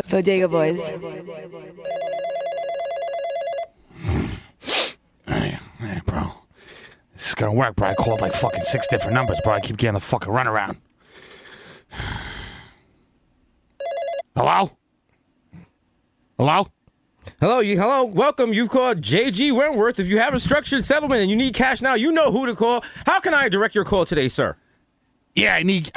Bodega Boys. Hey, bro. This is gonna work, bro. I called like fucking 6 different numbers, bro. I keep getting the fucking runaround. Hello? Hello? Hello, welcome. You've called JG Wentworth. If you have a structured settlement and you need cash now, you know who to call. How can I direct your call today, sir? Yeah, I need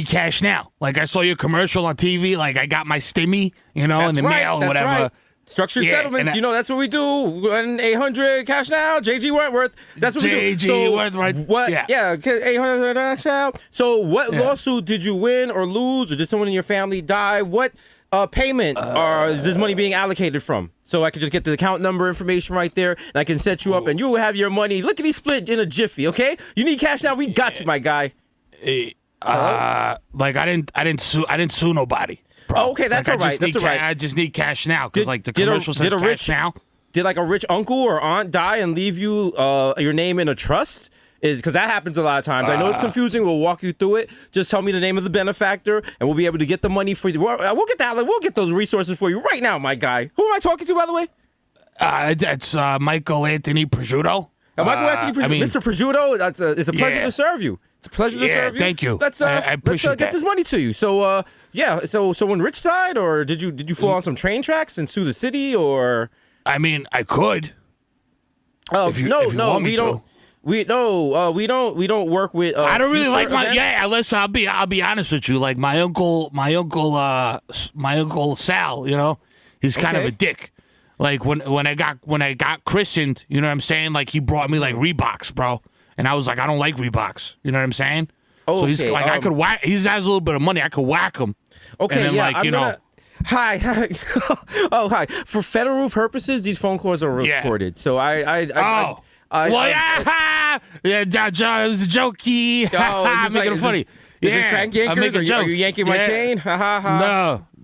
cash now. Like I saw your commercial on TV. Like I got my stimmy, in the mail, that's whatever. Right. Structured settlements, that's what we do. 1-800 cash now, JG Wentworth. That's what we do. JG Wentworth. What? Yeah. 800 cash now. So what lawsuit did you win or lose, or did someone in your family die? What payment is this money being allocated from? So I can just get the account number information right there, and I can set you up, and you will have your money lickety split in a jiffy. Okay? You need cash now? We got you, my guy. Like I didn't sue nobody. Bro. Oh, okay, that's all right. That's all right. I just need cash now because like the commercial says cash now. Did like a rich uncle or aunt die and leave you your name in a trust? Because that happens a lot of times. I know it's confusing. We'll walk you through it. Just tell me the name of the benefactor, and we'll be able to get the money for you. We'll get that. We'll get those resources for you right now, my guy. Who am I talking to, by the way? That's Michael Anthony Prosciutto. Michael Anthony Prosciutto. Mr. Prosciutto, it's a pleasure to serve you. It's a pleasure to serve you. Thank you. I appreciate get this money to you. So, So when Rich died, or did you fall on some train tracks and sue the city, or? I mean, I could. Oh if you want me to. We don't work with. I don't really like events. Listen, I'll be honest with you. Like my uncle Sal, he's kind of a dick. Like when I got christened, you know what I'm saying? Like he brought me like Reeboks, bro, and I was like, I don't like Reeboks. You know what I'm saying? Okay, so he's like, I could whack. He has a little bit of money. I could whack him. Okay, and then, yeah, Hi. Oh, hi. For federal purposes, these phone calls are recorded. So yeah, it was a jokey. Oh, making it funny. Is this crank yankers? Are you yanking my chain? Ha ha ha.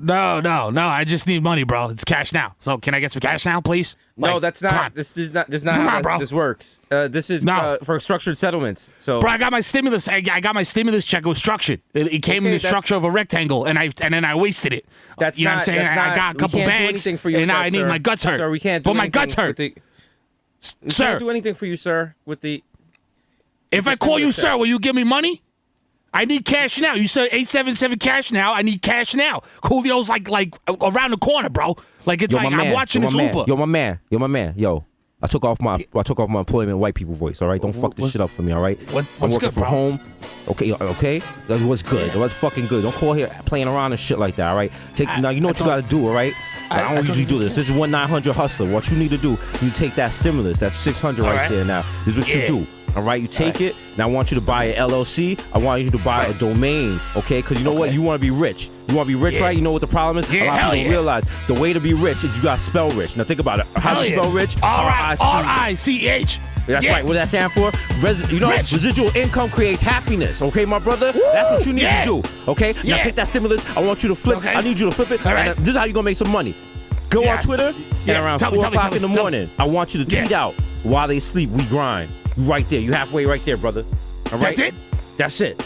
No. I just need money, bro. It's cash now. So can I get some cash now, please? No, that's not. This is not how this works. This is for structured settlements. So, bro, I got my stimulus. I got my stimulus check. It was structured. It came in the structure of a rectangle, and then I wasted it. That's you know what I'm saying? I got a couple bags, and now I need my guts hurt. Sir, we can't do but my guts hurt. We sir, can't do anything for you, sir. If I call you sir, will you give me money? I need cash now. You said 877 cash now. I need cash now. Julio's like around the corner, bro. Like it's like I'm watching this Uber. You're my man. Yo, I took off my employment white people voice. All right, don't fuck this shit up for me. All right, I'm working good, from home. Okay. That was good. It was fucking good. Don't call here playing around and shit like that. All right. Now you know what you gotta do. All right. I don't usually do this. This is 1-900 hustler. What you need to do, you take that stimulus. That's 600 right there. Now this is what you do. All right, you take it. Now I want you to buy an LLC. I want you to buy a domain, okay? Because you know what? You want to be rich. You want to be rich, right? You know what the problem is? A lot of people realize the way to be rich is you got to spell rich. Now think about it. How do you spell rich? R-I-C-H. That's right. What does that stand for? Residual income creates happiness. Okay, my brother? Woo! That's what you need to do. Okay? Now take that stimulus. I want you to flip. I need you to flip it. All right. And this is how you're going to make some money. Go on Twitter, and around 4 o'clock in the morning, I want you to tweet out, while they sleep, we grind. Right there. You halfway right there, brother. All right? That's it? That's it.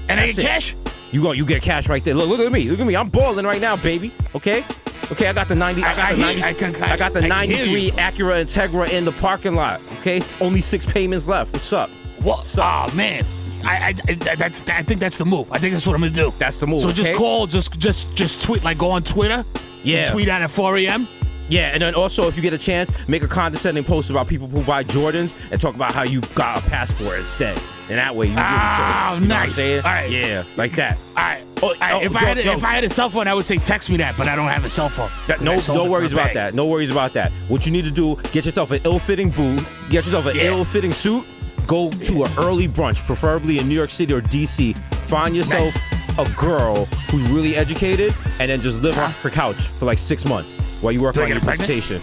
And I get cash? You get cash right there. Look at me. I'm balling right now, baby. Okay? Okay, I got the 90. I got the 93 Acura Integra in the parking lot. Okay? Only 6 payments left. What's up? Oh man. I think that's the move. I think that's what I'm gonna do. That's the move. So just call, just tweet, like go on Twitter. Yeah. Tweet out at 4 a.m. Yeah, and then also, if you get a chance, make a condescending post about people who buy Jordans and talk about how you got a passport instead. And that way, you really show. You know what I'm saying? All right. Yeah, like that. All right. If I had a cell phone, I would say text me that, but I don't have a cell phone. No worries about that. No worries about that. What you need to do, get yourself an ill-fitting boot, get yourself an ill-fitting suit, go to an early brunch, preferably in New York City or D.C. Find yourself a girl who's really educated, and then just live off her couch for like 6 months while you work on your presentation.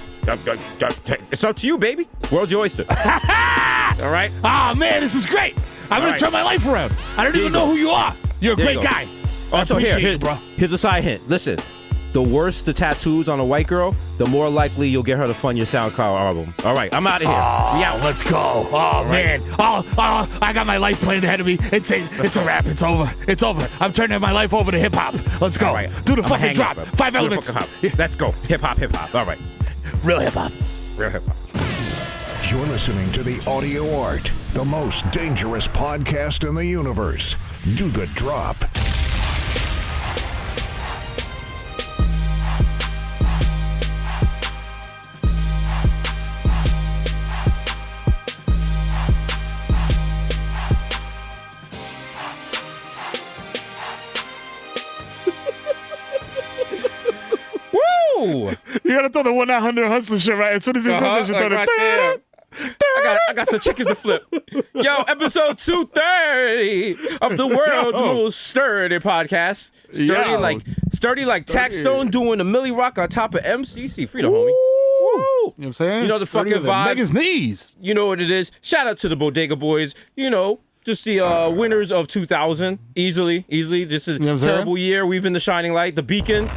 It's up to you, baby. World's your oyster. All right? Oh, man, this is great. I'm going to turn my life around. I don't even know who you are. You're a great guy. Also, here's a side hint. Listen, the worse the tattoos on a white girl, the more likely you'll get her to fund your SoundCloud album. All right, I'm out of here. Yeah, let's go. Oh, man. Oh, I got my life planned ahead of me. It's a wrap. It's over. It's over. I'm turning my life over to hip hop. Let's go. All right. Do the fucking drop. 5 elements. Let's go. Hip hop. All right. Real hip hop. You're listening to The Audio Art, the most dangerous podcast in the universe. Do the drop. You gotta throw the 1-900 hustler shit right as soon as he says that shit. Throw right there. I got some chickens to flip. Yo, episode 230 of the world's most sturdy podcast. Sturdy like Taxstone doing a Millie Rock on top of MCC. Free the homie. You know what I'm saying? You know the fucking vibes. Megan's knees. You know what it is. Shout out to the Bodega Boys. You know, just the winners of 2000. Easily. This is a terrible year. We've been the shining light, the beacon.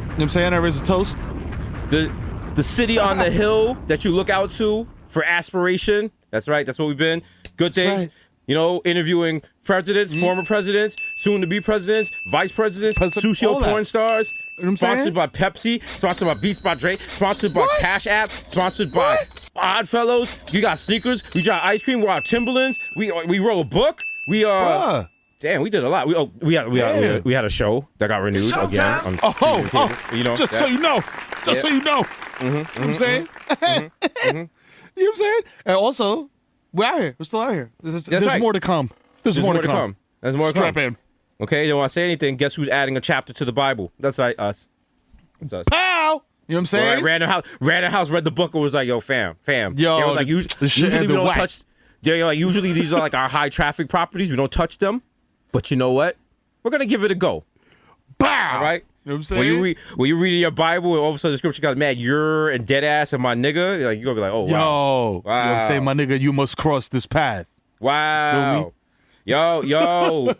You know what I'm saying? I raise a toast. The city on the hill that you look out to for aspiration. That's right. That's what we've been. Good things. Right. You know, interviewing presidents, former presidents, soon-to-be presidents, vice presidents, sushi porn stars. Sponsored by Pepsi. Sponsored by Beats by Dre. Sponsored by Cash App. Sponsored by Oddfellows. We got sneakers. We got ice cream. We got Timberlands. We wrote a book. We are... Damn, we did a lot. We had a show that got renewed again. You know, just so you know. So you know. You know what I'm saying? You know what I'm saying? And also, we're out here. We're still out here. There's more to come. There's more to come. There's more to come. Strap in. Okay, you don't want to say anything. Guess who's adding a chapter to the Bible? That's right, us. It's us. Pow! You know what I'm saying? Random House read the book and was like, yo, fam. Yo, it was like, usually we don't touch. Usually these are like our high traffic properties. We don't touch them. But you know what? We're going to give it a go. Bow! All right? You know what I'm saying? When you read your Bible and all of a sudden the scripture got mad, you're and dead ass and my nigga, like, you're going to be like, oh, wow. You know what I'm saying? My nigga, you must cross this path. Wow. Yo, you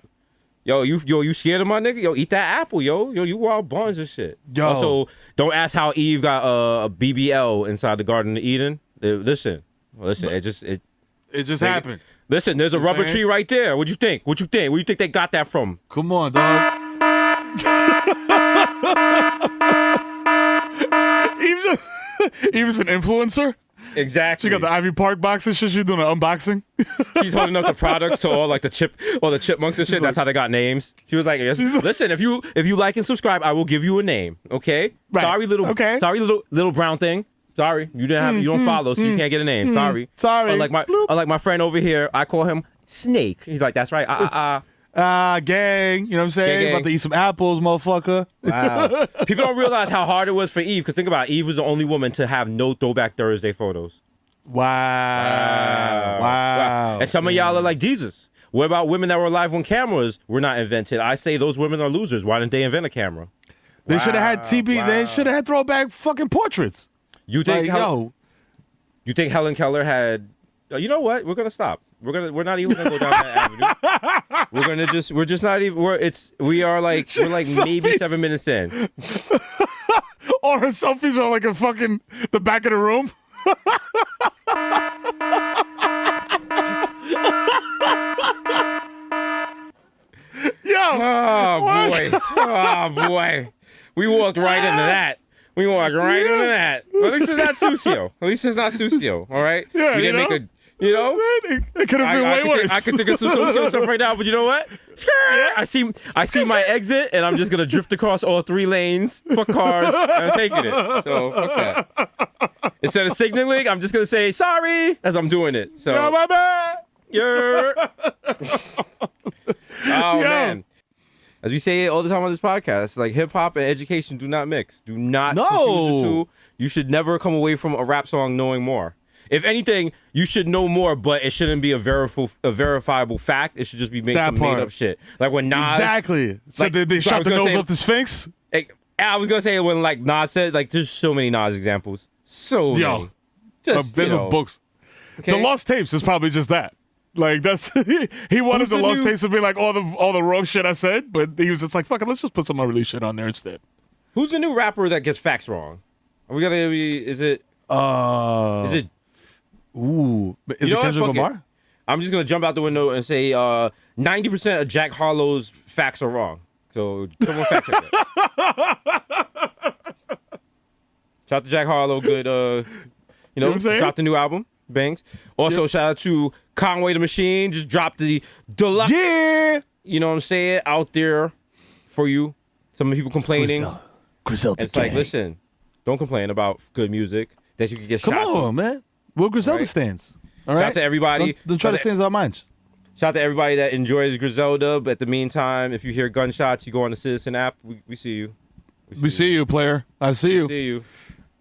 scared of my nigga? Yo, eat that apple, yo, you wild buns and shit. Yo. Also, don't ask how Eve got a BBL inside the Garden of Eden. Listen, it just happened. Listen, there's a rubber tree right there. What you think? Where you think they got that from? Come on, dog. Eve's an influencer. Exactly. She got the Ivy Park box and shit. She's doing an unboxing. She's holding up the products to all the chipmunks and shit. That's how they got names. She was like, listen, if you like and subscribe, I will give you a name. Okay. Right. Sorry, little brown thing. Sorry, you don't follow, so you can't get a name. Sorry. Unlike my friend over here, I call him Snake. He's like, that's right. Gang. You know what I'm saying? Gang. About to eat some apples, motherfucker. Wow. People don't realize how hard it was for Eve, because think about it, Eve was the only woman to have no Throwback Thursday photos. Wow. And some of y'all are like Jesus. What about women that were alive when cameras were not invented? I say those women are losers. Why didn't they invent a camera? They should have had TB. They should have had throwback fucking portraits. You think you think Helen Keller had? You know what? We're gonna stop. We're not even gonna go down that avenue. We're just not even. We're like maybe 7 minutes in. Or her selfies are like in fucking the back of the room. Oh boy. We walked right into that. Well, at least it's not Susio. All right. Yeah, we didn't make a. You know, it could have been way worse. I could think of some Susio stuff right now, but you know what? I see my exit, and I'm just gonna drift across all 3 lanes for cars, and I'm taking it. So fuck that. Instead of signaling, I'm just gonna say sorry as I'm doing it. So. No, my bad. Man. As we say all the time on this podcast, like hip hop and education do not mix. Do not confuse the two. You should never come away from a rap song knowing more. If anything, you should know more, but it shouldn't be a verifiable fact. It should just be made up shit. Like when Nas exactly. So they shot the nose off the Sphinx. I was gonna say when like Nas said like there's so many Nas examples. So many. There's books. Okay. The Lost Tapes is probably just that. Like that's he wanted Who's the the Lost new- Tapes to be like all the wrong shit I said, but he was just like, fuck it, let's just put some unreleased shit on there instead. Who's the new rapper that gets facts wrong? Are we gonna be? Is it? Is it? Ooh, is You it know what? Kendrick Fuck it. Lamar? I'm just gonna jump out the window and say 90% of Jack Harlow's facts are wrong. So someone fact check that. Shout out to Jack Harlow, good. know what I'm saying? Dropped the new album, bangs. Also, shout out to Conway the Machine, just dropped the deluxe. Yeah. You know what I'm saying? Out there for you. Some people complaining. Griselda It's like, gang. listen, don't complain about good music that you can get Come shots on, man. We're Griselda Right. stands. All Shout right. out to everybody. Don't try to stand our minds. Shout out to everybody that enjoys Griselda. But at the meantime, if you hear gunshots, you go on the Citizen app. We see you. We see you, player. I see you. See you.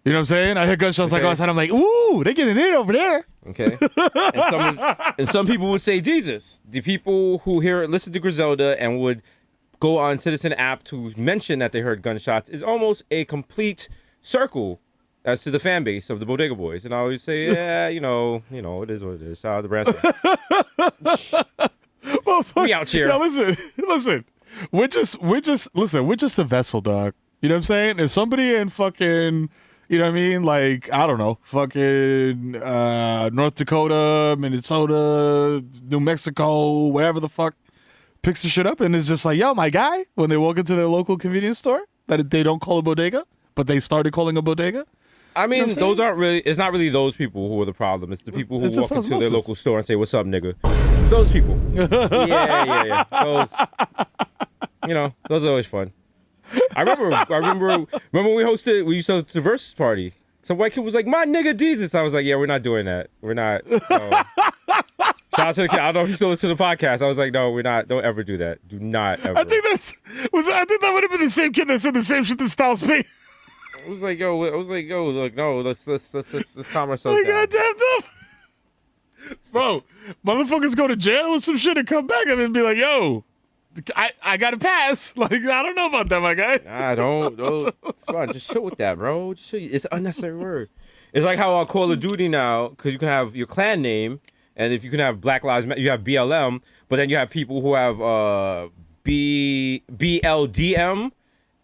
You know what I'm saying? I hear gunshots like Okay. outside. I'm like, ooh, they getting in over there. Okay. and some people would say Jesus. The people who listen to Griselda and would go on Citizen app to mention that they heard gunshots is almost a complete circle as to the fan base of the Bodega Boys. And I always say, yeah, you know, it is what it is. Shout out to Branson. Well, fuck. We out here. Yo, listen. We're just a vessel, dog. You know what I'm saying? If somebody in fucking, you know what I mean? Like, I don't know, fucking North Dakota, Minnesota, New Mexico, wherever the fuck, picks the shit up and is just like, yo, my guy, when they walk into their local convenience store, that they don't call a bodega, but they started calling a bodega. I mean, You know what I'm those saying? aren't really. It's not really those people who are the problem. It's the people who It's walk just into their osmosis. local store and say, "What's up, nigga?" Those people. Yeah. Those. Those are always fun. I remember when we used to host the Versus party. Some white kid was like, "My nigga Jesus." I was like, "Yeah, we're not doing that. We're not." No. Shout out to the kid. I don't know if you still listen to the podcast. I was like, "No, we're not. Don't ever do that. Do not ever." I think that would have been the same kid that said the same shit to Styles P. I was like, yo, look, no, let's calm ourselves Like, down. goddamn them. Bro, motherfuckers go to jail or some shit and come back and then be like, yo, I got to pass. Like, I don't know about that, my guy. Nah, don't. It's fine. Just chill with that, bro. Just chill. It's an unnecessary word. It's like how on Call of Duty now, because you can have your clan name, and if you can have Black Lives Matter, you have BLM, but then you have people who have BLDM,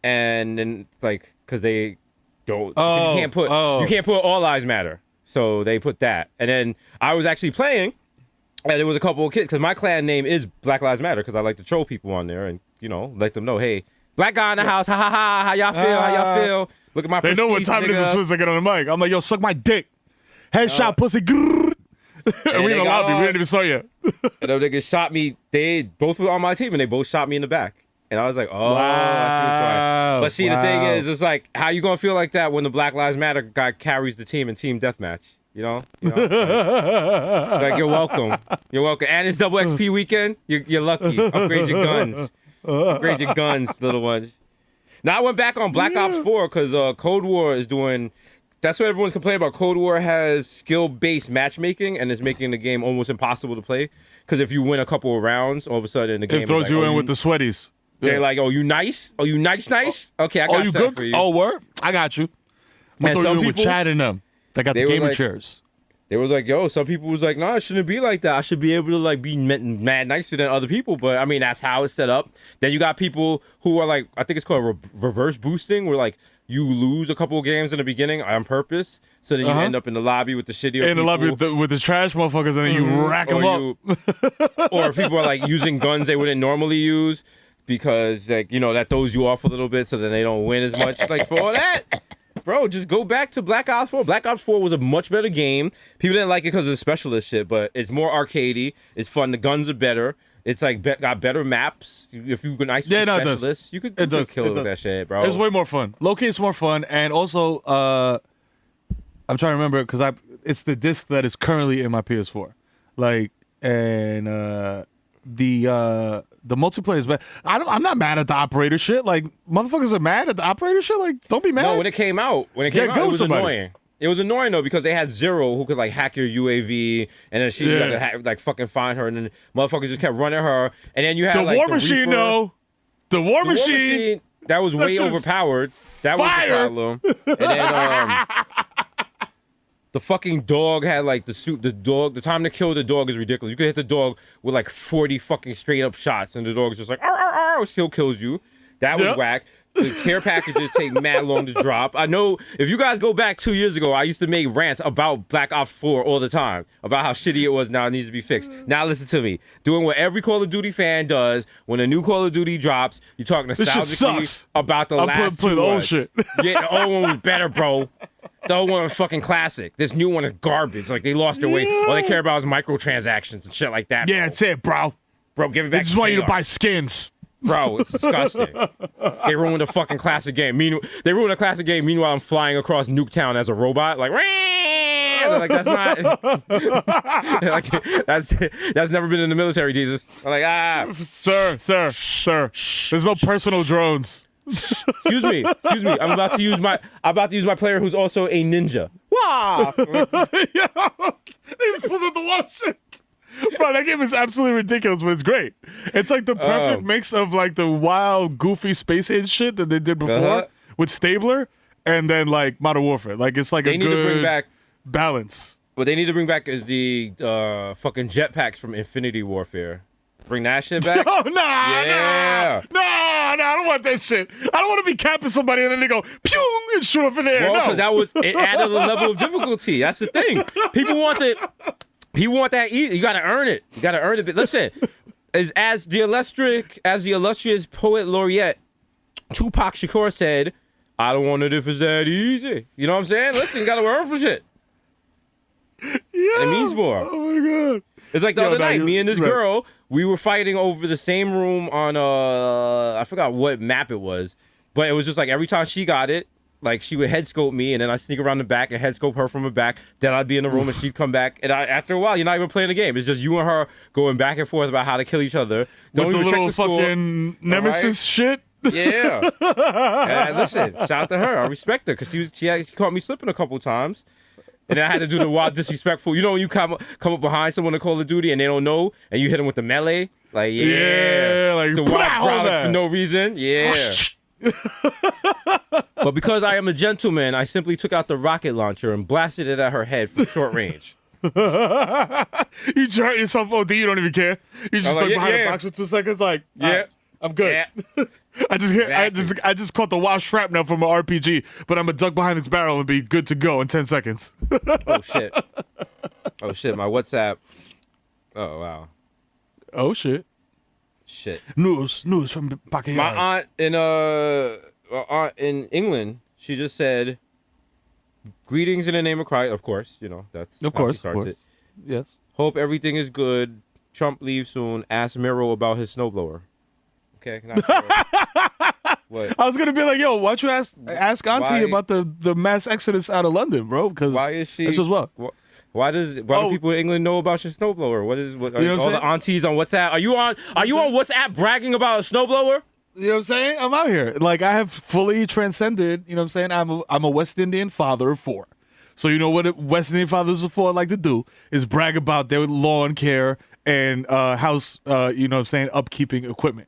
and then like because they don't. You can't put All Lives Matter, so they put that. And then I was actually playing. And there was a couple of kids, because my clan name is Black Lives Matter, because I like to troll people on there and, let them know, hey, black guy in the house, ha ha ha, how y'all feel, how y'all feel? Look at my They know what time it is as soon as they get on the mic. I'm like, yo, suck my dick. Headshot, pussy. Grrr. And we in the lobby. We didn't even saw you. And those niggas shot me. They both were on my team, and they both shot me in the back. And I was like, oh, I see what's going on. But see, the thing is, it's like, how you going to feel like that when the Black Lives Matter guy carries the team in team deathmatch? You know? Like, you're welcome. You're welcome. And it's double XP weekend. You're lucky. Upgrade your guns. Upgrade your guns, little ones. Now, I went back on Black Ops 4 because Cold War is doing... That's what everyone's complaining about. Cold War has skill-based matchmaking and is making the game almost impossible to play. Because if you win a couple of rounds, all of a sudden the game It throws is like, you in with the sweaties. They're like, oh, you nice? Oh, you nice? Okay, I got you something good? for you. Oh, word? I got you. I'm And going to throw some you in with people- Chad and them. They got the They were gaming like- chairs. They was like, yo, some people was like, nah, it shouldn't be like that. I should be able to like be mad nicer than other people. But I mean, that's how it's set up. Then you got people who are like, I think it's called reverse boosting, where like you lose a couple of games in the beginning on purpose. So then you end up in the lobby with the shittier In the lobby with the trash motherfuckers, and then you rack them up. Or people are like using guns they wouldn't normally use because like, that throws you off a little bit so then they don't win as much. Like for all that, bro, just go back to Black Ops 4. Black Ops 4 was a much better game. People didn't like it because of the specialist shit, but it's more arcadey. It's fun. The guns are better. It's like got better maps. If you can ice specialists, you could kill it with that shit, bro. It's way more fun. Low-key, it's more fun, and also, I'm trying to remember because it's the disc that is currently in my PS4, like, and the multiplayer is bad. I'm not mad at the operator shit. Like, motherfuckers are mad at the operator shit. Like, don't be mad. No, when it came out, it go was somebody. annoying. It was annoying though because they had Zero who could like hack your UAV, and then she had to like fucking find her, and then motherfuckers just kept running her, and then you had the like War the Machine, Reaper. though. The War The War Machine. that was way shit is overpowered. That was fire. the problem. And then The fucking dog had like the suit. The time to kill the dog is ridiculous. You could hit the dog with like 40 fucking straight up shots, and the dog's just like, still kills you. That was whack. The care packages take mad long to drop. I know if you guys go back 2 years ago, I used to make rants about Black Ops 4 all the time, about how shitty it was. Now it needs to be fixed. Now listen to me. Doing what every Call of Duty fan does when a new Call of Duty drops, you talk nostalgically about the last two ones. Shit. Yeah, the old one was better, bro. The old one was fucking classic. This new one is garbage. Like, they lost their way. All they care about is microtransactions and shit like that. Yeah, that's it, bro. Bro, give it back. They just want you to buy skins. Bro, it's disgusting. They ruined a fucking classic game. They ruined a classic game. Meanwhile, I'm flying across Nuketown as a robot. Like, like that's not. Like, that's never been in the military, Jesus. I'm like, Sir. There's no personal drones. Excuse me. I'm about to use my player who's also a ninja. Wow. These fools are the worst shit. Bro, that game is absolutely ridiculous, but it's great. It's like the perfect mix of like the wild, goofy space age shit that they did before with Stabler, and then like Modern Warfare. Like, it's like a good balance. What they need to bring back is the fucking jetpacks from Infinity Warfare. Bring that shit back. Oh, nah, I don't want that shit. I don't want to be capping somebody and then they go pew and shoot up in the air. Well, because it added a level of difficulty. That's the thing. People want that easy. You gotta earn it. But listen, as the illustrious poet laureate Tupac Shakur said, I don't want it if it's that easy. You know what I'm saying? Listen, you gotta earn for shit. Yeah. And it means more. Oh my god. It's like the other night, me and this girl, we were fighting over the same room on I forgot what map it was, but it was just like every time she got it, like she would head scope me, and then I sneak around the back and head scope her from the back. Then I'd be in the room and she'd come back, and after a while, you're not even playing the game. It's just you and her going back and forth about how to kill each other. Don't with the little fucking nemesis shit. Yeah. And listen, shout out to her. I respect her because she caught me slipping a couple times. And then I had to do the wild disrespectful. You know when you come up behind someone in Call of Duty and they don't know, and you hit them with the melee? Like, like, the wild crowd for no reason. Yeah. But because I am a gentleman, I simply took out the rocket launcher and blasted it at her head from short range. You hurt yourself, OD, you don't even care. You just stuck behind the box for 2 seconds, like, I'm good. Yeah. I just caught the wild shrapnel from an RPG, but I'm gonna duck behind this barrel and be good to go in 10 seconds. Oh shit! My WhatsApp. Oh wow. Oh shit. News from backyard. My aunt in England, she just said, "Greetings in the name of Christ." Of course, you know that's of how course, she starts it. Yes. Hope everything is good. Trump leaves soon. Ask Miro about his snowblower. Okay. What? I was gonna be like, yo, why don't you ask Auntie about the mass exodus out of London, bro? Because why is she? This was what? Why do people in England know about your snowblower? All the aunties on WhatsApp? Are you on WhatsApp bragging about a snowblower? You know what I'm saying? I'm out here. Like, I have fully transcended. You know what I'm saying? I'm a West Indian father of 4. So you know what West Indian fathers of 4 like to do is brag about their lawn care and house. You know what I'm saying? Upkeeping equipment.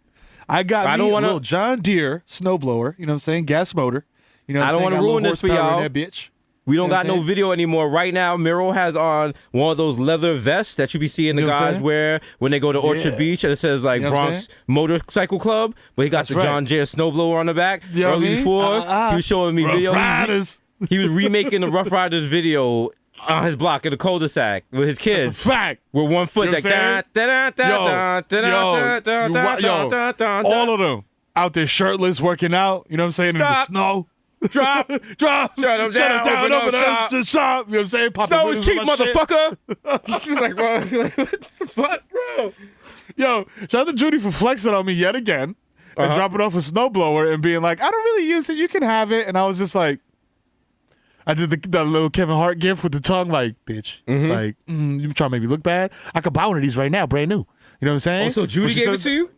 I got a little John Deere snowblower, you know what I'm saying? Gas motor. You know what I'm saying? I don't want to ruin this for y'all. That bitch. We don't got no video anymore. Right now, Miro has on one of those leather vests that you be seeing the guys wear when they go to Orchard Beach, and it says like Bronx Motorcycle Club, but he got the John Deere snowblower on the back. Early before, he was showing me video. He was remaking the Rough Riders video on his block in the cul-de-sac with his kids. That's a fact. With one foot, you know all of them out there shirtless, working out. You know what I'm saying? Stop. In the snow. Drop. Shut them down. Open up shop. You know what I'm saying? Snow is cheap, motherfucker. He's like, bro, what the fuck, bro? Yo, shout out to Judy for flexing on me yet again and dropping off a snowblower and being like, I don't really use it. You can have it. And I was just like, I did the little Kevin Hart gif with the tongue, like, bitch. Mm-hmm. Like, you trying to make me look bad? I could buy one of these right now, brand new. You know what I'm saying? Oh, so Judy gave it to you?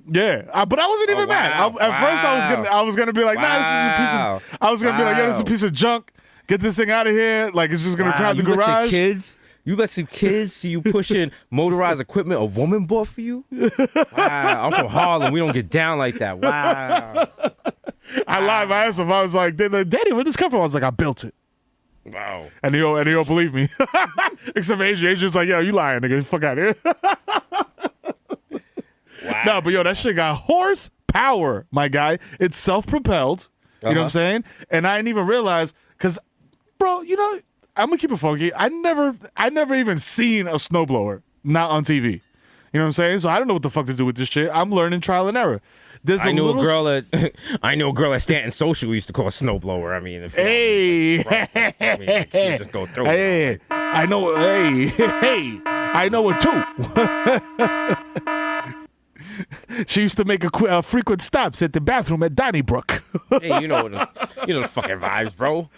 Yeah, but I wasn't even mad. At first, I was gonna be like, nah, this is a piece of. I was gonna be like, yeah, this is a piece of junk. Get this thing out of here. Like, it's just gonna crowd the garage. You let some kids see you pushing motorized equipment a woman bought for you? Wow, I'm from Harlem. We don't get down like that. Wow. I lied my ass off. I was like, Daddy, where'd this come from? I was like, I built it. Wow. And he don't believe me. Except Adrian. Adrian's like, yo, you lying, nigga. Fuck out of here. Wow. No, but yo, that shit got horsepower, my guy. It's self-propelled. You know what I'm saying? And I didn't even realize, because, bro, you know, I'm gonna keep it funky. I never even seen a snowblower, not on TV. You know what I'm saying? So I don't know what the fuck to do with this shit. I'm learning trial and error. I know a girl at Stanton Social used to call a snowblower. I mean, if hey, I mean, like, she just go through hey, it. I know. Hey, hey, I know it too. She used to make frequent stops at the bathroom at Donnybrook. Hey, you know the fucking vibes, bro.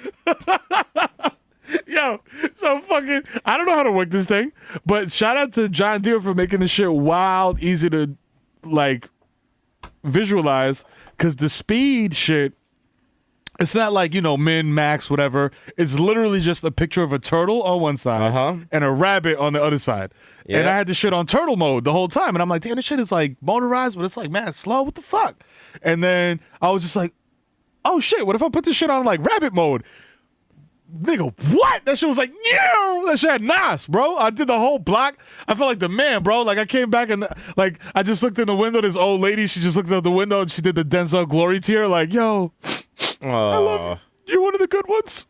Yo, so fucking, I don't know how to work this thing, but shout out to John Deere for making this shit wild, easy to like visualize, because the speed shit, it's not like, you know, min, max, whatever. It's literally just a picture of a turtle on one side and a rabbit on the other side. Yeah. And I had this shit on turtle mode the whole time. And I'm like, damn, this shit is like motorized, but it's like, man, it's slow. What the fuck? And then I was just like, oh shit, what if I put this shit on like rabbit mode? Nigga, what? That shit was like, yeah, that shit had NOS, bro. I did the whole block. I felt like the man, bro. Like I came back and like I just looked in the window. This old lady, she just looked out the window and she did the Denzel glory tear. Like, yo, I love you. You're one of the good ones.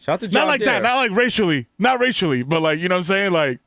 Shout out to John Not like Deere. that. Not like not racially, but like, you know what I'm saying? Like,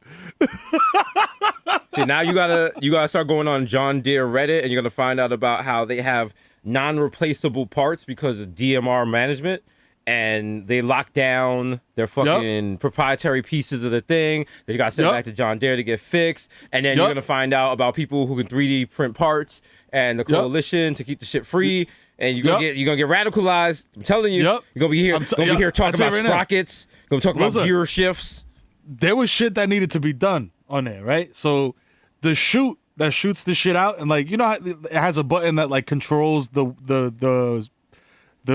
see, now you gotta start going on John Deere Reddit, and you're gonna find out about how they have non-replaceable parts because of DMR management. And they lock down their fucking proprietary pieces of the thing that you got to send back to John Deere to get fixed. And then you're going to find out about people who can 3D print parts and the coalition to keep the shit free. And you're gonna get radicalized. I'm telling you, you're gonna be here. Gonna be here talking about sprockets. Gonna talk about gear shifts. There was shit that needed to be done on there, right? So the chute that shoots the shit out, and like, you know how it has a button that like controls the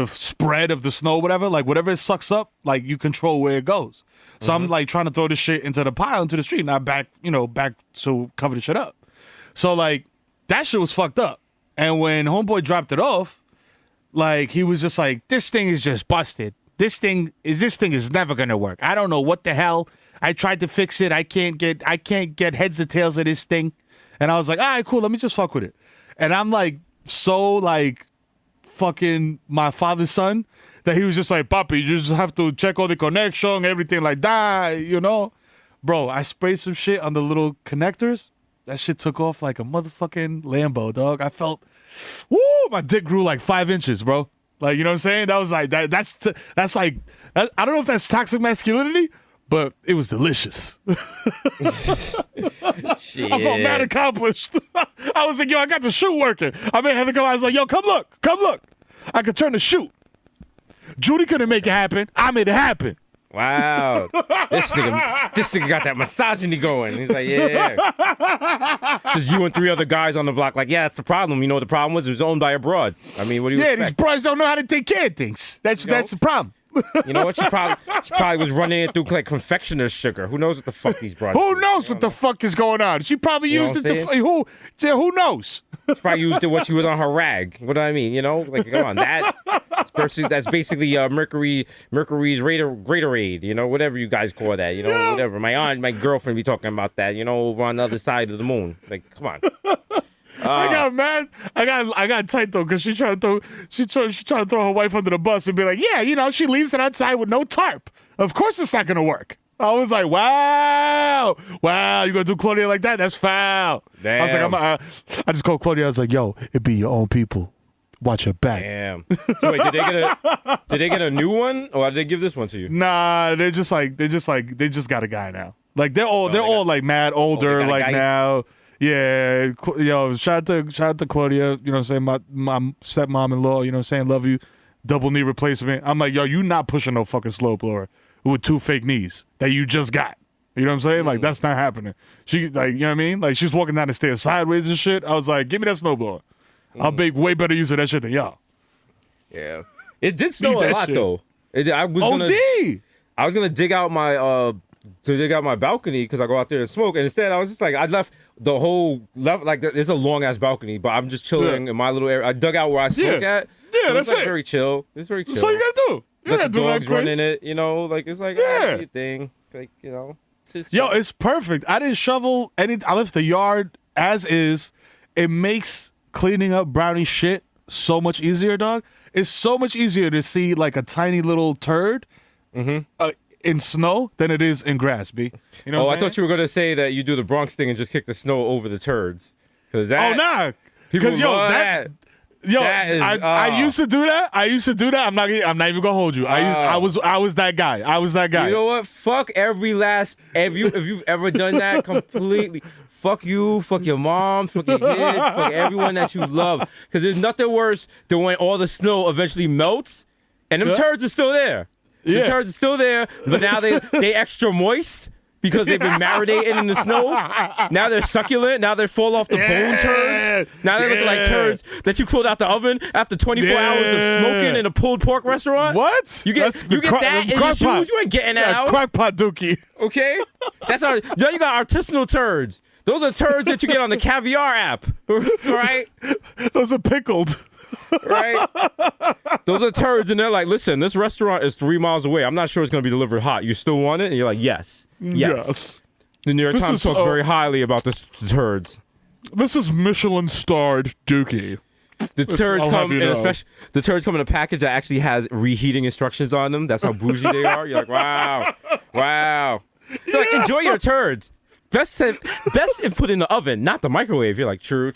spread of the snow, whatever, like whatever it sucks up, like you control where it goes. So I'm like trying to throw this shit into the pile, into the street, not back to cover the shit up. So like that shit was fucked up. And when homeboy dropped it off, like he was just like, this thing is just busted. This thing is never gonna work. I don't know what the hell. I tried to fix it. I can't get heads or tails of this thing. And I was like, all right, cool, let me just fuck with it. And I'm like so like fucking my father's son that he was just like, Papi, you just have to check all the connection, everything like that, you know? Bro, I sprayed some shit on the little connectors. That shit took off like a motherfucking Lambo, dog. I felt, woo, my dick grew like 5 inches, bro. Like, you know what I'm saying? That was like, that's like, I don't know if that's toxic masculinity, but it was delicious. Shit. I felt mad accomplished. I was like, yo, I got the chute working. I made Heather come out. I was like, yo, come look. I could turn the chute. Judy couldn't make it happen. I made it happen. Wow. This nigga got that misogyny going. He's like, yeah. There's you and 3 other guys on the block like, yeah, that's the problem. You know what the problem was? It was owned by a broad. I mean, what do you expect? These broads don't know how to take care of things. That's the problem. You know what? She probably was running it through like confectioner's sugar. Who knows what the fuck these broads Who knows what the fuck is going on? She probably used it to, who knows? She probably used it when she was on her rag. What do I mean? You know, like, come on, that's basically Mercury's Gatorade. You know, whatever you guys call that. You know, whatever. My girlfriend be talking about that. You know, over on the other side of the moon. Like, come on. I got mad. I got tight though because she tried to throw her wife under the bus and be like, yeah, you know, she leaves it outside with no tarp. Of course, it's not gonna work. I was like, wow, you gonna do Claudia like that? That's foul. Damn. I was like, I just called Claudia. I was like, yo, it be your own people. Watch your back. Damn. So wait, did they get a new one, or did they give this one to you? Nah, they just got a guy now. Like they're all like mad older like now. Yeah, yo, shout out to Claudia, you know what I'm saying, my stepmom-in-law, you know what I'm saying, love you, double knee replacement. I'm like, yo, you not pushing no fucking slow blower with 2 fake knees that you just got. You know what I'm saying? Like, that's not happening. She, like, you know what I mean? Like, she's walking down the stairs sideways and shit. I was like, give me that snowblower. I'll make way better use of that shit than y'all. Yeah. It did snow a lot, shit. though. I was gonna dig out my balcony because I go out there and smoke, and instead I was just like, I left like there's a long ass balcony, but I'm just chilling in my little area. I dug out where I smoke at. Yeah, so that's it's like it. very chill. It's very chill. That's all you gotta do. let the dogs run in it. You know, like it's like a thing. Like it's perfect. I didn't shovel any. I left the yard as is. It makes cleaning up Brownie shit so much easier, dog. It's so much easier to see like a tiny little turd in snow than it is in grass, B. You know I thought you were going to say that you do the Bronx thing and just kick the snow over the turds. Because that. Oh, nah. People love that. I used to do that. I'm not even gonna hold you. I was that guy. You know what? Fuck every last. If you've ever done that completely. Fuck you, fuck your mom, fuck your kids, fuck everyone that you love. Because there's nothing worse than when all the snow eventually melts and them turds are still there. The turds are still there, but now they extra moist because they've been marinating in the snow. Now they're succulent. Now they fall off the bone turds. Now they look like turds that you pulled out the oven after 24 hours of smoking in a pulled pork restaurant. What? You get that in your shoes? You ain't getting out. Crockpot dookie. Okay? Now you got artisanal turds. Those are turds that you get on the Caviar app, right? Those are pickled. Right? Those are turds, and they're like, listen, this restaurant is 3 miles away. I'm not sure it's going to be delivered hot. You still want it? And you're like, yes. The New York Times talks very highly about the turds. This is Michelin-starred dookie. The turds come in a package that actually has reheating instructions on them. That's how bougie they are. You're like, wow. They're like, enjoy your turds. Best if put in the oven, not the microwave. You're like, true.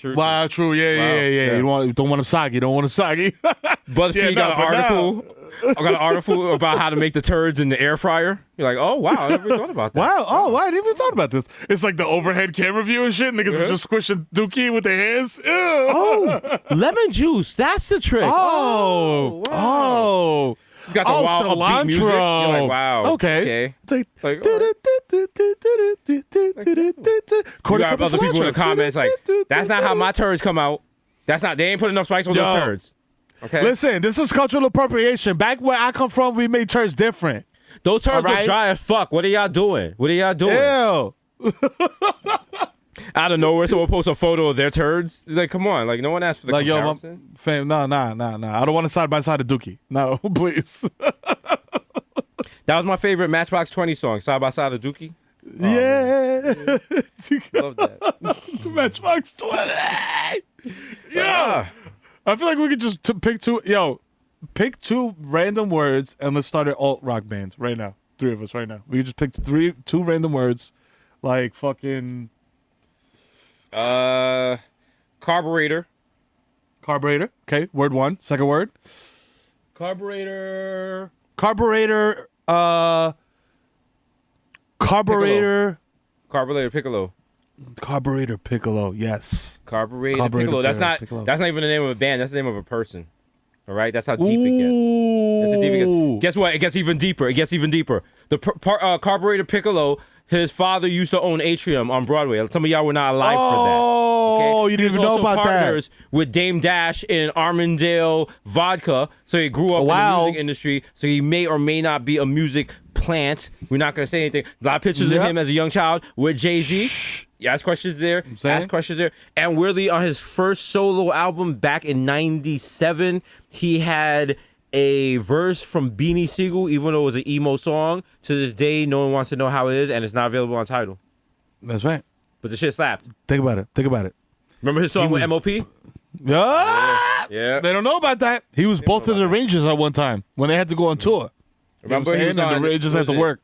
Wow, true. Yeah. You don't want them soggy. BuzzFeed got an article about how to make the turds in the air fryer. You're like, oh wow, I never thought about that. Wow, I didn't even thought about this. It's like the overhead camera view and shit. Niggas are just squishing dookie with their hands. Ew. Oh, lemon juice. That's the trick. Oh. It's got the wild upbeat music. You're like, wow. Okay. Like, you got other people in the comments like, that's not how my turds come out. They ain't put enough spice on those turds. Okay. Listen, this is cultural appropriation. Back where I come from, we made turds different. Those turds look dry as fuck. What are y'all doing? Ew. Out of nowhere, someone posts a photo of their turds. Like, come on. Like, no one asked for the comparison. Yo, fam, no. I don't want to side by side of Dookie. No, please. That was my favorite Matchbox 20 song, Side by Side of Dookie. Yeah. Love that. Matchbox 20. Yeah. I feel like we could just pick two. Pick two random words and let's start an alt rock band right now. 3 of us right now. We could just pick two random words, like fucking. Carburetor. Okay. Word 1. Second word. Carburetor. Carburetor Piccolo. Carburetor Piccolo. Yes. Carburetor Piccolo. That's not even the name of a band. That's the name of a person. All right. That's how deep it gets. That's how deep it gets. Guess what? It gets even deeper. The Carburetor Piccolo. His father used to own Atrium on Broadway. Some of y'all were not alive for that. Oh, you didn't even know about partners with Dame Dash in Armandale Vodka. So he grew up in the music industry. So he may or may not be a music plant. We're not going to say anything. A lot of pictures of him as a young child with Jay-Z. You ask questions there. And weirdly, on his first solo album back in 97, he had a verse from Beanie Sigel, even though it was an emo song. To this day, no one wants to know how it is, and it's not available on Tidal. That's right. But the shit slapped. Think about it. Remember his song with MOP? Yeah. They don't know about that. He was both of the Rangers at one time when they had to go on tour. Remember he was on, the Rangers had to work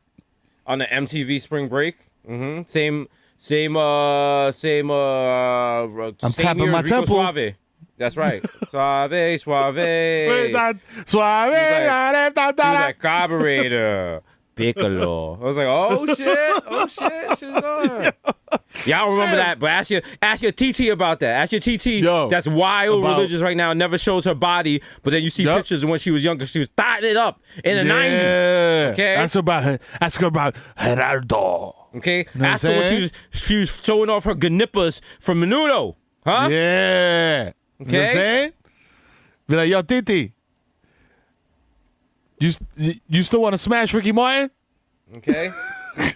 on the MTV Spring Break. Mm-hmm. Same. I'm tapping my temple. Suave. That's right. Suave. Suave. He was like Carburetor Piccolo. I was like, oh shit, she's on. Y'all remember that? But ask your TT about that. Ask your TT. That's wild religious right now. Never shows her body, but then you see pictures of when she was younger. She was thotting it up in the 90s. Okay. Ask her about Gerardo. Okay. Ask her when she was showing off her ganipas from Menudo. Huh? Yeah. Okay. You know what I'm saying? Be like, yo, Titi, you still want to smash Ricky Martin? Okay.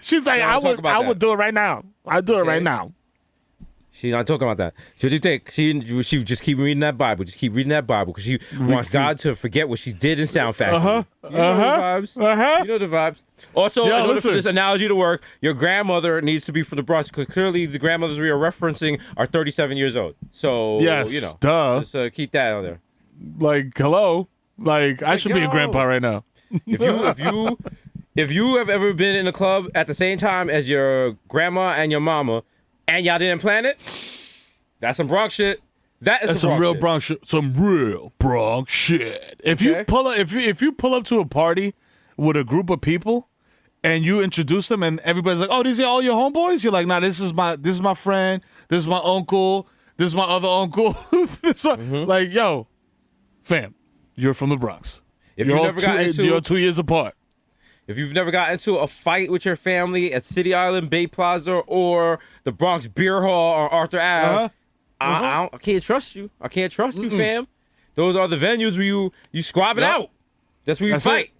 She's like, I would do it right now. I'd do it right now. She's not talking about that. So what do you think? She just keep reading that Bible. Just keep reading that Bible because she wants God to forget what she did in Sound Factory. You know the vibes. You know the vibes. Also, in order for this analogy to work, your grandmother needs to be from the Bronx because clearly the grandmothers we are referencing are 37 years old. So, yes, you know. Duh. Just keep that on there. Like, hello. Like, I should be a grandpa right now. If you have ever been in a club at the same time as your grandma and your mama, and y'all didn't plan it, that's some Bronx shit. That's some real Bronx shit. Some real Bronx shit. If you pull up, if you pull up to a party with a group of people, and you introduce them, and everybody's like, "Oh, these are all your homeboys." You're like, "Nah, this is my friend. This is my uncle. This is my other uncle." Like, yo, fam, you're from the Bronx. You're 2 years apart. If you've never got into a fight with your family at City Island, Bay Plaza, or the Bronx Beer Hall or Arthur Ave, I can't trust you. I can't trust you, fam. Those are the venues where you squab it out. That's where you fight.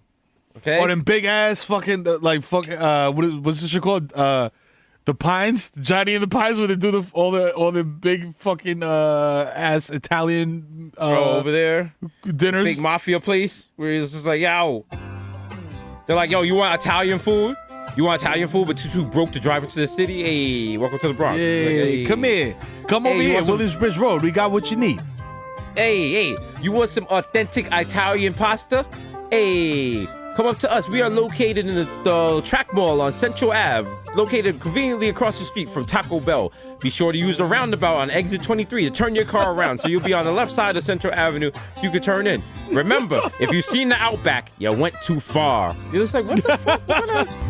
Okay. Or them big ass fucking what's this shit called? The Pines, Johnny and the Pines, where they do all the big fucking ass Italian over there dinners, big mafia place where it's just like, yo. They're like, yo, you want Italian food? You want Italian food, but too broke to drive into the city? Hey, welcome to the Bronx. Hey, come here. Come over here, Williamsbridge Road. We got what you need. Hey, you want some authentic Italian pasta? Hey, come up to us. We are located in the Track Mall on Central Ave, located conveniently across the street from Taco Bell. Be sure to use the roundabout on exit 23 to turn your car around so you'll be on the left side of Central Avenue so you can turn in. Remember, if you've seen the Outback, you went too far. You're just like, what the fuck?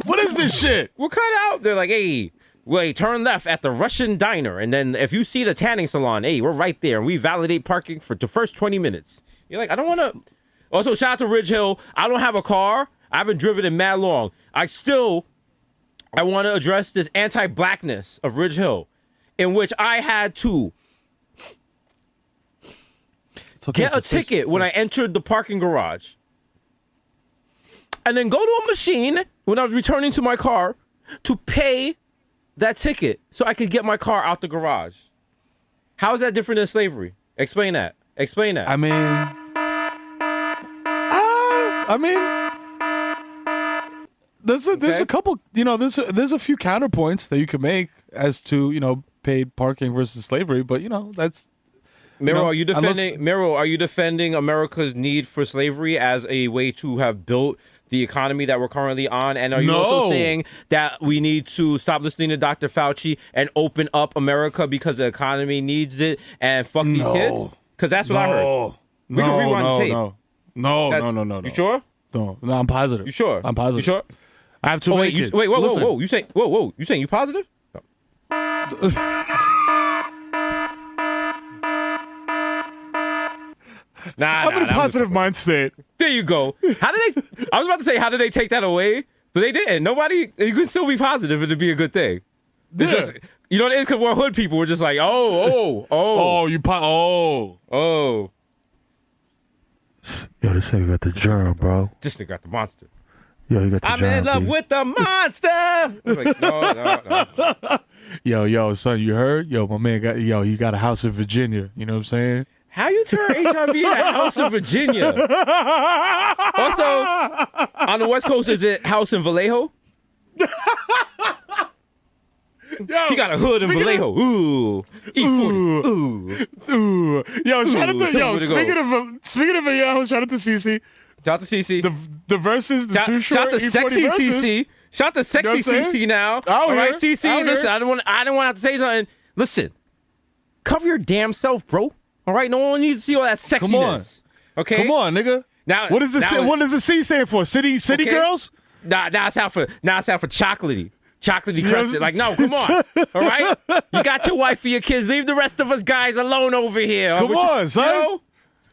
What is this shit? What kind of out? They're like, hey, wait, turn left at the Russian Diner. And then if you see the tanning salon, hey, we're right there. And we validate parking for the first 20 minutes. You're like, I don't want to. Also, shout out to Ridge Hill. I don't have a car. I haven't driven in mad long. I want to address this anti-blackness of Ridge Hill, in which I had to get a ticket when I entered the parking garage, and then go to a machine when I was returning to my car to pay that ticket so I could get my car out the garage. How is that different than slavery? Explain that. I mean, there's a couple, there's a few counterpoints that you can make as to, paid parking versus slavery, but that's. Mero, are you defending America's need for slavery as a way to have built the economy that we're currently on? And are you also saying that we need to stop listening to Dr. Fauci and open up America because the economy needs it and fuck these kids? Because that's what I heard. We can rewind the tape. No. You sure? No, I'm positive. You sure? I'm positive. You sure? I have too many kids. Whoa. You saying you positive? I'm in a positive mind state. There you go. I was about to say, how did they take that away? But they didn't. You can still be positive and it'd be a good thing. It's just, it is because we're hood people. We're just like, oh. Yo, this nigga got the germ, bro. This nigga got the monster. Yo, you got the germ. I'm in love with the monster. I was like, no. Yo, son, you heard? Yo, my man he got a house in Virginia. You know what I'm saying? How you turn HIV into a house in Virginia? Also, on the West Coast, is it house in Vallejo? Yo, he got a hood in Vallejo. Ooh. E40. Ooh. Yo, shout out to speaking of Vallejo, shout out to CC. Shout out to CC. The verses, the Too Short. Shout out to sexy CC. Shout out to sexy CC now. All right, CC. Listen, I didn't want to have to say something. Listen, cover your damn self, bro. All right, no one needs to see all that sexiness. Come on. Okay. Come on, nigga. Now, what does the C stand for? City girls? Now it's out for chocolatey. Chocolatey crusted. Like, no, come on. All right? You got your wife and your kids. Leave the rest of us guys alone over here. Come on, son.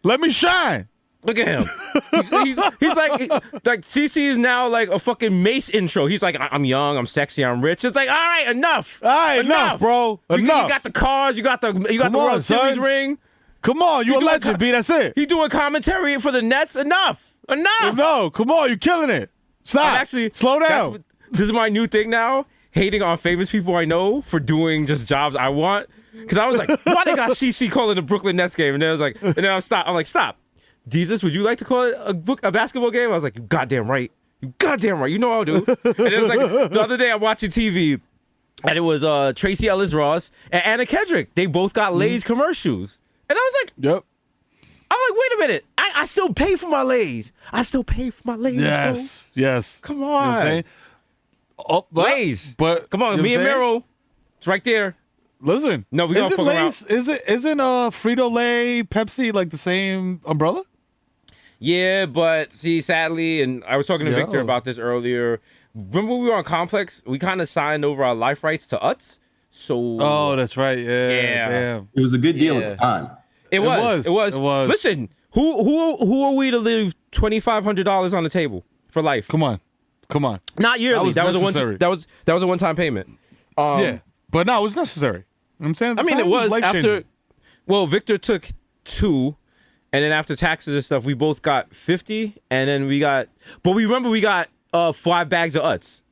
Let me shine. Look at him. He's like CC is now like a fucking Mace intro. He's like, I'm young, I'm sexy, I'm rich. It's like, all right, enough. All right, enough, bro. Enough. You got the cars, you got the World Series ring. Come on, you a legend, B. That's it. He doing commentary for the Nets. Enough. No, come on, you killing it. Stop. Slow down. This is my new thing now. Hating on famous people I know for doing just jobs I want. Because I was like, why they got CC calling the Brooklyn Nets game? And then I was like, I'm like, stop. Jesus, would you like to call it a basketball game? I was like, you goddamn right. You goddamn right. You know I'll do. And it was like the other day I'm watching TV, and it was Tracy Ellis Ross and Anna Kendrick. They both got Lay's commercials. And I was like, Yep. I'm like, wait a minute. I still pay for my Lay's. Yes, bro. Yes. Come You know what I'm on. saying? Oh, Lay's. But Come on, you know me what and I'm saying? Mero. It's right there. Listen. No, we gonna isn't fuck around. Lay's, isn't Frito-Lay, Pepsi like the same umbrella? Yeah, but see, sadly, and I was talking to Victor about this earlier. Remember when we were on Complex? We kind of signed over our life rights to Utz. So Oh, that's right. Yeah. Yeah. Damn. It was a good deal Yeah. at the time. It was. Listen, who are we to leave $2,500 on the table for life? Come on. Not yearly. That was necessary. that was a one-time payment. Yeah. But no, it was necessary. You know what I'm saying? I mean, it was life-changing. after. Well, Victor took 2, and then after taxes and stuff, we both got 50, and then we got. But we got 5 bags of Utz,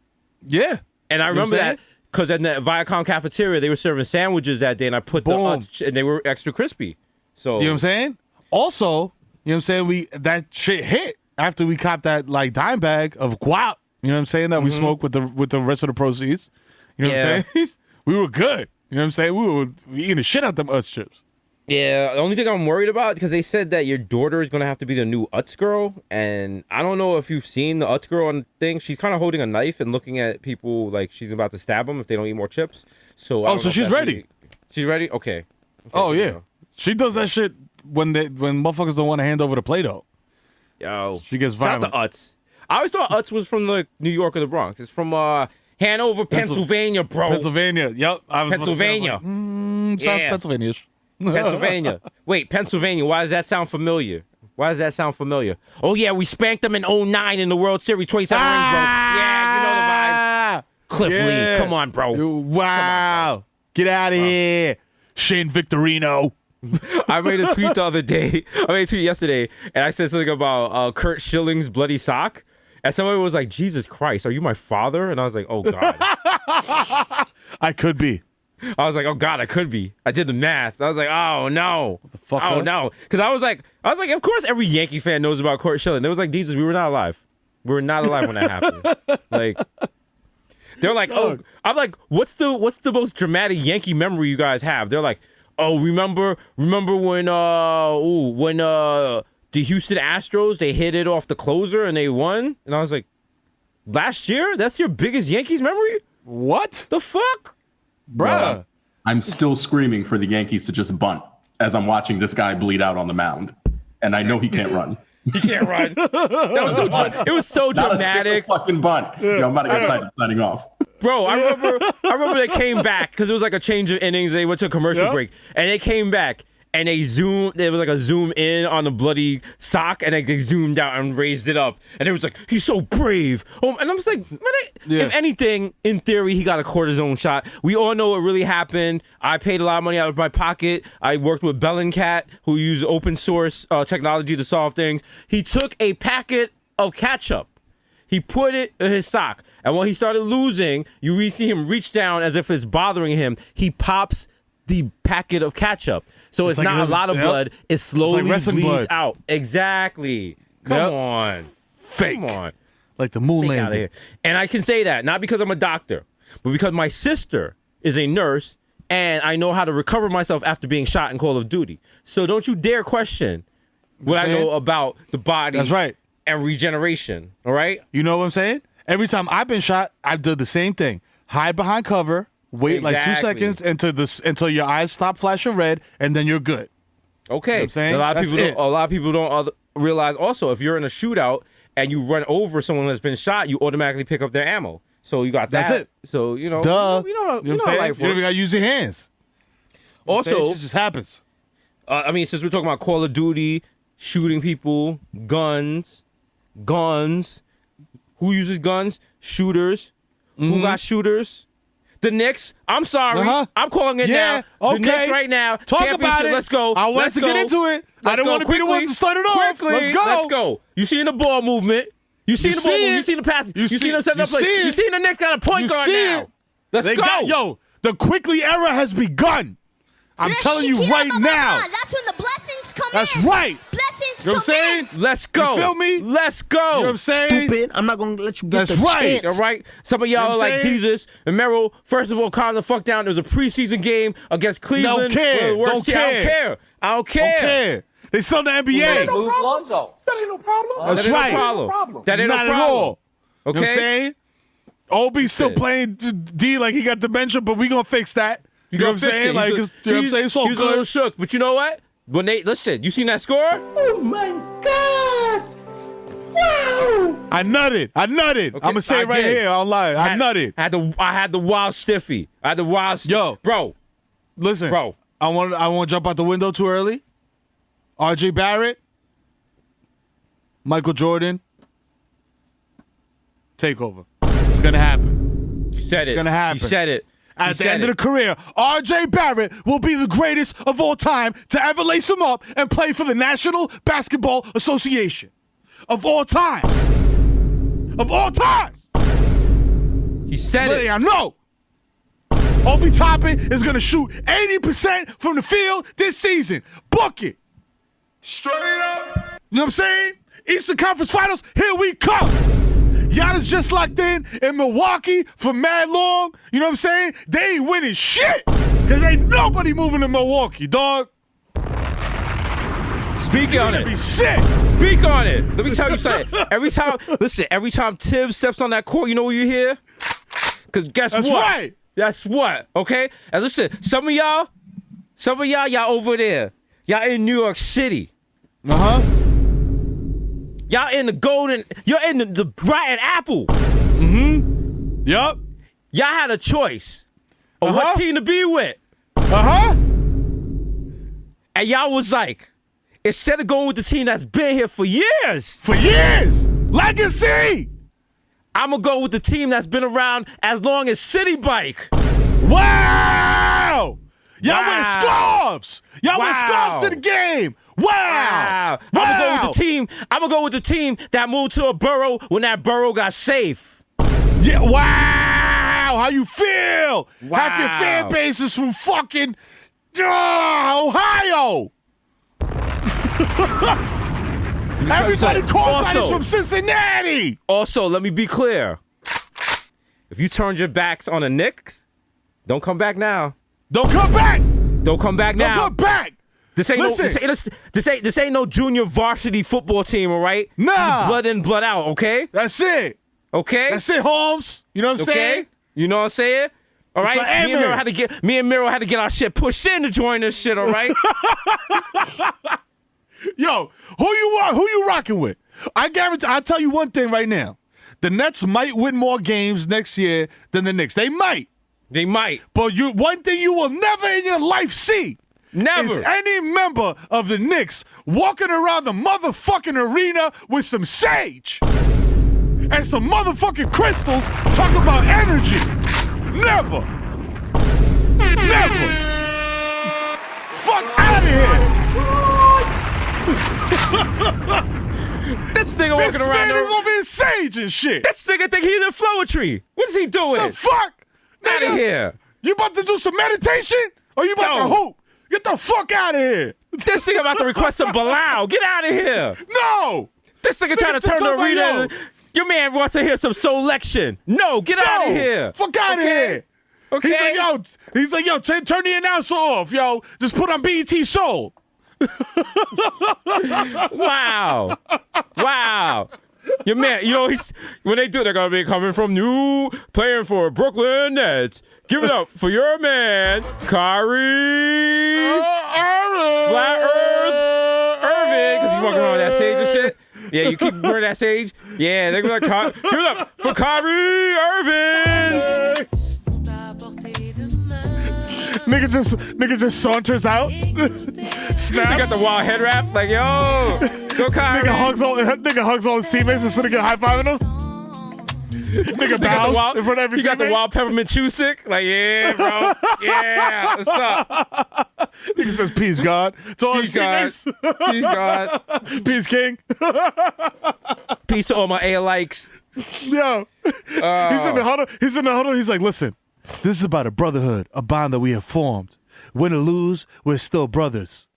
Yeah. and I You know remember what I'm that because in the Viacom cafeteria they were serving sandwiches that day, and I put the Boom. Utz, and they were extra crispy. So You know what I'm saying? Also, you know what I'm saying? That shit hit after we copped that like dime bag of guap. You know what I'm saying? That we smoked with the rest of the proceeds. You know what I'm saying? We were good. You know what I'm saying? We were eating the shit out them Utz chips. Yeah, the only thing I'm worried about, because they said that your daughter is going to have to be the new Utz girl, and I don't know if you've seen the Utz girl on the thing. She's kind of holding a knife and looking at people like she's about to stab them if they don't eat more chips. So I don't So know if she's that's ready. really- She's ready? Okay. Oh good to yeah. know. She does that shit when motherfuckers don't want to hand over the Play-Doh. Yo. She gets Shout violent. out to Utz. I always thought Utz was from like New York or the Bronx. It's from Hanover, Pennsylvania, bro. Pennsylvania. Yep. I was about to say, I was Pennsylvania. like, sounds Yeah. Pennsylvania-ish. Pennsylvania. Wait, Pennsylvania. Why does that sound familiar? Oh, yeah, we spanked them in 09 in the World Series, 27 rings, bro. Yeah, you know the vibes. Cliff Lee, come on, bro. Wow. Get out of here. Shane Victorino. I made a tweet the other day. I made a tweet yesterday, and I said something about Kurt Schilling's bloody sock. And somebody was like, Jesus Christ, are you my father? And I was like, oh, God. I could be. I was like, oh, God, I could be. I did the math. I was like, oh, no. fuck Oh, up? no. Because I was like, of course every Yankee fan knows about Kurt Schilling. It was like, Jesus, we were not alive. We were not alive when that happened. Like, they're like, oh, I'm like, what's the most dramatic Yankee memory you guys have? They're like, oh, remember when the Houston Astros, they hit it off the closer and they won? And I was like, last year? That's your biggest Yankees memory? What? The fuck? Bruh. I'm still screaming for the Yankees to just bunt as I'm watching this guy bleed out on the mound. And I know he can't run. He can't run. It was so Not a dramatic. single fucking bunt. Yo, I'm about to get signing off. Bro, I remember they came back because it was like a change of innings. They went to a commercial break and they came back and there was like a zoom in on the bloody sock and they zoomed out and raised it up. And it was like, he's so brave. Oh, and I'm just like, if anything, in theory, he got a cortisone shot. We all know what really happened. I paid a lot of money out of my pocket. I worked with Bellingcat, who used open source technology to solve things. He took a packet of ketchup. He put it in his sock. And when he started losing, you see him reach down as if it's bothering him. He pops the packet of ketchup. So it's like not a lot of blood. It slowly wrestling bleeds blood. out. Exactly. Come on. Fake. Come on. Like the moon Get out of landing. here. And I can say that, not because I'm a doctor, but because my sister is a nurse and I know how to recover myself after being shot in Call of Duty. So don't you dare question what I know about the body. That's right. And regeneration. All right? You know what I'm saying? Every time I've been shot, I've done the same thing. Hide behind cover, wait like 2 Exactly. seconds until your eyes stop flashing red, and then you're good. Okay. You know what I'm saying? A lot of That's people it. don't, a lot of people don't realize also if you're in a shootout and you run over someone that's been shot, you automatically pick up their ammo. So you got that. That's it. So you know, Duh. you know, what I'm saying? life You don't even works. got to use your hands. Also, It just happens. I mean, since we're talking about Call of Duty, shooting people, guns, who uses guns? Shooters. Who got shooters? The Knicks. I'm sorry. Uh-huh. I'm calling it Yeah, now. The okay. Knicks right now. Talk about Championship. it. Let's go. I wanted Let's to go. get into it. I Let's didn't go want to be the one quickly. to start it off. Quickly. Let's go. Let's go. You seen the ball movement. You seen the ball see movement. it. You seen the pass. You You see- seen them setting you up play. see it. You seen the Knicks got a point You guard see now. it. Let's They go. got, the quickly era has begun. I'm telling you right now. That's when the blessings come That's in. right. Blessings You know what I'm saying? Let's go. You feel me? Let's go. You know what I'm saying? Stupid. I'm not gonna let you get That's the right. chance. All right? Some of y'all You know are what like I'm saying? Jesus and Merrill. First of all, calm the fuck down. There was a preseason game against Cleveland. Don't care. One of the worst Don't teams. I don't care. care. I don't care. Don't care. They still in the NBA. Move Lonzo. That's That ain't right. no problem. That ain't Not no at problem. all. You know what I'm Okay? saying? Obi's still playing D like he got dementia, but we gonna fix that. You know what I'm saying? Like, you know what I'm saying? It's all He was a little good. shook, but you know what? When they listen, you seen that score? Oh my God! Wow! I nutted. Okay, I'm gonna say I it right did. here online. I nutted. I had the wild stiffy. I had the wild. Yo. bro, Listen, Bro. I want to jump out the window too early. R.J. Barrett, Michael Jordan, takeover. It's gonna happen. you said it. gonna happen. You said it. At the end of the career, R.J. Barrett will be the greatest of all time to ever lace him up and play for the National Basketball Association. Of all times. Of all times. He said it. I know. Obi Toppin is going to shoot 80% from the field this season. Book it. Straight up. You know what I'm saying? Eastern Conference Finals, here we come. Giannis just locked in Milwaukee for mad long. You know what I'm saying? They ain't winning shit. Because ain't nobody moving to Milwaukee, dog. Speak on Be it. sick. Speak on it. Let me tell you something. Every time Tibbs steps on that court, you know what you hear? Because guess That's what? right. That's what, okay? And listen, some of y'all over there, y'all in New York City. Uh-huh. Y'all in you're in the Rotten Apple. Yup. Y'all had a choice of Uh-huh. what team to be with. Uh-huh. And y'all was like, instead of going with the team that's been here for years, For years. Legacy. I'm going to go with the team that's been around as long as City Bike. Wow. Y'all wear Wow. scarves. Y'all wear Wow. scarves to the game. Wow. I'm going to go with the team that moved to a borough when that borough got safe. Yeah, wow. How you feel? Half your Wow. fan base is from fucking Ohio. Everybody courtside is from Cincinnati. Also, let me be clear. If you turned your backs on the Knicks, don't come back now. Don't come back. Don't come back Don't now. come back. This ain't Listen. this ain't no junior varsity football team, all right? Nah. Blood in, blood out, okay? That's it. Okay? That's it, Holmes. You know what I'm Okay? saying? You know what I'm saying? All right? like, Me and amen. Miro had to get our shit pushed in to join this shit, all right? Yo, who you rocking with? I guarantee. I'll tell you one thing right now. The Nets might win more games next year than the Knicks. They might. They might. But one thing you will never in your life see Never. is any member of the Knicks walking around the motherfucking arena with some sage and some motherfucking crystals talking about energy. Never. Never. Fuck out of here. This nigga This walking around man is over here sage and shit. This nigga think he's in Flowetry. What is he doing? The fuck? Out of Nigga, here. You about to do some meditation? Or you about to No. hoop? Get the fuck out of here. This nigga about to request some Bilal. Get out of here. No. This nigga trying to turn the talking arena. about, Your man wants to hear some selection. No, get out of here. Fuck out of here. Okay. He's like, yo, turn the announcer off, yo. Just put on BET Soul. Wow. Wow. Your man, you know, when they do, they're going to be coming from new, playing for Brooklyn Nets. Give it up for your man, Kyrie Flat Earth Irving, because he's walking around with that sage and shit. Yeah, you keep wearing that sage. Yeah, they're going to give it up for Kyrie Irving. Nigga just saunters out. Snaps. They got the wild head wrap, like, yo, go Kyrie. Nigga hugs all his teammates instead of getting high-fiving them. Nigga bows in front of every You got the teammate. wild peppermint chew stick? Like, yeah, bro. Yeah, what's up? Nigga says, peace, God. To all his Peace, God. teammates. Peace, God. Peace, King. Peace to all my A-likes. Yo. He's in the huddle. He's like, listen, this is about a brotherhood, a bond that we have formed. Win or lose, we're still brothers.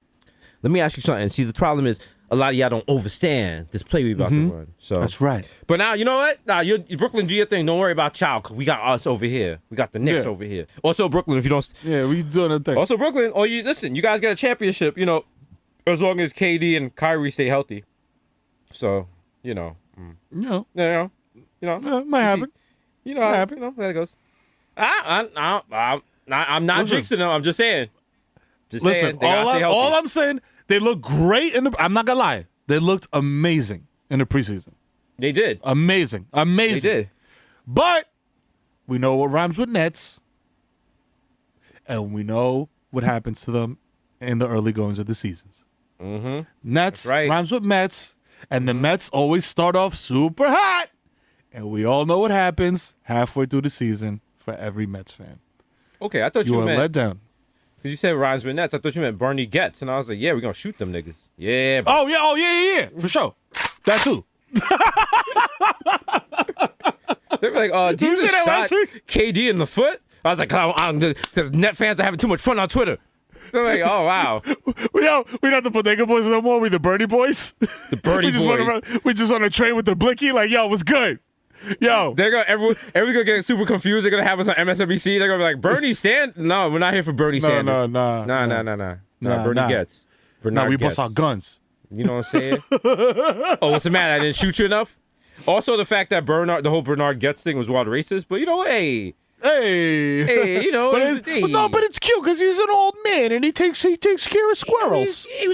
Let me ask you something. See, the problem is a lot of y'all don't understand this play we about to run. So That's right. But now, you know what? Now, you Brooklyn, do your thing. Don't worry about y'all, because we got us over here. We got the Knicks over here. Also, Brooklyn, if you don't... Yeah, we doing a thing. Also, Brooklyn, listen, you guys got a championship, as long as KD and Kyrie stay healthy. So, You know, might happen. How that goes. I'm not jinxing them. I'm just saying. Listen, all I'm saying, they look great I'm not gonna lie. They looked amazing in the preseason. They did. Amazing. They did. But we know what rhymes with Nets. And we know what happens to them in the early goings of the seasons. Mm-hmm. Nets right. rhymes with Mets. And the Mets always start off super hot. And we all know what happens halfway through the season for every Mets fan. Okay, I thought You you are meant... let down. Because you said rhymes with Nets. I thought you meant Bernie Getz. And I was like, yeah, we're going to shoot them niggas. Yeah. Oh, yeah. For sure. That's who. They were like, Did you Jesus say that shot last week? KD in the foot. I was like, because Net fans are having too much fun on Twitter. So I'm like, oh, wow. We don't the Bodega Boys no more. We the Birdie Boys. The Birdie Boys. We just on a train with the Blicky. Like, yo, what's good? Yo. They're going everyone's gonna get super confused. They're gonna have us on MSNBC. They're gonna be like, Bernie Sanders. No, we're not here for Bernie Sanders. No. Bernie Getz. No, we Getz. bust our guns. You know what I'm saying? Oh, what's the matter? I didn't shoot you enough? Also, the fact that the whole Bernard Getz thing was wild racist, but Hey, but it's cute because he's an old man and he takes care of squirrels. He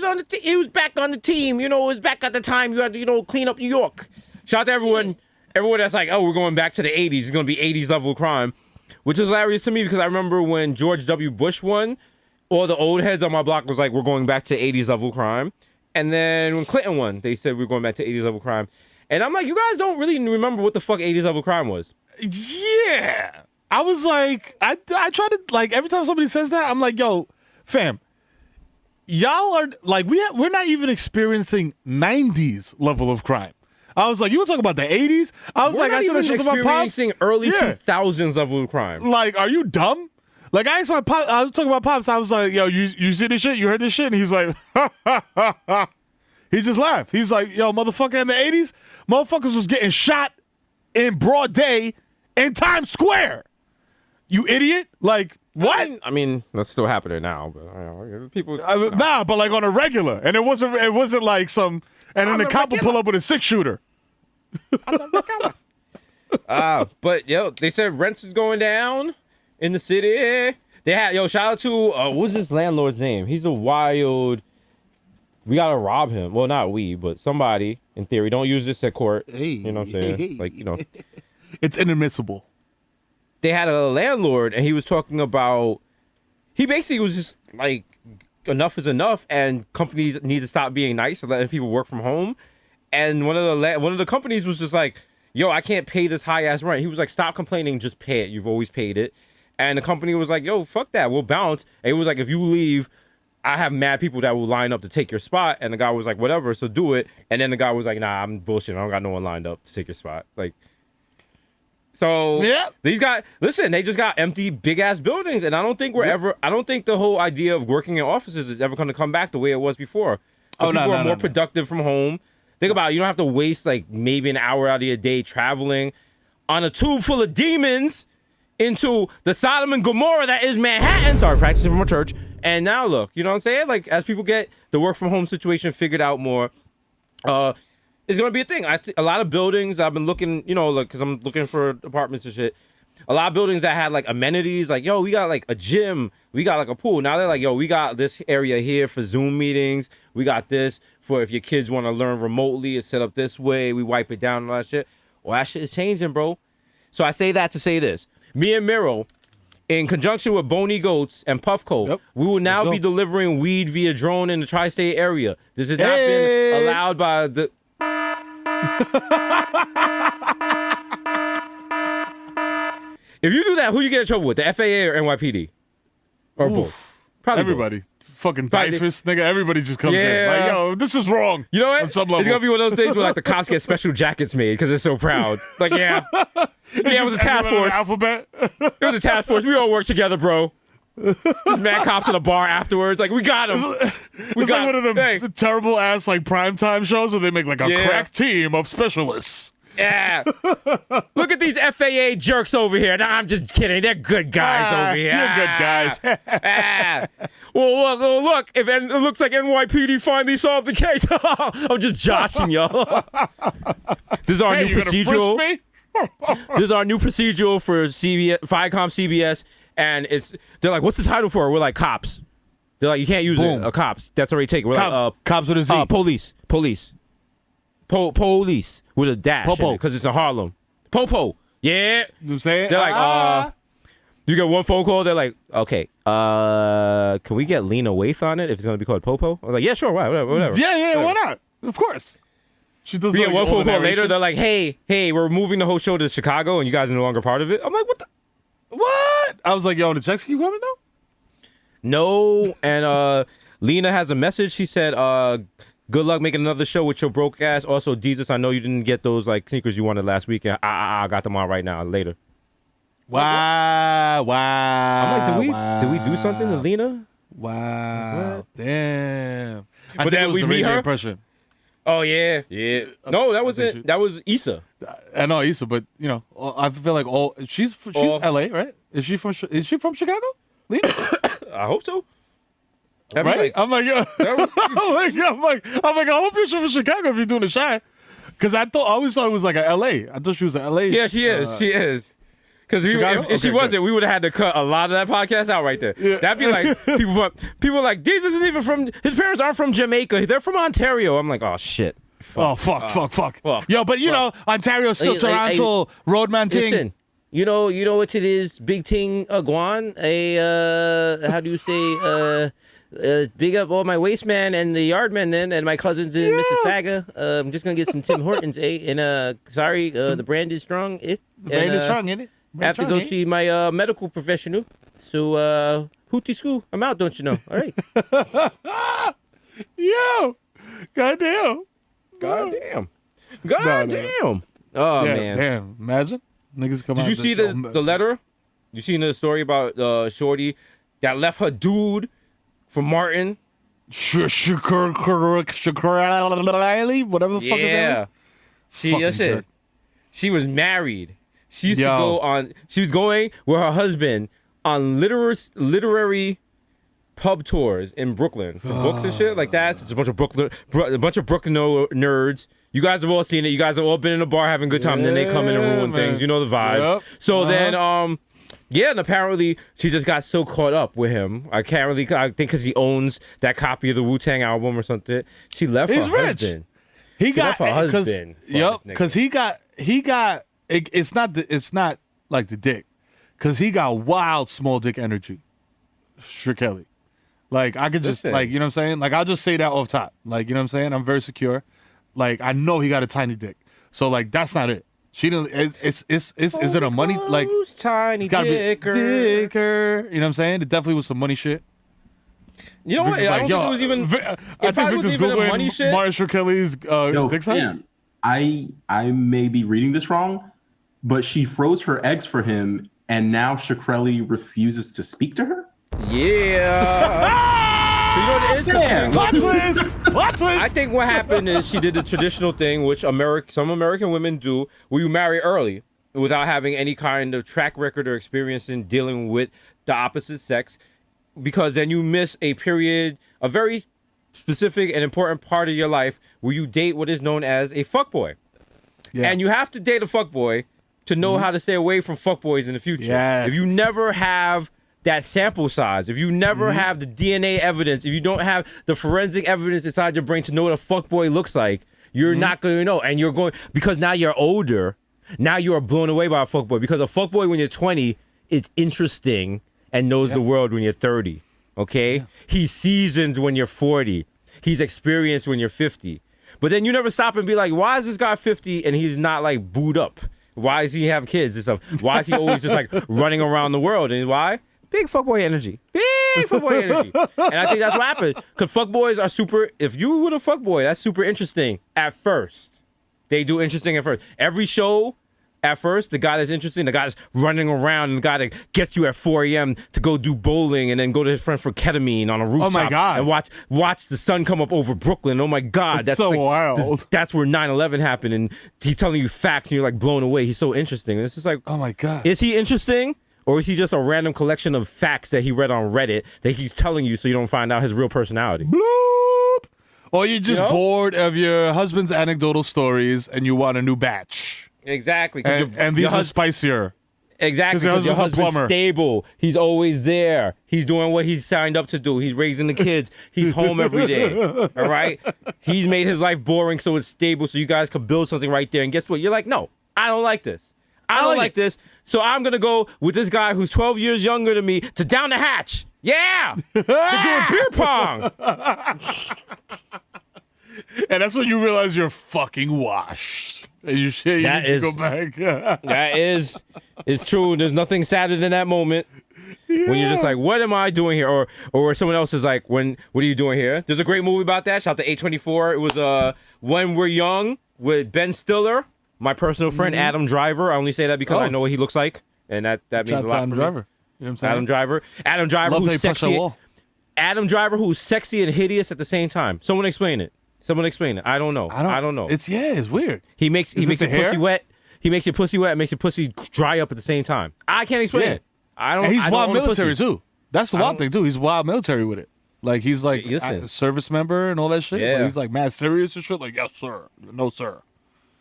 was back on the team. It was back at the time you had to clean up New York. Shout out to everyone that's like, oh, we're going back to the 80s. It's going to be 80s level crime, which is hilarious to me because I remember when George W. Bush won, all the old heads on my block was like, we're going back to 80s level crime. And then when Clinton won, they said we're going back to 80s level crime. And I'm like, you guys don't really remember what the fuck 80s level crime was. Yeah. I was like, I try to, like, every time somebody says that, I'm like, yo, fam, y'all are, like, we're not even experiencing 90s level of crime. I was like, you were talking about the 80s? I was We're like, not I said even that shit to my pops. experiencing early 2000s level of crime. Like, are you dumb? Like, I asked my pop, I was talking about pops. I was like, yo, you see this shit? You heard this shit? And he's like, ha, ha, ha, ha. He just laughed. He's like, yo, motherfucker, in the 80s, motherfuckers was getting shot in broad day in Times Square. You idiot. Like, what? I mean, that's still happening now, but I don't know, people. Nah, but like on a regular. And it wasn't like some, and then the cop would pull up with a 6-shooter. But they said rents is going down in the city. They had shout out to what's his landlord's name? He's a wild. We gotta rob him. Well, not we, but somebody in theory. Don't use this at court. You know what I'm saying? Like It's inadmissible. They had a landlord, and he was talking about. He basically was just like, enough is enough, and companies need to stop being nice and letting people work from home. And one of the companies was just like, yo, I can't pay this high ass rent. He was like, stop complaining, just pay it. You've always paid it. And the company was like, yo, fuck that, we'll bounce. And it was like, if you leave, I have mad people that will line up to take your spot. And the guy was like, whatever, so do it. And then the guy was like, nah, I'm bullshitting. I don't got no one lined up to take your spot. Like, so these guys, listen, they just got empty big ass buildings. And I don't think I don't think the whole idea of working in offices is ever going to come back the way it was before. People are more productive from home. Think about it. You don't have to waste like maybe an hour out of your day traveling on a tube full of demons into the Sodom and Gomorrah that is Manhattan. Sorry, practicing from a church. And now look, you know what I'm saying? Like, as people get the work from home situation figured out more, it's going to be a thing. A lot of buildings I've been looking, because I'm looking for apartments and shit. A lot of buildings that had like amenities, like, yo, we got like a gym, we got like a pool. Now they're like, yo, we got this area here for Zoom meetings. We got this for if your kids want to learn remotely. It's set up this way. We wipe it down and all that shit. Well, that shit is changing, bro. So I say that to say this. Me and Miro, in conjunction with Boney Goats and Puffco, we will now be delivering weed via drone in the tri-state area. This has not been allowed by the... If you do that, who you get in trouble with? The FAA or NYPD? Or both? Probably everybody. Both. Fucking DYFS, nigga. Everybody just comes in. Like, yo, this is wrong. You know what? On some level. It's going to be one of those days where like the cops get special jackets made because they're so proud. Like, yeah. It was a task force. Alphabet. It was a task force. We all work together, bro. Just mad cops in a bar afterwards. Like, we got him. It's like one of the terrible ass like primetime shows where they make like a crack team of specialists. Yeah. Look at these FAA jerks over here. Nah, I'm just kidding. They're good guys over here. You're good guys. Well, look. If it looks like NYPD finally solved the case. I'm just joshing y'all. This is our new procedural. This is our new procedural for CBS, Viacom CBS, and they're like, what's the title for it? We're like, cops. They're like, you can't use it. Cops. That's already taken. We're like, cops with a Z. Police with a dash because it's in Harlem. Popo. Yeah. You know what I'm saying? They're like, you get one phone call. They're like, okay, can we get Lena Waithe on it if it's going to be called Popo? I was like, yeah, sure, whatever. Yeah, why not? Of course. She does. We get one phone call later. They're like, hey, we're moving the whole show to Chicago, and you guys are no longer part of it. I'm like, what? I was like, yo, the checks keep coming though? No, and Lena has a message. She said, good luck making another show with your broke ass. Also, Jesus, I know you didn't get those like sneakers you wanted last week, and I got them on right now. Later. Wow. I'm like, did we do something to Lena? Wow. What? Damn. But then we meet her. Impression. Oh yeah. No, that wasn't. That was Issa. I know Issa, but you know, I feel like she's LA, right? Is she from Chicago? Lena? I hope so. Right? I'm like, I hope you're from Chicago if you're doing a shot. Because I always thought it was like a LA. I thought she was a LA. Yeah, she is. She is. Because if she wasn't, we would have had to cut a lot of that podcast out right there. Yeah. That'd be like people are like, Jesus isn't even from. His parents aren't from Jamaica. They're from Ontario. I'm like, oh shit. Fuck. Yo, but you know, Ontario's still Toronto roadman thing. Listen, you know what it is. Big ting aguan. How do you say? Big up all my wasteman and the yardmen then, and my cousins in Mississauga. I'm just gonna get some Tim Hortons, And sorry, the brand is strong. The brand is strong, isn't it? I have to go to my medical professional. So, hootie school. I'm out, don't you know? All right. Yo, goddamn. No. Oh, yeah, man. Damn. Imagine. Niggas come out. Did you see the letter? You seen the story about Shorty that left her dude for Martin? Whatever the fuck is that? She was married. She used to go on. She was going with her husband on literary pub tours in Brooklyn for books and shit like that. So it's a bunch of Brooklyn nerds. You guys have all seen it. You guys have all been in a bar having a good time, and then they come in and ruin things. You know the vibes. Yep. So then, and apparently she just got so caught up with him. I think because he owns that copy of the Wu-Tang album or something. She left her husband. He got her husband. Yep, because he got. It's not like the dick, because he got wild small dick energy. Kelly. Like, I could just, like, you know what I'm saying? Like, I'll just say that off top. Like, you know what I'm saying? I'm very secure. Like, I know he got a tiny dick. So, like, that's not it. She didn't, is it a money, like, tiny dicker. You know what I'm saying? It definitely was some money shit. You know what? I don't think it was even, I think Victor's Googling Martin Kelly's dick size. Dan, I may be reading this wrong, but she froze her eggs for him, and now Shkreli refuses to speak to her? Yeah. You know what it is? Plot twist! I think what happened is she did the traditional thing, which some American women do, where you marry early without having any kind of track record or experience in dealing with the opposite sex, because then you miss a period, a very specific and important part of your life where you date what is known as a fuckboy. Yeah. And you have to date a fuckboy to know how to stay away from fuckboys in the future. Yes. If you never have that sample size, if you never have the DNA evidence, if you don't have the forensic evidence inside your brain to know what a fuckboy looks like, you're not going to know. And you're going, because now you're older, now you are blown away by a fuckboy. Because a fuckboy when you're 20 is interesting and knows the world when you're 30. Okay? Yeah. He's seasoned when you're 40. He's experienced when you're 50. But then you never stop and be like, why is this guy 50 and he's not like booed up? Why does he have kids and stuff? Why is he always just like running around the world? And why? Big fuckboy energy. Big fuckboy energy. And I think that's what happened. Because fuckboys are super, if you were a fuckboy, that's super interesting at first. They do interesting at first. Every show at first, the guy that's interesting, the guy that's running around, and the guy that gets you at 4 a.m. to go do bowling and then go to his friend for ketamine on a rooftop. Oh my God. And watch the sun come up over Brooklyn. Oh my God. That's so wild. That's where 9/11 happened, and he's telling you facts, and you're like blown away. He's so interesting. And it's just like, oh my God. Is he interesting? Or is he just a random collection of facts that he read on Reddit that he's telling you so you don't find out his real personality? Bloop. Or you're just bored of your husband's anecdotal stories and you want a new batch. Exactly. And these are spicier. Exactly, because your husband's stable. He's always there. He's doing what he's signed up to do. He's raising the kids. He's home every day. All right? He's made his life boring so it's stable so you guys can build something right there. And guess what? You're like, no, I don't like this. I don't like this. So I'm going to go with this guy who's 12 years younger than me to Down the Hatch. Yeah. They're doing beer pong. And that's when you realize you're fucking washed. And you need to go back. That is true. There's nothing sadder than that moment. Yeah. When you're just like, what am I doing here? Or someone else is like, what are you doing here? There's a great movie about that. Shout out to A24. It was When We're Young with Ben Stiller. My personal friend, Adam Driver. I only say that because I know what he looks like. And that means a lot Adam for Driver. me. You know what I'm saying? Adam Driver Love who's sexy. Adam Driver who's sexy and hideous at the same time. Someone explain it. I don't know. I don't know. It's weird. He makes your pussy wet. He makes your pussy wet. Makes your pussy dry up at the same time. I can't explain it. And he's wild military too. That's the wild thing too. He's wild military with it. Like he's like a service member and all that shit. Yeah. So he's like mad serious and shit. Like yes sir, no sir.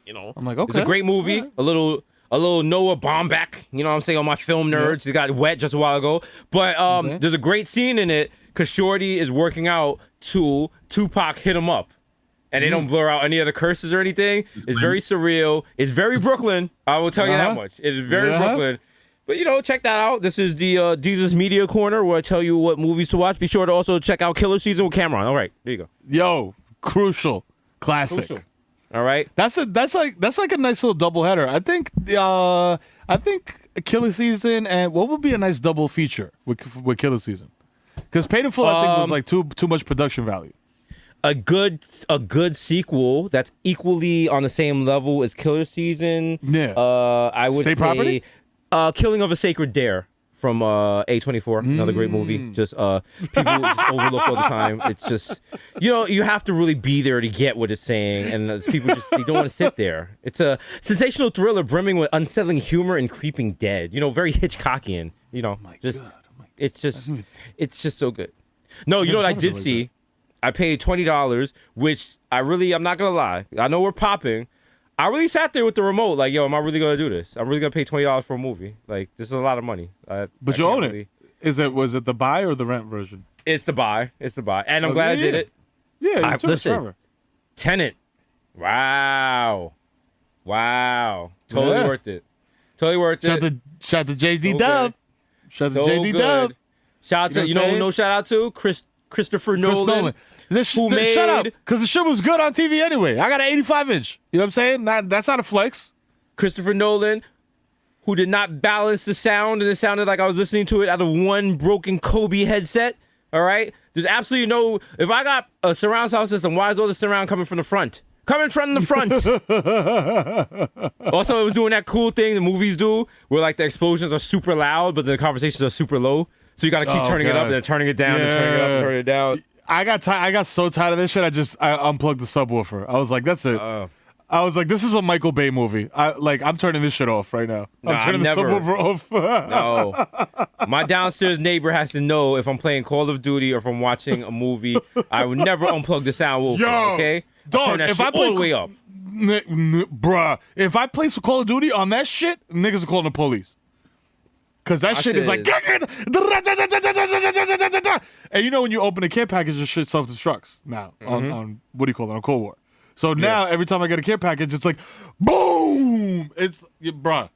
You know, I'm like, okay. It's a great movie. Right. A little Noah Baumbach. You know what I'm saying? On my film nerds. They got wet just a while ago. But there's a great scene in it because Shorty is working out to Tupac Hit 'Em Up. And they don't blur out any of the curses or anything. It's very surreal. It's very Brooklyn. I will tell you that much. It is very Brooklyn. But, check that out. This is the Jesus Media Corner where I tell you what movies to watch. Be sure to also check out Killer Season with Cameron. All right, there you go. Yo, crucial. Classic. Crucial. All right. That's like a nice little doubleheader. I think Killer Season and what would be a nice double feature with Killer Season? Because Painful I think was like too much production value. A good sequel that's equally on the same level as Killer Season. Yeah. I would State say Property? Killing of a Sacred Dare from A24. Another great movie. Just people just overlook all the time. It's just you have to really be there to get what it's saying, and people just they don't want to sit there. It's a sensational thriller brimming with unsettling humor and creeping dead. Very Hitchcockian. It's just so good. No, you know what I did see? I paid $20, which I'm not going to lie. I know we're popping. I really sat there with the remote like, yo, am I really going to do this? I'm really going to pay $20 for a movie. Like, this is a lot of money. But you own it. Was it the buy or the rent version? It's the buy. And I'm glad I did it. Yeah, listen, Tenet. Wow. Totally worth it. Shout out to JD Dub. Shout out to JD Dub. Shout out to, who no shout out to? Christopher Nolan. Shut up, because the shit was good on TV anyway. I got an 85-inch. You know what I'm saying? That's not a flex. Christopher Nolan, who did not balance the sound, and it sounded like I was listening to it out of one broken Kobe headset. All right? There's absolutely no... If I got a surround sound system, why is all the surround coming from the front? Coming from the front. Also, it was doing that cool thing the movies do, where like the explosions are super loud, but the conversations are super low. So you got to keep turning it up and then turning it down and turning it up and turning it down. I got so tired of this shit. I unplugged the subwoofer. I was like, that's it. I was like, this is a Michael Bay movie. I'm turning this shit off right now. I'm turning the subwoofer off. No. My downstairs neighbor has to know if I'm playing Call of Duty or if I'm watching a movie. I would never unplug the sound woofer. Okay, dog. If I play all the way up, bruh, if I play some Call of Duty on that shit, niggas are calling the police. Because that shit is like... And when you open a care package, the shit self-destructs now on what do you call it, on Cold War. So now, every time I get a care package, it's like, boom! It's, bruh.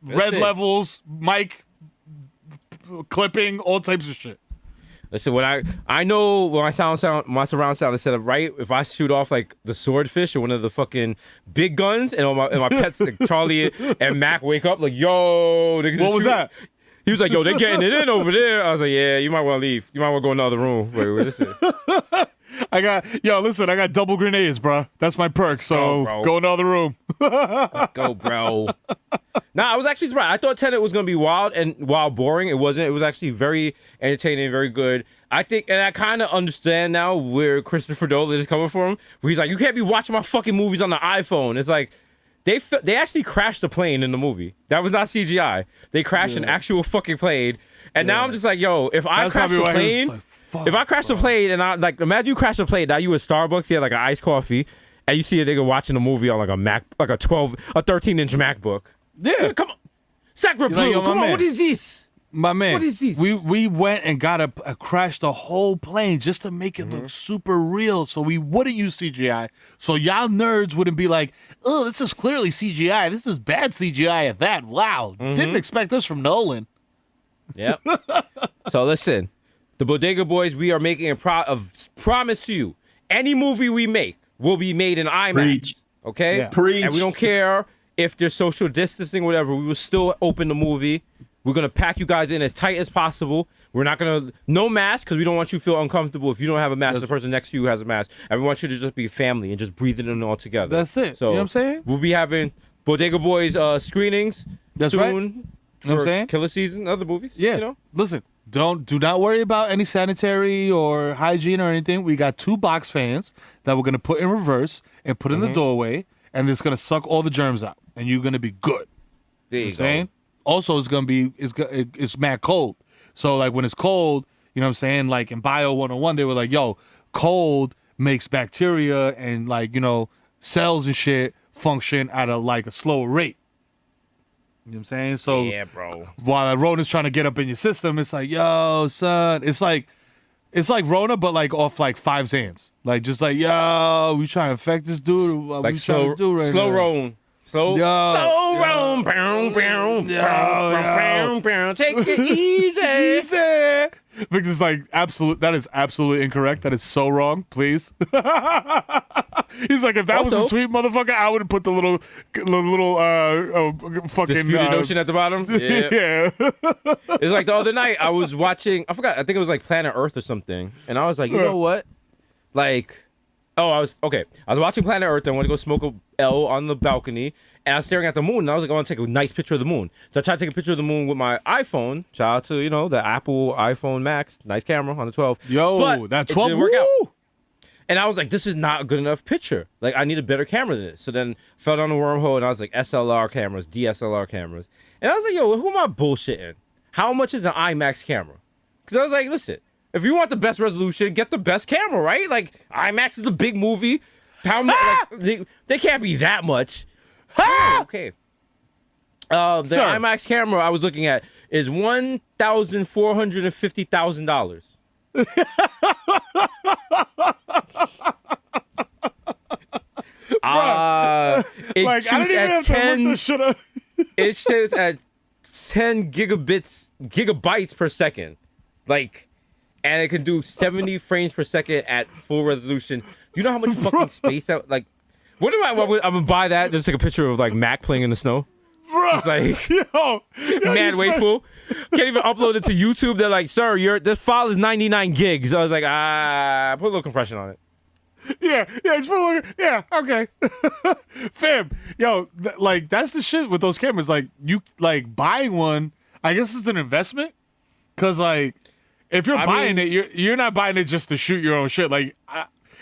Red levels, mic, clipping, all types of shit. Listen, when I know when my surround sound is set up right, if I shoot off like the swordfish or one of the fucking big guns, and my pets like Charlie and Mac wake up like, yo, niggas. What was that? He was like, yo, they getting it in over there. I was like, yeah, you might want to leave. You might want to go in the other room. Wait, this is. I got double grenades, bro. That's my perk. So go in the other room. Let's go, bro. Nah, I was actually surprised. I thought Tenet was gonna be wild and boring. It wasn't. It was actually very entertaining, very good. I think, and I kind of understand now where Christopher Nolan is coming from. Where he's like, you can't be watching my fucking movies on the iPhone. It's like they actually crashed the plane in the movie. That was not CGI. They crashed an actual fucking plane. And now I'm just like, yo, if I crash the plane. If I crash the plane and I like imagine you crash the plane, now you at Starbucks, you had like an iced coffee, and you see a nigga watching a movie on like a Mac, like a 13-inch MacBook. Yeah, come on, Sacred Blue, come on, what is this? My man, what is this? We went and got a crash the whole plane just to make it look super real, so we wouldn't use CGI. So y'all nerds wouldn't be like, oh, this is clearly CGI. This is bad CGI at that. Wow, didn't expect this from Nolan. Yep. So listen. The Bodega Boys, we are making a promise to you. Any movie we make will be made in IMAX. Preach. Okay? Yeah. Preach. And we don't care if there's social distancing, whatever. We will still open the movie. We're going to pack you guys in as tight as possible. We're not going to... No mask, because we don't want you to feel uncomfortable if you don't have a mask. The person next to you has a mask. And we want you to just be family and just breathe it in all together. That's it. So you know what I'm saying? We'll be having Bodega Boys screenings That's soon. right. You know what I'm saying? Killer Season, other movies. Yeah. You know? Listen, do not worry about any sanitary or hygiene or anything. We got 2 box fans that we're gonna put in reverse and put in the doorway, and it's gonna suck all the germs out, and you're gonna be good. There you know what go. I'm saying? Also, it's mad cold. So like when it's cold, you know what I'm saying? Like in Bio 101, they were like, yo, cold makes bacteria and like, you know, cells and shit function at a like a slower rate. You know what I'm saying? So Yeah, bro. while Rona's trying to get up in your system, it's like, yo, son, it's like Rona, but like off like 5 Xans. Like just like, yo, we trying to infect this dude. What Like we trying to do right slow now? roam. Slow roam. Bow, bow, bow, bow. Take it easy. Easy. Victor's like, that is absolutely incorrect. That is so wrong. Please. He's like, if that was Also- a tweet, motherfucker, I would have put the little fucking Disputed notion at the bottom. Yeah. yeah. It's like the other night I was watching, I forgot, I think it was like Planet Earth or something. And I was like, you know what? Like, I was watching Planet Earth. I wanted to go smoke a L on the balcony. And I was staring at the moon. And I was like, I want to take a nice picture of the moon. So I tried to take a picture of the moon with my iPhone. Shout out to, you know, the Apple iPhone Max. Nice camera on the 12. Yo, But that it 12 didn't work out. woo! And I was like, this is not a good enough picture. Like, I need a better camera than this. So then fell down the wormhole, and I was like, SLR cameras, DSLR cameras. And I was like, yo, who am I bullshitting? How much is an IMAX camera? Because I was like, listen, if you want the best resolution, get the best camera, right? Like, IMAX is a big movie. Like, they can't be that much. Okay. The IMAX camera I was looking at is $1,450,000. It Like, I shoots didn't even at have to look 10. this shit up. It shoots at 10 gigabytes per second, like, and it can do 70 frames per second at full resolution. Do you know how much fucking space that? Like, what am I'm gonna buy that? Just take a picture of like Mac playing in the snow. Bro, It's like yo, mad you wasteful. Can't even upload it to YouTube. They're like, sir, this file is 99 gigs. I was like, put a little compression on it. Yeah, just put a look. Yeah, okay. Fam, yo, like that's the shit with those cameras. Like you, like buying one, I guess it's an investment. Cause like, if you're buying it, you're not buying it just to shoot your own shit. Like,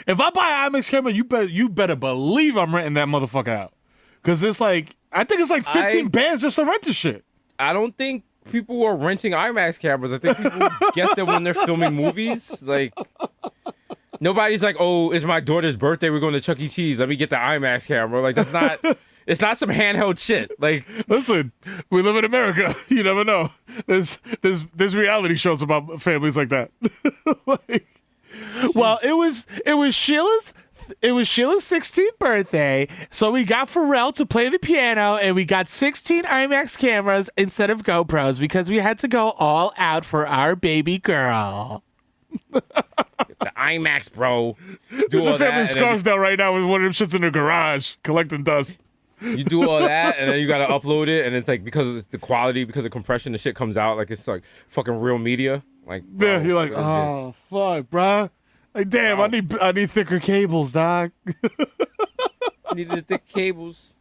if I buy an IMAX camera, you better believe I'm renting that motherfucker out. Cause it's like, I think it's like 15 bands just to rent the shit. I don't think people are renting IMAX cameras. I think people get them when they're filming movies. Like, nobody's like, oh, it's my daughter's birthday. We're going to Chuck E. Cheese. Let me get the IMAX camera. Like, that's not. It's not some handheld shit. Like, listen, we live in America. You never know. There's reality shows about families like that. Like, well, it was Sheila's 16th birthday, so we got Pharrell to play the piano, and we got 16 IMAX cameras instead of GoPros because we had to go all out for our baby girl. the IMAX, bro. There's a family in Scarsdale right now with one of them shits in their garage collecting dust. You do all that, and then you gotta upload it, and it's like because of the quality, because of compression, the shit comes out like it's like fucking real media. Like, bro, Yeah, you're like, oh fuck, bruh. Like, damn, I need thicker cables, dog. Needed the thick cables.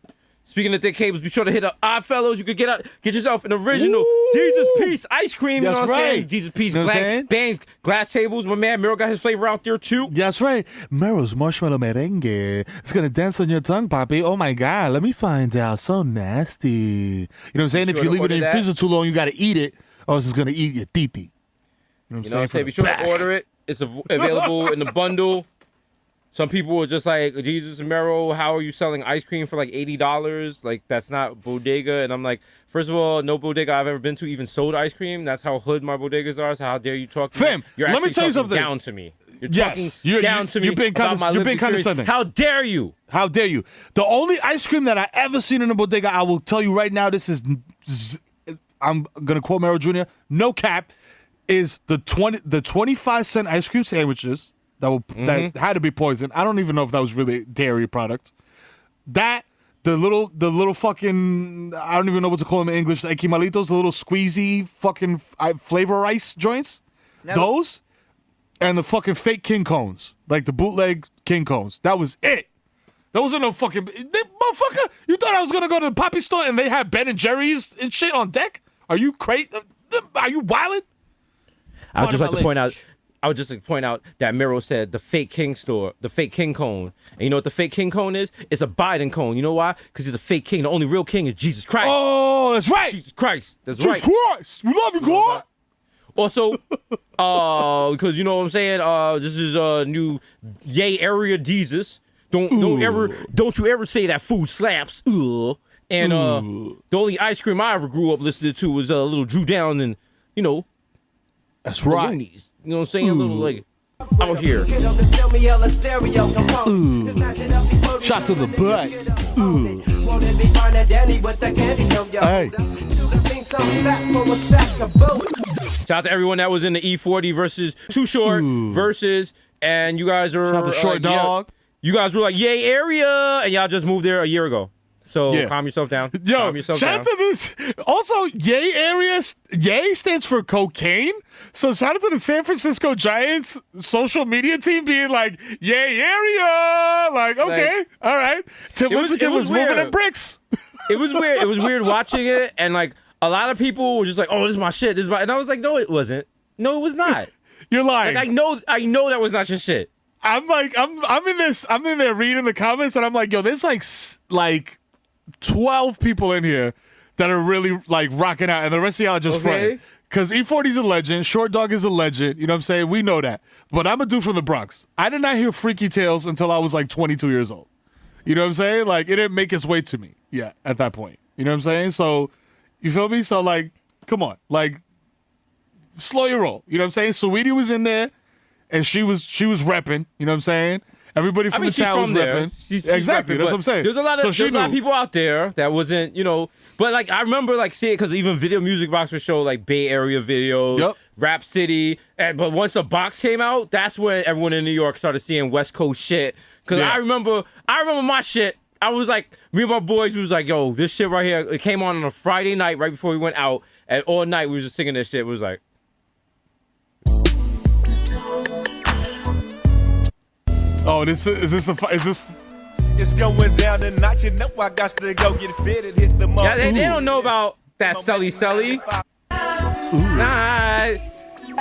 Speaking of thick cables, be sure to hit up Oddfellows. You could get yourself an original Jesus Piece ice cream. You know what I'm saying? Jesus Piece, you know black bangs, glass tables. My man Mero got his flavor out there too. That's right. Mero's marshmallow merengue. It's gonna dance on your tongue, Poppy. Oh my God, let me find out. So nasty. You know what I'm saying? If you leave it in your freezer too long, you gotta eat it, or else it's gonna eat your titi. You know what I'm saying? Be sure to order it. It's available in the bundle. Some people are just like, Jesus and Mero, how are you selling ice cream for like $80? Like, that's not bodega. And I'm like, first of all, no bodega I've ever been to even sold ice cream. That's how hood my bodegas are. So how dare you talk to Fam, me? You're let me tell you something. down to me. You're talking down to me. You're being condescending. How dare you? How dare you? The only ice cream that I ever seen in a bodega, I will tell you right now, I'm going to quote Mero Jr., no cap, is the 25-cent ice cream sandwiches. That had to be poison. I don't even know if that was really dairy product. That the little fucking, I don't even know what to call them in English. Like Equimalitos, the little squeezy fucking flavor ice joints. Those and the fucking fake King Cones, like the bootleg King Cones. That was it. That wasn't no fucking motherfucker. You thought I was gonna go to the Poppy store and they had Ben and Jerry's and shit on deck? Are you crazy? Are you wildin'? I would just like to point out that Mero said the fake King cone. And you know what the fake King cone is? It's a Biden cone. You know why? Because he's the fake king. The only real king is Jesus Christ. Oh, that's right. Jesus Christ. That's Jesus right. Christ. We love you, God. Also, because you know what I'm saying? This is a new Yay Area Jesus. Don't you ever say that food slaps. And the only ice cream I ever grew up listening to was a little Drew Down and, you know, that's right. Loonies. You know what I'm saying? A little like out here. Shot to the butt. Hey. Shout out to everyone that was in the E40 versus Too Short versus, and you guys are shout out to Short Dog. You guys were like, Yay Area, and y'all just moved there a year ago. So calm yourself down. Yo, shout out to this. Also, Yay Area, Yay stands for cocaine. So shout out to the San Francisco Giants social media team being like, Yay Area. Like, okay, like, all right. Tim Lincecum was moving at bricks. It was weird. It was weird watching it, and like a lot of people were just like, oh, this is my shit. This is my, and I was like, no, it wasn't. No, it was not. You're lying. Like, I know that was not your shit. I'm like, I'm in there reading the comments, and I'm like, yo, there's like 12 people in here that are really like rocking out, and the rest of y'all are just fronting. Because E40's a legend, Short Dog is a legend, you know what I'm saying? We know that. But I'm a dude from the Bronx. I did not hear Freaky Tales until I was like 22 years old. You know what I'm saying? Like, it didn't make its way to me yet at that point. You know what I'm saying? So, you feel me? So, like, come on. Like, slow your roll. You know what I'm saying? Saweetie was in there, and she was repping. You know what I'm saying? Everybody from the town was repping. She's exactly, repping, that's what I'm saying. There's a lot of people out there that wasn't, you know, but like I remember like seeing, because even Video Music Box would show like Bay Area videos, Rap City, but once the box came out, that's when everyone in New York started seeing West Coast shit. Because I remember my shit. I was like, me and my boys, we was like, yo, this shit right here, it came on a Friday night right before we went out, and all night we was just singing this shit. It was like, oh, is this? It's going down tonight, you know I got to go get fitted, hit the mark. Yeah, they don't know about that Selly.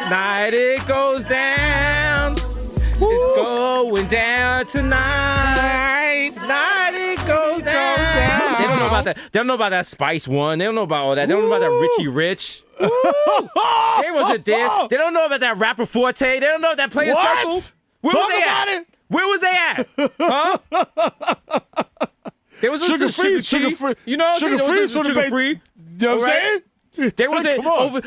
Night it goes down. It's going down tonight. Tonight it goes down. They don't know about that. They don't know about that Spice One. They don't know about all that. They don't know about that Richie Rich. They wasn't there. They don't know about that Rapper Forte. They don't know that Player Circle. Where was they at? Where was they at? Huh? There was sugar free. You know what I'm saying? Sugar free. You know what I'm saying?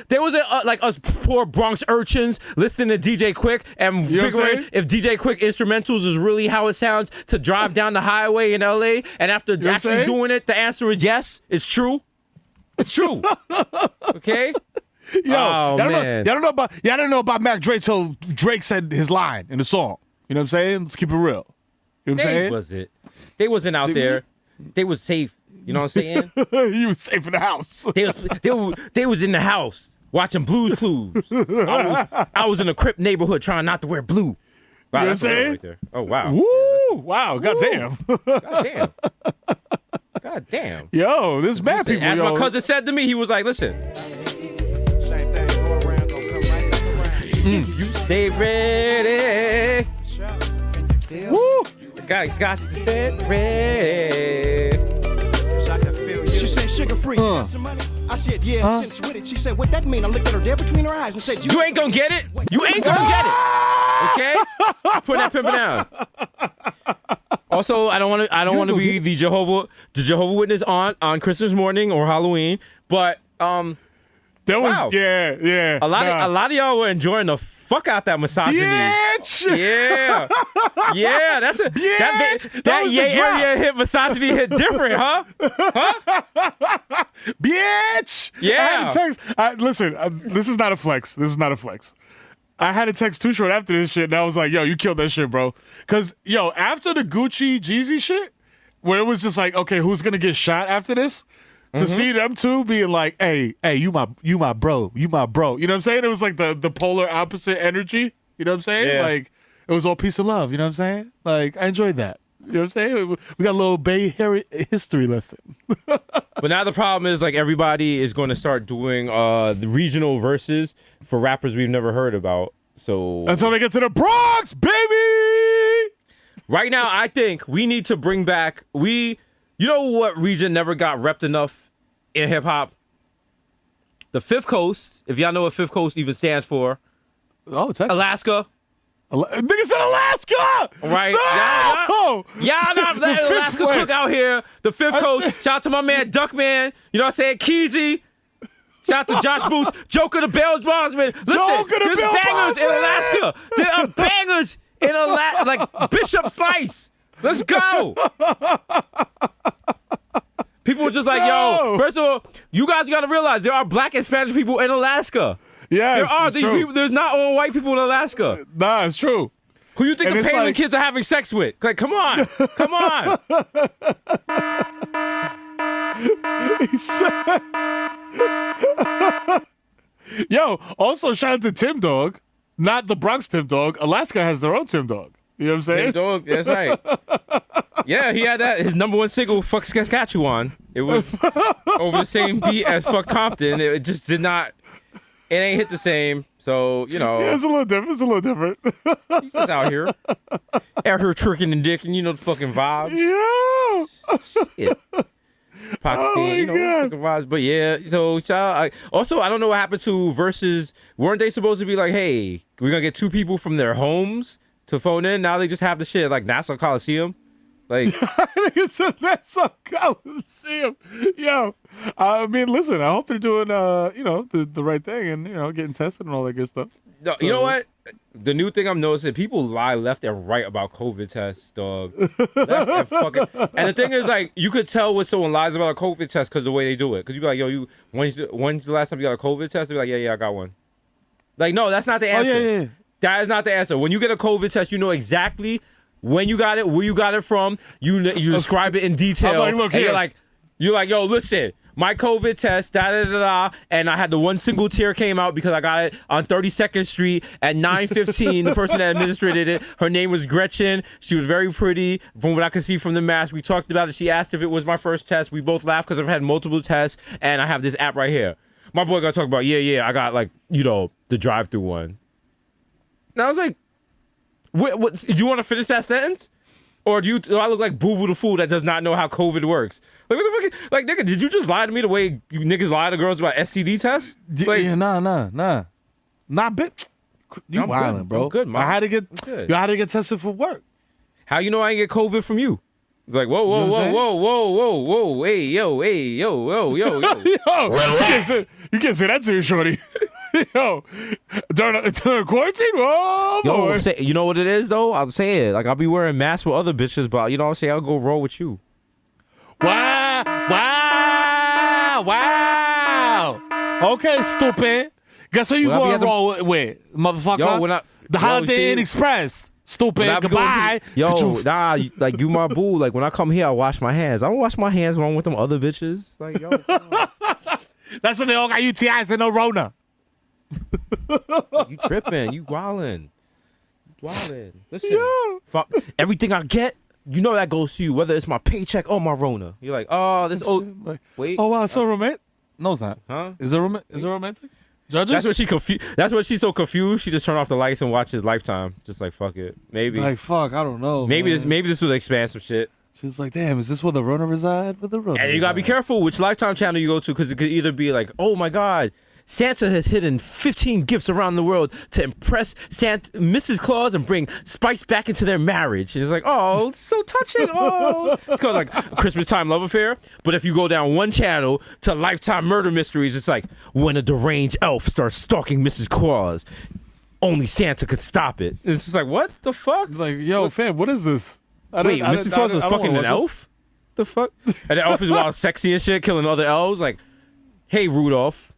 There was like us poor Bronx urchins listening to DJ Quick and figuring if DJ Quick instrumentals is really how it sounds to drive down the highway in LA. And after actually doing it, the answer is yes. It's true. It's true. Okay. Yo, y'all don't know about Mac Drake till Drake said his line in the song. You know what I'm saying? Let's keep it real. You know what I'm saying? They wasn't out there. They was safe. You know what I'm saying? You was safe in the house. They was in the house watching Blue's Clues. I was in a Crip neighborhood trying not to wear blue. Wow, you know what I'm saying? Right there. Oh wow. Woo! Wow, goddamn. Goddamn. God damn. Yo, this bad people. As yo. my cousin said to me, he was like, listen. If you stay ready. Woo! Guys got to stay ready. She said sugar free. I said, yeah, since with it. She said, what that mean? I looked at her there between her eyes and said, You ain't gonna get it. You ain't gonna get it. Okay? Put that pimpin' down. Also, I don't want to be the Jehovah Witness on Christmas morning or Halloween, but that was wow. yeah. A lot of y'all were enjoying the fuck out that misogyny. Bitch. Yeah. Yeah, that's a Bitch. that was Yay the drop. area hit misogyny hit different, huh? Bitch. Yeah. I had a text. Listen, this is not a flex. I had a text Too Short after this shit, and I was like, yo, you killed that shit, bro. Because, yo, after the Gucci Jeezy shit, where it was just like, okay, who's going to get shot after this? To see them two being like, hey, you my bro. You know what I'm saying? It was like the polar opposite energy. You know what I'm saying? Yeah. Like, it was all peace and love. You know what I'm saying? Like, I enjoyed that. You know what I'm saying? We got a little Bay history lesson. But now the problem is, like, everybody is going to start doing the regional verses for rappers we've never heard about. So Until they get to the Bronx, baby! right now, I think we need to bring back you know what region never got repped enough in hip hop? The Fifth Coast. If y'all know what Fifth Coast even stands for. Oh, Texas. Alaska. Nigga said Alaska! Right? No! Y'all not letting The Fifth Alaska Way. cook out here. The Fifth Coast. Shout out to my man Duckman. You know what I'm saying? Keezy. Shout out to Josh Boots. Joker the Bells Bondsman. Listen, Joker the there's Bells bangers in Bondsman. Alaska. There are bangers in Alaska. Like Bishop Slice. Let's go. People were just like, yo, first of all, you guys got to realize there are black and Spanish people in Alaska. Yes, There are it's these true. people. There's not all white people in Alaska. Nah, it's true. Who you think And the it's Palin like- kids are having sex with? Like, come on. Come on. He said, yo, also shout out to Tim Dog, not the Bronx Tim Dog. Alaska has their own Tim Dog. You know what I'm saying? Tim Dog, that's right. Yeah, he had that. His number one single, Fuck Saskatchewan. It was over the same beat as Fuck Compton. It just did not, it ain't hit the same. So, you know, Yeah, it's a little different. he's just out here tricking and dicking, you know the fucking vibes. Yeah. Shit. Pakistan, you know, God. fucking vibes. But yeah, so also I don't know what happened to Versus. Weren't they supposed to be like, hey, we're gonna get two people from their homes to phone in? Now they just have the shit at, like, Nassau Coliseum. Like, It's a Nassau Coliseum. Yo, I mean, listen, I hope they're doing, the right thing and, getting tested and all that good stuff. no, you know what? The new thing I'm noticing, people lie left and right about COVID tests, dog. Left and fucking. And the thing is, like, you could tell when someone lies about a COVID test because the way they do it. Because you be like, yo, when's the last time you got a COVID test? They be like, yeah, I got one. Like, no, that's not the answer. yeah. That is not the answer. When you get a COVID test, you know exactly when you got it, where you got it from. You describe it in detail. I'm like, look and here. you're like, yo, listen. My COVID test, and I had the one single tear came out because I got it on 32nd Street at 9:15. The person that administered it, her name was Gretchen. She was very pretty. From what I could see from the mask, we talked about it. She asked if it was my first test. We both laughed because I've had multiple tests, and I have this app right here. My boy got to talk about, I got, like, the drive-through one. And I was like, what, do you want to finish that sentence? Or do I look like Boo Boo the fool that does not know how COVID works? Like, what the fuck? Like, nigga, did you just lie to me the way you niggas lie to girls about STD tests? Like, Yeah, nah. Not bit. You I'm wildin', good. bro. I'm good, man. I had to get. I'm good. You had to get tested for work. how you know I ain't get COVID from you? It's like, whoa, You know what I'm hey, yo, Yo, you can't say that to your shorty. Yo, during quarantine? Oh, Yo, boy. you know what it is though? I'll say it. Like, I'll be wearing masks with other bitches, but you know what I'm saying? I'll go roll with you. Wow. Okay, stupid. Guess who you When I be going at to the- roll with, motherfucker? Yo, when the yo, Holiday see- Inn Express. Stupid. When I be going Goodbye. to like, you my boo. Like, when I come here, I wash my hands. I don't wash my hands wrong with them other bitches. Like, yo, That's when they all got UTIs and no Rona. you tripping. You wildin'. Wildin'. Listen, everything I get, you know that goes to you, whether it's my paycheck or my Rona. You're like, oh, this old. Like, Wait. oh wow, so romantic. No, it's not. Huh? Is it romantic? Judges? That's what she confused. That's what she's so confused. She just turned off the lights and watched his Lifetime. Just like fuck it, maybe. Like fuck, I don't know. Maybe man. this was expansive shit. She's like, damn, is this where the Rona reside? Where the Rona? And you gotta be careful which Lifetime channel you go to, because it could either be like, oh my god, Santa has hidden 15 gifts around the world to impress Mrs. Claus and bring spice back into their marriage. And it's like, oh, it's so touching. Oh, it's called like Christmas Time Love Affair. But if you go down one channel to Lifetime Murder Mysteries, it's like when a deranged elf starts stalking Mrs. Claus, only Santa could stop it. It's just like, what the fuck? Like, yo, fam, what is this? Wait, Mrs. Claus was fucking an elf? The fuck? And the elf is wild sexy and shit, killing other elves. Like, hey, Rudolph.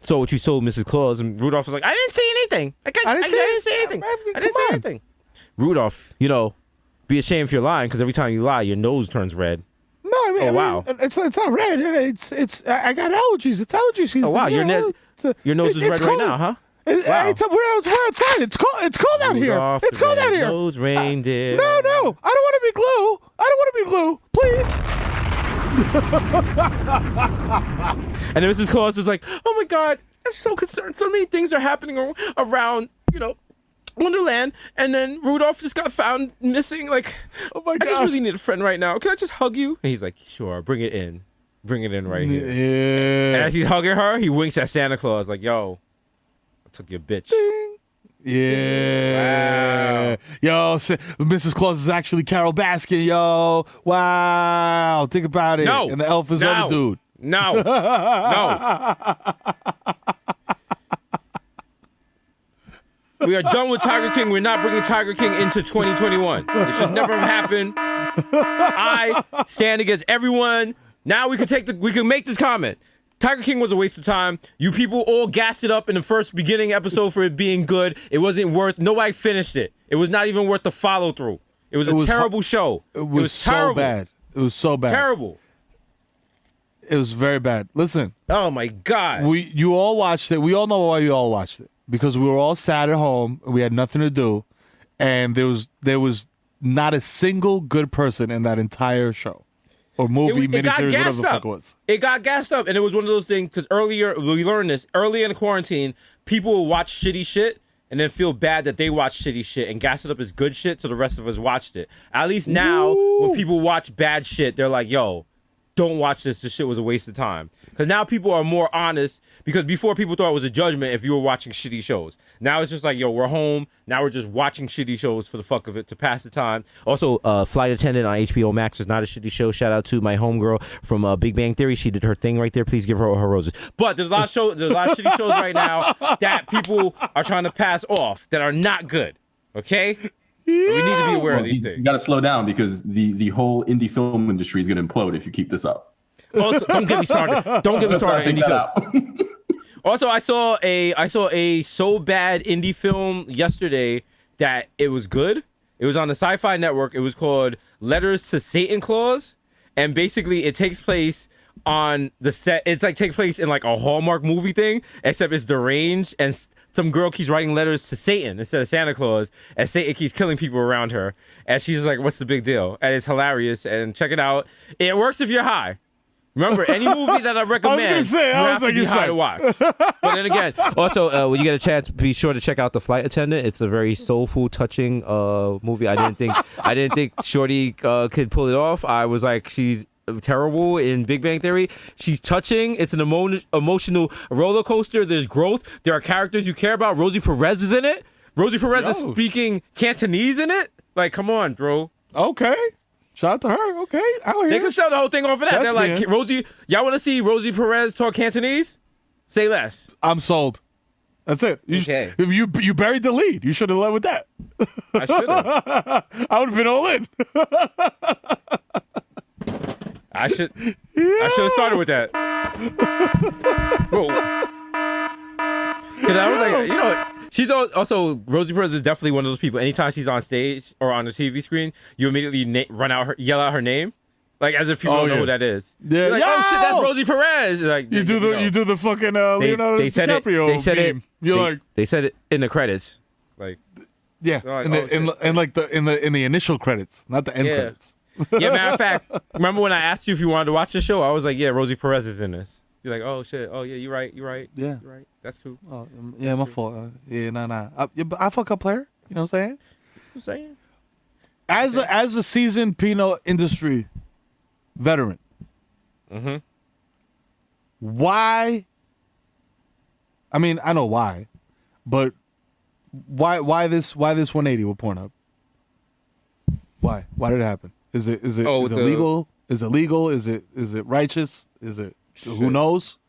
So what you sold Mrs. Claus, and Rudolph was like, I didn't see anything. I didn't see anything. I didn't see anything. Rudolph, be ashamed if you're lying, because every time you lie, your nose turns red. No, I mean, wow. It's not red. It's I got allergies. It's allergy season. Oh wow, your nose is red right now, huh? Wow. We're outside. It's cold out here. Rudolph It's cold out here. Nose reindeer. No, I don't want to be glue. I don't want to be glue. Please. And then Mrs. Claus is like, oh my god, I'm so concerned. So many things are happening around, Wonderland. And then Rudolph just got found missing. Like, oh my god, I just really need a friend right now. Can I just hug you? And he's like, sure, bring it in right here. Yeah. And as he's hugging her, he winks at Santa Claus like, yo, I took your bitch. Ding. Yeah. Wow. Yo, Mrs. Claus is actually Carol Baskin, yo. Wow. Think about it. No. And the elf is other dude. No. We are done with Tiger King. We're not bringing Tiger King into 2021. It should never have happened. I stand against everyone. Now we can make this comment. Tiger King was a waste of time. You people all gassed it up in the first beginning episode for it being good. It wasn't worth. Nobody finished it. It was not even worth the follow through. It was a terrible show. It was so terrible. bad. It was so bad. Terrible. It was very bad. Listen. Oh my god. You all watched it. We all know why you all watched it, because we were all sat at home and we had nothing to do, and there was not a single good person in that entire show. Or movie, miniseries, whatever the fuck it was. It got gassed up, and it was one of those things, because we learned this, early in the quarantine, people will watch shitty shit and then feel bad that they watch shitty shit and gas it up as good shit, so the rest of us watched it. At least now, when people watch bad shit, they're like, yo, don't watch this. This shit was a waste of time. Because now people are more honest, because before people thought it was a judgment if you were watching shitty shows. Now it's just like, yo, we're home. Now we're just watching shitty shows for the fuck of it to pass the time. Also, Flight Attendant on HBO Max is not a shitty show. Shout out to my homegirl from Big Bang Theory. She did her thing right there. Please give her her roses. But there's a lot of shitty shows right now that people are trying to pass off that are not good. Okay? Yeah. We need to be aware of these things. You got to slow down, because the whole indie film industry is going to implode if you keep this up. Also, don't get me started. Don't get me started. Indie films. Also, I saw a so bad indie film yesterday that it was good. It was on the Sci-Fi Network. It was called Letters to Satan Claus, and basically it takes place on the set. It's like takes place in like a Hallmark movie thing, except it's deranged, and some girl keeps writing letters to Satan instead of Santa Claus, and Satan keeps killing people around her, and she's like, "What's the big deal?" And it's hilarious. And check it out. It works if you're high. Remember, any movie that I recommend, you have to be high to watch. But then again, also, when you get a chance, be sure to check out The Flight Attendant. It's a very soulful, touching movie. I didn't think Shorty could pull it off. I was like, she's terrible in Big Bang Theory. She's touching. It's an emotional roller coaster. There's growth. There are characters you care about. Rosie Perez is in it. Rosie Perez is speaking Cantonese in it. Like, come on, bro. Okay. Shout out to her. Okay. They can show the whole thing off of that. They're like, Rosie, y'all want to see Rosie Perez talk Cantonese? Say less. I'm sold. That's it. Okay. If you buried the lead, you should have led with that. I should have. I would have been all in. I should have started with that. Whoa. Because I was like, she's also, Rosie Perez is definitely one of those people. Anytime she's on stage or on the TV screen, you immediately yell out her name, like as if people don't know who that is. Yeah. You're like, oh shit, that's Rosie Perez. Like you do the fucking Leonardo DiCaprio they said meme. They said it in the credits. Like Yeah, Like, in the initial credits, not the end credits. Yeah, matter of fact, remember when I asked you if you wanted to watch the show? I was like, yeah, Rosie Perez is in this. You're like, oh shit, oh yeah, you're right. Yeah. You're right. That's cool. Oh, yeah, my fault. Nah. I fuck up player. You know what I'm saying? I'm saying. As a seasoned Pinot industry veteran, why? I mean, I know why, but why this 180 with Pornhub? Why did it happen? Is it legal? Is it legal? Is it righteous? Is it who knows?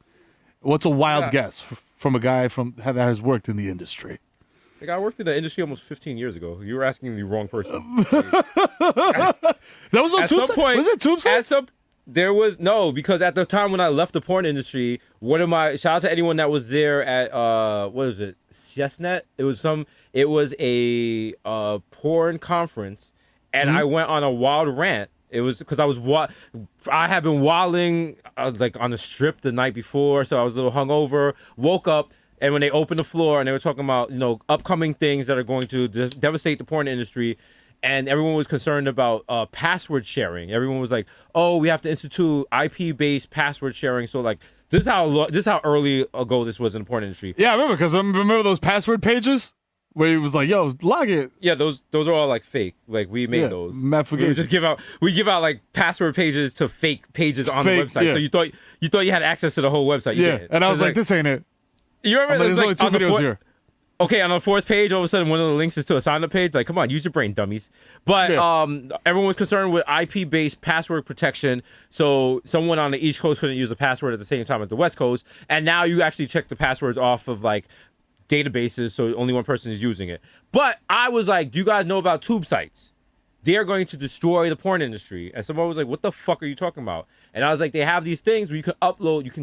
What's a wild guess from a guy that has worked in the industry? Like, I worked in the industry almost 15 years ago. You were asking the wrong person. That was on Tube. Was it Tube? There was no, because at the time when I left the porn industry, shout out to anyone that was there at what was it, Chestnut? It was a porn conference, and I went on a wild rant. It was because I had been wilding like on the strip the night before, so I was a little hungover. Woke up, and when they opened the floor and they were talking about upcoming things that are going to devastate the porn industry, and everyone was concerned about password sharing. Everyone was like, "Oh, we have to institute IP-based password sharing." So like, this is how early ago this was in the porn industry. Yeah, I remember, because I remember those password pages where he was like, "Yo, log it." Yeah, those are all like fake. Like, we made those. We just give out like password pages to fake pages on the website. Yeah. So you thought you had access to the whole website. You didn't. And I was like, "This ain't it." You remember there's only 2 videos here. Okay, on the 4th page, all of a sudden, one of the links is to a sign-up page. Like, come on, use your brain, dummies. But everyone was concerned with IP-based password protection, so someone on the East Coast couldn't use the password at the same time as the West Coast. And now you actually check the passwords off of, like, databases, so only one person is using it. But I was like, do you guys know about tube sites? They are going to destroy the porn industry. And someone was like, what the fuck are you talking about? And I was like, they have these things where you can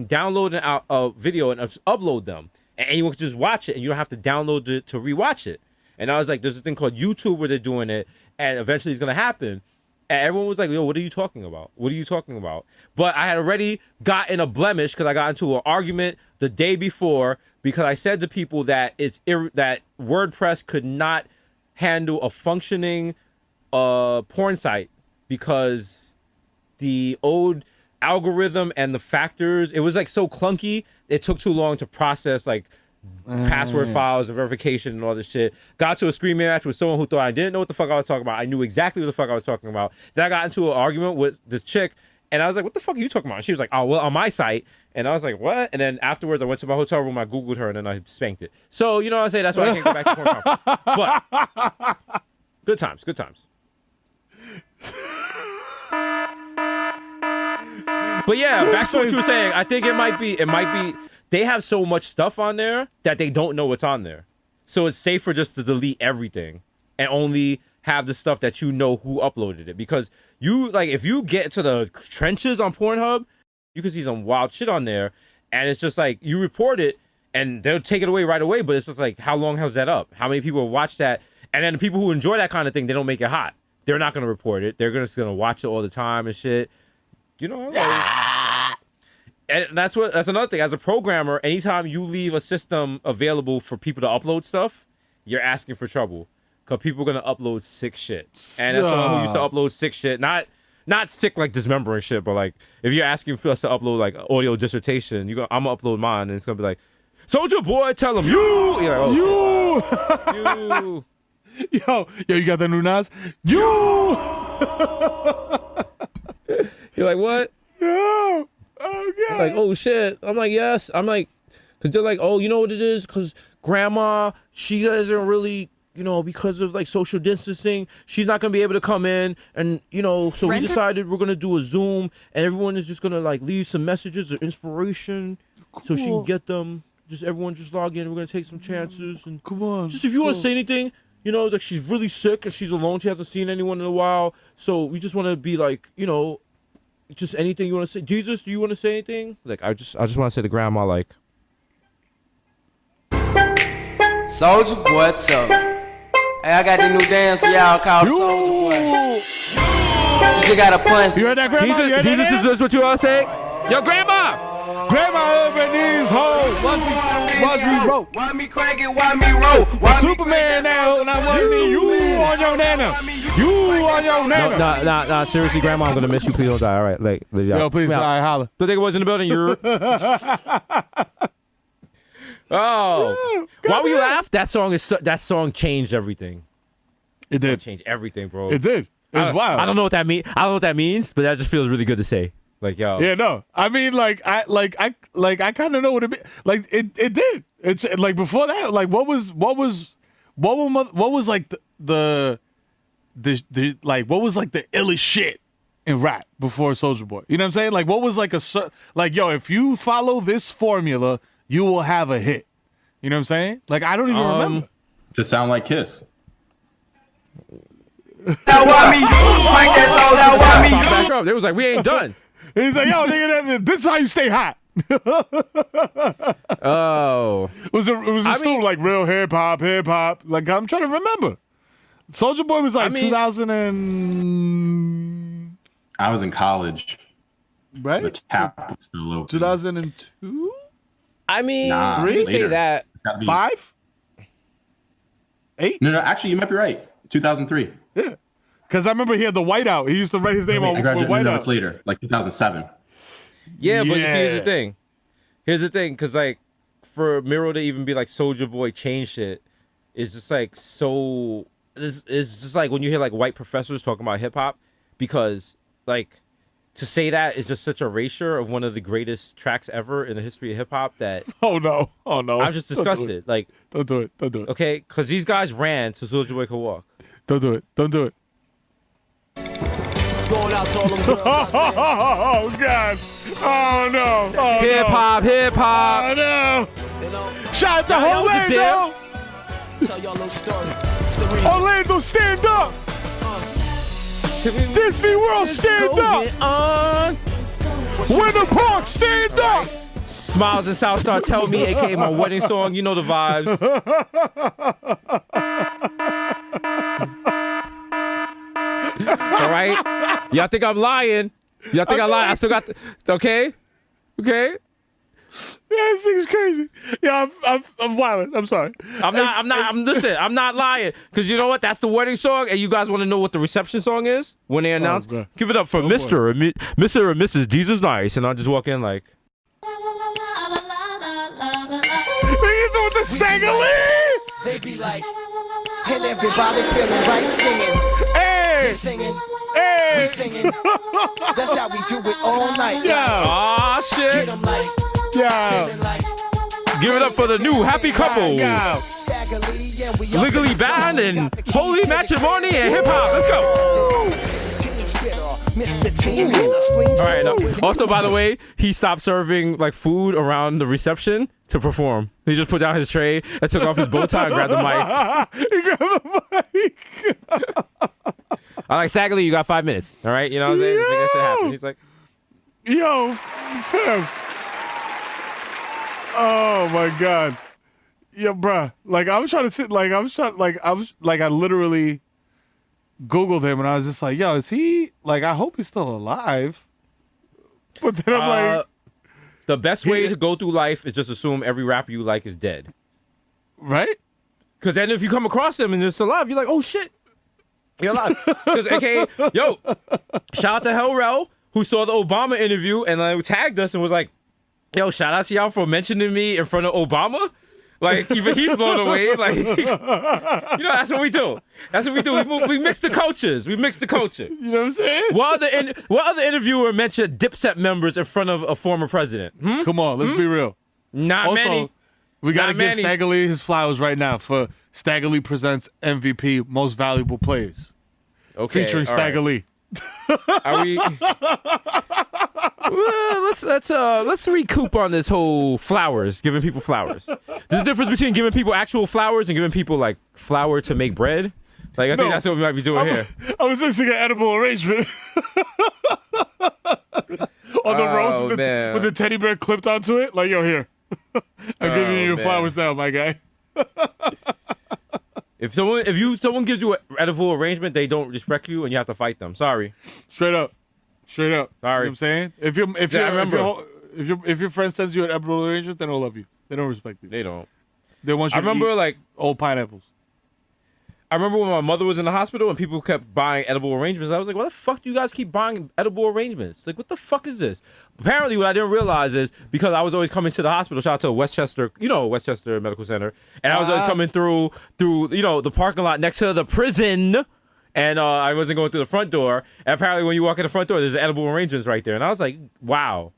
download a video and upload them. And anyone can just watch it, and you don't have to download it to rewatch it. And I was like, there's a thing called YouTube where they're doing it, and eventually it's going to happen. And everyone was like, yo, what are you talking about? What are you talking about? But I had already gotten a blemish because I got into an argument the day before because I said to people that that WordPress could not handle a functioning porn site because the old algorithm and the factors, it was like so clunky. It took too long to process like password files and verification and all this shit. Got to a screaming match with someone who thought I didn't know what the fuck I was talking about. I knew exactly what the fuck I was talking about. Then I got into an argument with this chick, and I was like, what the fuck are you talking about? And she was like, oh, well, on my site. And I was like, what? And then afterwards, I went to my hotel room, I Googled her, and then I spanked it. So, you know what I'm saying? That's why I can't go back to porn conference. But good times. But yeah, back to what you were saying. I think it might be, they have so much stuff on there that they don't know what's on there. So it's safer just to delete everything and only have the stuff that you know who uploaded it. Because if you get to the trenches on Pornhub, you can see some wild shit on there. And it's just like, you report it and they'll take it away right away. But it's just like, how long has that up? How many people watch that? And then the people who enjoy that kind of thing, they don't make it hot. They're not going to report it. They're just going to watch it all the time and shit. You know, and that's another thing. As a programmer, anytime you leave a system available for people to upload stuff, you're asking for trouble because people are gonna upload sick shit. And that's someone who used to upload sick shit, not sick like dismembering shit, but like if you're asking for us to upload like audio dissertation, I'm gonna upload mine, and it's gonna be like, Soldier Boy, tell him you. You're like, oh, you. Yo, you got that new Nas? You. You're like, what? No. Oh, God. Like, oh, shit. I'm like, yes. I'm like, because they're like, oh, you know what it is? Because grandma, she doesn't really, because of like social distancing, she's not going to be able to come in. And, so we decided we're going to do a Zoom and everyone is just going to like leave some messages of inspiration so she can get them. Just everyone just log in. We're going to take some chances. And come on. Just if you want to say anything, like she's really sick and she's alone. She hasn't seen anyone in a while. So we just want to be like, just anything you want to say. Jesus, do you want to say anything? Like, I just want to say to grandma, like, Soldier Boy, tell me. Hey, I got the new dance for y'all called Soldier Boy. You just gotta punch. You heard that, grandma? Jesus is what you all say? Yo, grandma, Grandma Ebony's home. Watch me roll. Why me crack it? Why me roll? Why Superman now. You on your nana. You on your nana. Nah. Seriously, Grandma, I'm gonna miss you. Please don't die. All right, like, yo, please, all right, holla. The nigga was in the building. You're. Oh, why we laugh? That song changed everything. It did change everything, bro. It did. It was wild. I don't know what that means, but that just feels really good to say. Like, yo. Yeah, no. I mean, I kind of know what it means. Like, it did. It's like before that. Like, what was like the like what was like the illest shit in rap before Soulja Boy? You know what I'm saying? Like, what was like yo, if you follow this formula, you will have a hit. You know what I'm saying? Like, I don't even remember. To sound like Kiss. Now why me? Mike, that's all. Now why me? Back up. They was like, we ain't done. He's like, yo, nigga, this is how you stay hot. Oh. It was still like real hip hop. Like, I'm trying to remember. Soulja Boy was like 2000 and... I was in college. Right? The tap was still open. 2002? I mean, nah, you later. say that. 5? 8? No, actually, you might be right. 2003. Yeah. Because I remember he had the whiteout. He used to write his name on whiteout. No, it's later, like 2007. Yeah, but you see, here's the thing. Because, like, for Miro to even be like, Soulja Boy changed shit, is just, like, so... It's just, like, when you hear, like, white professors talking about hip-hop, because, like, to say that is just such a erasure of one of the greatest tracks ever in the history of hip-hop that... Oh, no. I'm just disgusted. Like, Don't do it. okay? Because these guys ran so Soulja Boy could walk. Don't do it. It's going out to all them girls out there. Oh, God. Oh, no. Oh, Hip-hop. Oh, no. You know, Shout out to Orlando. tell y'all a little story. Orlando, stand up. Disney World, stand up. Winter Park, stand up. Smiles and Southstar, Tell Me, a.k.a. my wedding song. You know the vibes. All right? Y'all think I'm lying. I still got... Okay? Yeah, this thing's crazy. Yeah, I'm violent. I'm sorry. Listen, I'm not lying. Because you know what? That's the wedding song, and you guys want to know what the reception song is when they announce? God. Give it up for Mr. and Mrs. Jesus Nice. And I'll just walk in like... Nigga doing the Staggerly. They be like, and everybody's feeling right singing. Hey. They singing. Hey. We singing. That's how we do it all night. Yeah. Aw, Get shit. them like, Yeah. feeling like. Give it up for the new happy couple. Yeah. Staggerly, yeah, we up Legally in the Band zone. and Got the keys Holy to the Matrimony zone. and hip hop. Let's go. 16 spitter, Mr. Team Hitter, screams All right. go. Also, by the way, he stopped serving like food around the reception to perform. He just put down his tray and took off his bow tie and grabbed the mic. He grabbed the mic. I like Staggerly, you got 5 minutes. All right, you know what I'm saying? Make that shit happen. He's like, Yo, fam. Oh my God. Yeah, bruh. Like I literally Googled him and I was just like, yo, is he like, I hope he's still alive. But then I'm like, the best way to go through life is just assume every rapper you like is dead. right? Because then if you come across him and they're still alive, you're like, oh shit, you're alive. Because AKA, yo, shout out to Hellrell who saw the Obama interview and like tagged us and was like, yo, shout out to y'all for mentioning me in front of Obama. Like, even he's blown away. Like, you know, that's what we do. We mix the cultures. You know what I'm saying? What other interviewer mentioned Dipset members in front of a former president? Come on, let's be real. Not Also, many. we got to Not give many. Stagger Lee his flowers right now for Stagger Lee Presents MVP Most Valuable Players. Okay, Featuring all right. Stagger Lee. Are we? Well, let's recoup on this whole flowers, giving people flowers. There's a difference between giving people actual flowers and giving people like flour to make bread. Like I think that's what we might be doing here. I was mixing an edible arrangement. On the roast with the teddy bear clipped onto it. Like, yo, here. I'm giving you your man. flowers now, my guy. If someone gives you an edible arrangement, they don't respect you and you have to fight them. Sorry. Straight up. Sorry. You know what I'm saying? If I remember. If your friend sends you an edible arrangement, they don't love you. They don't respect you. They don't. They want you I remember to eat like old pineapples. I remember when my mother was in the hospital and people kept buying edible arrangements. I was like, why the fuck do you guys keep buying edible arrangements? Like, what the fuck is this? Apparently, what I didn't realize is because I was always coming to the hospital, shout out to Westchester, Westchester Medical Center, and I was always coming through, the parking lot next to the prison, and I wasn't going through the front door. And apparently, when you walk in the front door, there's edible arrangements right there. And I was like, wow.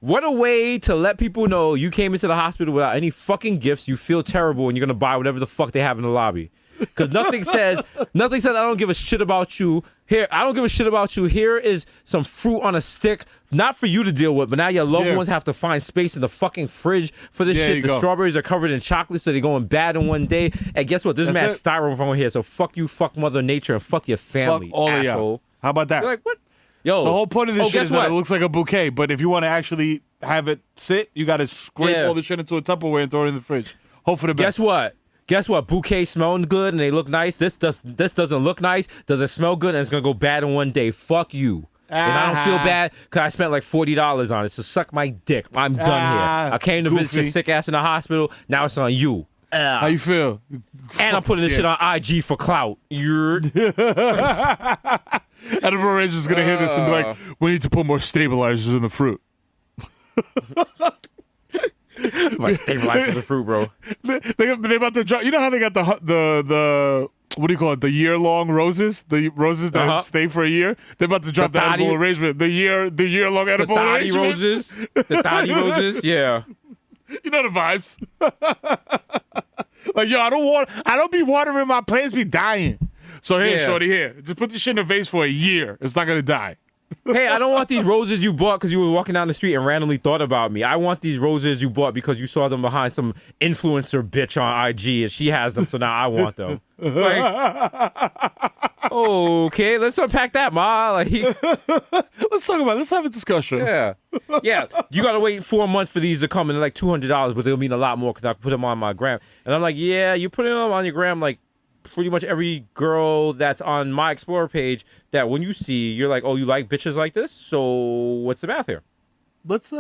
What a way to let people know you came into the hospital without any fucking gifts. You feel terrible and you're going to buy whatever the fuck they have in the lobby. Because nothing says I don't give a shit about you. Here, I don't give a shit about you. Here is some fruit on a stick, not for you to deal with, but now your loved ones have to find space in the fucking fridge for this shit. The strawberries are covered in chocolate, so they're going bad in one day. And guess what? There's mad styrofoam here, so fuck you, fuck Mother Nature, and fuck your family, fuck all asshole. of y'all. How about that? You're like, what? Yo, the whole point of this shit is what? that it looks like a bouquet, but if you want to actually have it sit, you got to scrape all the shit into a Tupperware and throw it in the fridge. Hope for the best. Guess what? Bouquets smell good and they look nice. This doesn't look nice, doesn't smell good, and it's going to go bad in one day. Fuck you. And I don't feel bad because I spent like $40 on it, so suck my dick. I'm done here. I came to visit your sick ass in the hospital. Now it's on you. How you feel? And I'm putting this shit on IG for clout. Edible Arrangement's going to hear this and be like, we need to put more stabilizers in the fruit. My stabilizers in the fruit, bro. They about to drop. You know how they got the what do you call it? The year-long roses? The roses that stay for a year? They're about to drop the edible arrangement. The year-long edible arrangement. The thotty roses, yeah. You know the vibes. Like, yo, I don't be watering my plants, be dying. So here, shorty, here. Just put this shit in a vase for a year. It's not gonna die. Hey, I don't want these roses you bought because you were walking down the street and randomly thought about me. I want these roses you bought because you saw them behind some influencer bitch on IG and she has them, so now I want them. Like, okay, let's unpack that, ma. Like, let's talk about it. Let's have a discussion. Yeah. You gotta wait 4 months for these to come, and they're like $200, but they'll mean a lot more because I put them on my gram. And I'm like, yeah, you're putting them on your gram like pretty much every girl that's on my Explorer page that when you see, you're like, oh, you like bitches like this? So what's the math here? Let's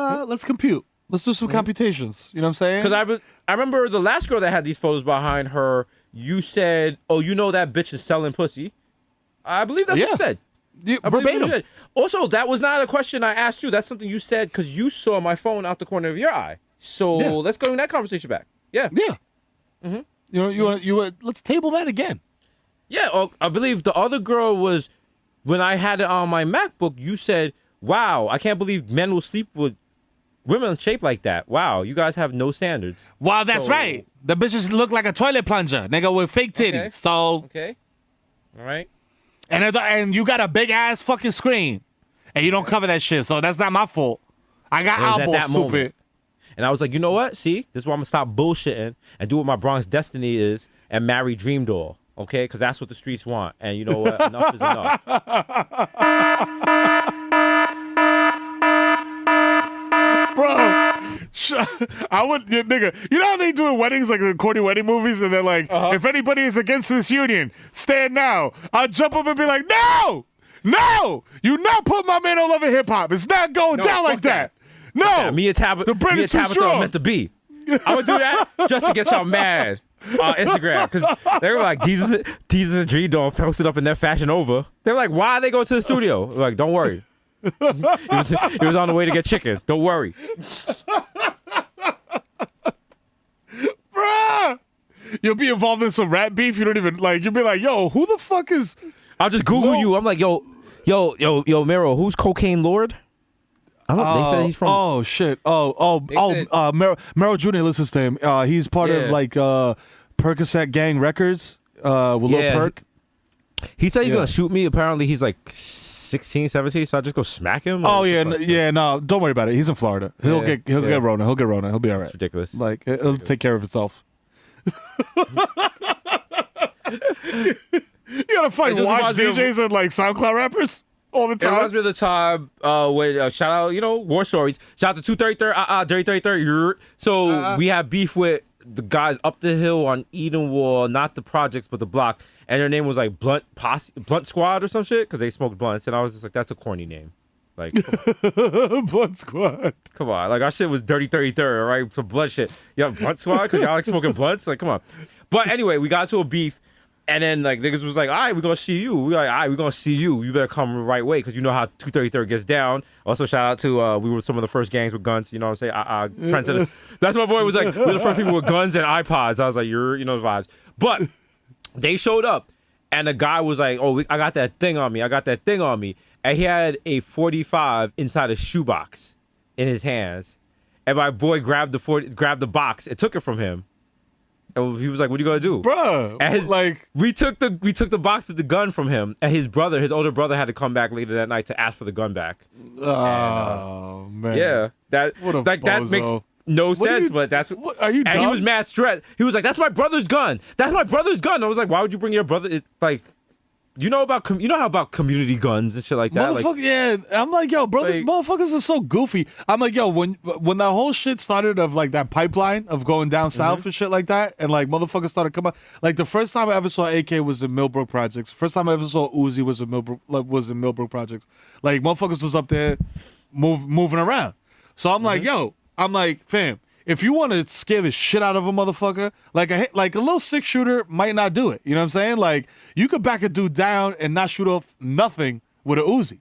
compute. Let's do some computations. You know what I'm saying? Because I remember the last girl that had these photos behind her, you said, oh, you know that bitch is selling pussy. I believe that's what you said. Verbatim. Also, that was not a question I asked you. That's something you said because you saw my phone out the corner of your eye. So let's go in that conversation back. Yeah. Mm-hmm. You let's table that again. Yeah, I believe the other girl was when I had it on my MacBook. You said, "Wow, I can't believe men will sleep with women shaped like that. Wow, you guys have no standards." Wow, that's right. The bitches look like a toilet plunger, nigga, with fake titties. Okay. So all right. And you got a big ass fucking screen, and you don't cover that shit. So that's not my fault. I got eyeballs, stupid. Moment. And I was like, you know what? See, this is why I'm gonna stop bullshitting and do what my Bronx destiny is and marry Dream Doll, okay? Because that's what the streets want. And you know what? Enough is enough. Bro, I would, nigga. You know how they do in weddings, like the corny wedding movies, and they're like, if anybody is against this union, stand now. I'll jump up and be like, no, you not put my man all over hip hop. It's not going down like that. No, yeah, me and Tabitha are meant to be. I would do that just to get y'all mad on Instagram because they were like, Jesus and Dream Doll posted up in their Fashion Over. They were like, why they go to the studio? Like, don't worry. He was on the way to get chicken. Don't worry. Bruh, you'll be involved in some rap beef. You don't even like. You'll be like, yo, who the fuck is? I'll just Google you. I'm like, yo, Mero, who's Cocaine Lord? I don't know. They said he's from. Oh shit. Mero Jr. listens to him. He's part of like Percocet Gang Records. With Lil Perk. He said he's gonna shoot me. Apparently, he's like 16, 17. So I just go smack him. Oh no, don't worry about it. He's in Florida. He'll get Rona. He'll get Rona. He'll be all right. It's ridiculous. Like he'll take care of himself. You gotta fight watch DJs and like SoundCloud rappers all the time. It reminds me of the time when shout out, War Stories. Shout out to 233, Dirty 33. So we have beef with the guys up the hill on Edenwall, not the projects but the block, and their name was like Blunt Squad or some shit because they smoked blunts, and I was just like, that's a corny name. Like, Blood Squad. come on. Like, our shit was Dirty 33rd, all right? Some blood shit. Yeah, Blunt Squad? Because y'all like smoking blunts? Like, come on. But anyway, we got to a beef. And then, like, niggas was like, all right, we're going to see you. We like, all right, we're going to see you. You better come the right way because you know how 233rd gets down. Also, shout out to, we were some of the first gangs with guns. You know what I'm saying? Trendsetter. That's my boy was like, we're the first people with guns and iPods. I was like, you know the vibes. But they showed up. And the guy was like, oh, I got that thing on me. And he had a 45 inside a shoebox in his hands. And my boy grabbed the box and took it from him. And he was like, what are you going to do? Bruh, we took the box with the gun from him. And his older brother had to come back later that night to ask for the gun back. Oh, man. Yeah. That makes no sense, but that's what are you and dumb? He was mad stressed. He was like, that's my brother's gun. I was like, why would you bring your brother? It's like, you know how about community guns and shit like that? Motherfucker, yeah. I'm like, yo, brother, motherfuckers are so goofy. I'm like, yo, when that whole shit started of like that pipeline of going down south and shit like that, and like motherfuckers started coming. Like the first time I ever saw AK was in Millbrook Projects. First time I ever saw Uzi was in Millbrook Projects. Like motherfuckers was up there moving around. So I'm like, yo, fam, if you want to scare the shit out of a motherfucker, like a little 6-shooter might not do it. You know what I'm saying? Like, you could back a dude down and not shoot off nothing with a Uzi.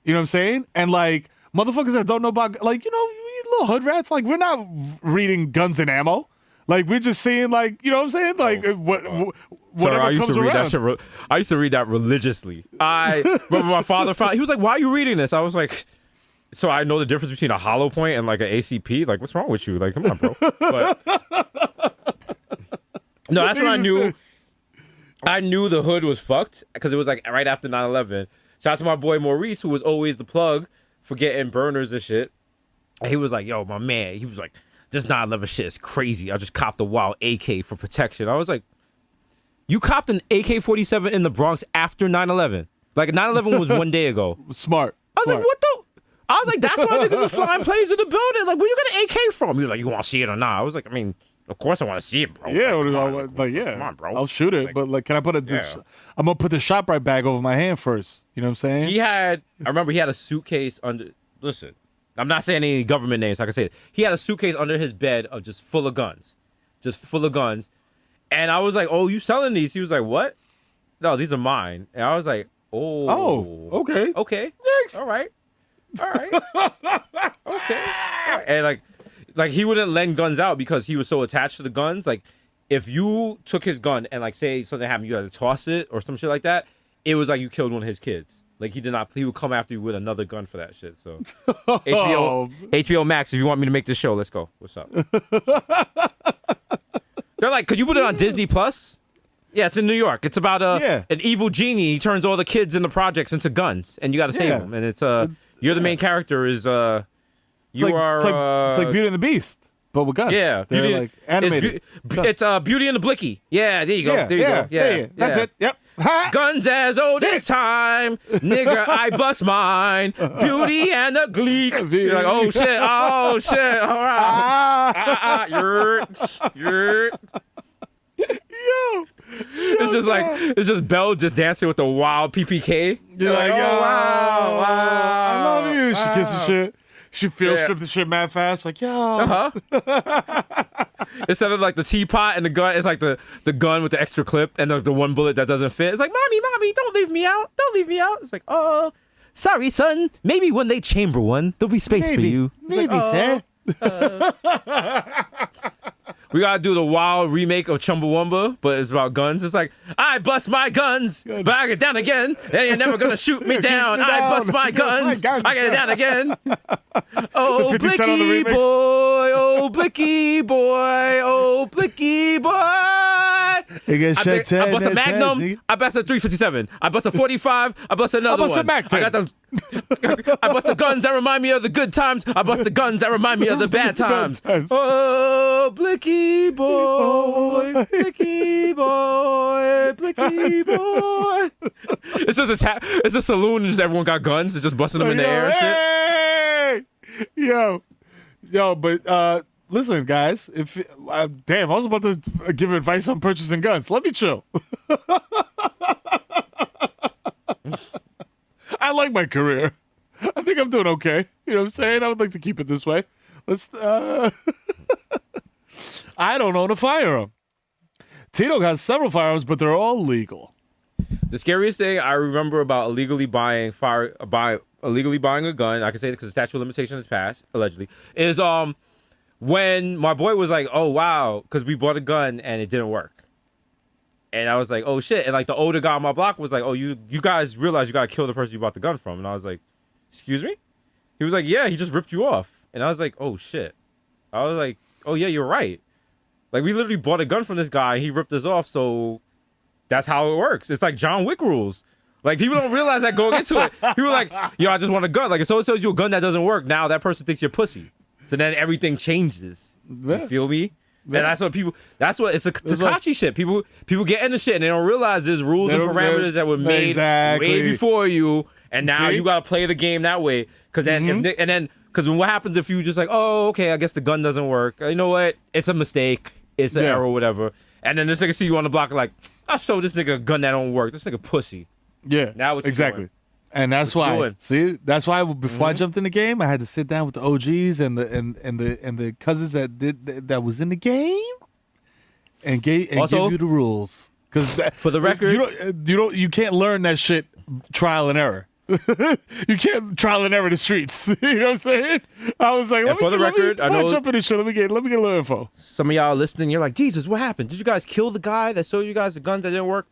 You know what I'm saying? And, like, motherfuckers that don't know about, like, you know, you little hood rats, like, we're not reading Guns and Ammo. Like, we're just seeing, like, you know what I'm saying? Like, whatever I used comes to read around. that shit. I used to read that religiously. I remember my father he was like, why are you reading this? I was like... So I know the difference between a hollow point and like an ACP. Like, what's wrong with you? Like, come on, bro. But no, that's when I knew. I knew the hood was fucked because it was like right after 9/11. Shout out to my boy Maurice, who was always the plug for getting burners and shit. And he was like, "Yo, my man." He was like, "This 9/11 shit is crazy. I just copped a wild AK for protection." I was like, "You copped an AK-47 in the Bronx after 9/11? Like 9/11 was one day ago." Smart. I was like, "What the?" I was like, that's why niggas are flying planes in the building. Like, where you got an AK from? He was like, you want to see it or not? I was like, I mean, of course I want to see it, bro. Yeah, yeah. Come on, bro. I'll shoot it, but like, can I put I'm gonna put the ShopRite bag over my hand first. You know what I'm saying? I remember he had a suitcase under. Listen, I'm not saying any government names. So I can say it. He had a suitcase under his bed of just full of guns, And I was like, oh, you selling these? He was like, what? No, these are mine. And I was like, oh, okay. Thanks. All right. Okay. All right. And like he wouldn't lend guns out because he was so attached to the guns. Like, if you took his gun and like say something happened, you had to toss it or some shit like that, it was like you killed one of his kids. Like, he would come after you with another gun for that shit. So HBO Max, if you want me to make this show, let's go. What's up? They're like, could you put it on Disney Plus? Yeah, it's in New York. It's about an evil genie. He turns all the kids in the projects into guns, and you got to save them. And it's you're the main character. It's like Beauty and the Beast, but with guns. Yeah, They're like animated. It's Beauty and the Blicky. Yeah, there you go. There you go. Yeah, that's it. Yep. Guns as old as time, nigga. I bust mine. Beauty and the Gleek. You're like, oh shit, all right. You're. Yo. It's just Belle just dancing with the wild PPK. You're like, yo, wow. I love you. She kisses shit. She feels strip the shit mad fast. Like, yo. Instead of like the teapot and the gun, it's like the gun with the extra clip and the one bullet that doesn't fit. It's like, mommy, don't leave me out. It's like, oh, sorry, son. Maybe when they chamber one, there'll be space for you. Maybe, sir. We gotta do the wild remake of Chumbawamba, but it's about guns. It's like, I bust my guns, but I get down again, and you're never gonna shoot me down. I bust my guns, I get down again. Oh, Blicky boy, oh, Blicky boy, oh, Blicky boy. I bust a Magnum, I bust a 357, I bust a 45, I bust another one. I bust the guns that remind me of the good times. I bust the guns that remind me of the bad times. Oh, Blicky boy, Blicky boy, Blicky boy. It's just it's a saloon and just everyone got guns. It's just busting them in the air and shit. Yo, but listen, guys. If damn, I was about to give advice on purchasing guns. Let me chill. I like my career. I think I'm doing okay. You know what I'm saying? I would like to keep it this way. Let's. I don't own a firearm. Tito has several firearms, but they're all legal. The scariest thing I remember about illegally buying a gun, I can say it because the statute of limitation has passed, allegedly, is when my boy was like, oh, wow, because we bought a gun and it didn't work. And I was like, oh, shit. And like the older guy on my block was like, oh, you guys realize you got to kill the person you bought the gun from. And I was like, excuse me? He was like, yeah, he just ripped you off. And I was like, oh, shit. I was like, oh, yeah, you're right. Like, we literally bought a gun from this guy. He ripped us off, so that's how it works. It's like John Wick rules. Like, people don't realize that going into it. People are like, yo, I just want a gun. Like, if someone sells you a gun that doesn't work, now that person thinks you're pussy. So then everything changes. You feel me? Yeah. And it's a Takashi shit. People get into shit and they don't realize there's rules and parameters that were made way before you, and now you got to play the game that way. Because then, because what happens if you just like, oh, okay, I guess the gun doesn't work. You know what? It's a mistake. It's an error, whatever. And then this nigga see you on the block like, I showed this nigga a gun that don't work. This nigga pussy. Yeah, now what you exactly. Doing? And that's why. See, that's why before I jumped in the game, I had to sit down with the OGs and the cousins that was in the game, and give you the rules. Because for the record, you can't learn that shit trial and error. You can't trial and error the streets. You know what I'm saying? I was like, for the record, I know. Jump in this shit. Let me get a little info. Some of y'all listening, you're like, Jesus, what happened? Did you guys kill the guy that sold you guys the gun that didn't work?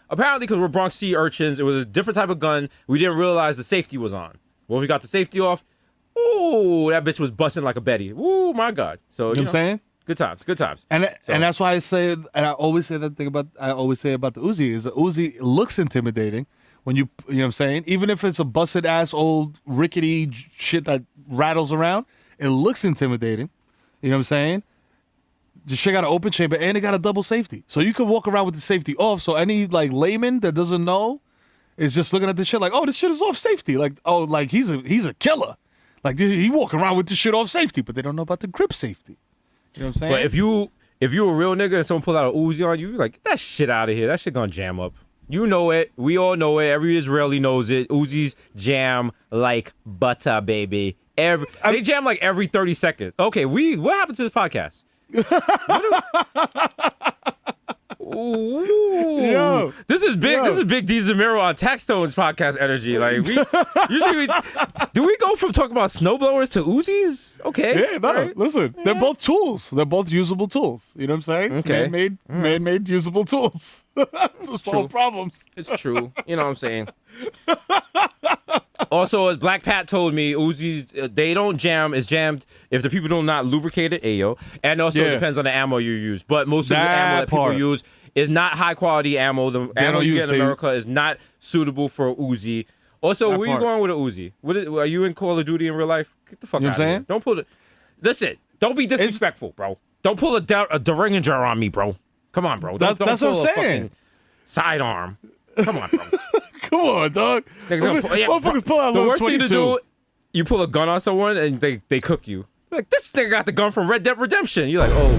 Apparently, because we're Bronx sea urchins, it was a different type of gun. We didn't realize the safety was on. Well, we got the safety off. Ooh, that bitch was busting like a Betty. Ooh, my God. So, you know what I'm saying? Good times. And that's why I say, and I always say that thing about the Uzi, is the Uzi looks intimidating when you know what I'm saying? Even if it's a busted ass old rickety shit that rattles around, it looks intimidating. You know what I'm saying? The shit got an open chamber and it got a double safety. So you can walk around with the safety off. So any like layman that doesn't know is just looking at this shit like, oh, this shit is off safety. Like, oh, like he's a killer. Like he walking around with this shit off safety, but they don't know about the grip safety. You know what I'm saying? But if you a real nigga and someone pull out an Uzi on you, you're like, get that shit out of here. That shit gonna jam up. You know it. We all know it. Every Israeli knows it. Uzis jam like butter, baby. They jam like every 30 seconds. Okay, what happened to this podcast? Ooh. Yo, this is big. This is Big D Zamiro on Taxstone's podcast energy. Like do we go from talking about snowblowers to Uzis? Okay. Yeah, no. Right. Listen, they're both tools. They're both usable tools. You know what I'm saying? Okay. Man-made usable tools to solve problems. It's true. You know what I'm saying? Also, as Black Pat told me, Uzis, they don't jam. It's jammed if the people do not lubricate it, ayo. And also, it depends on the ammo you use. But most of the ammo that people use is not high-quality ammo. The ammo you get in America is not suitable for Uzi. Also, where are you going with an Uzi? Are you in Call of Duty in real life? Get the fuck out of here. Don't pull it. Listen, don't be disrespectful, bro. Don't pull a Derringer on me, bro. Come on, bro. Don't that's pull what I'm saying. Sidearm. Come on, bro. Come on, dog. Motherfuckers pull out a little 22. The worst thing to do, you pull a gun on someone and they cook you. Like, this nigga got the gun from Red Dead Redemption. You're like, oh,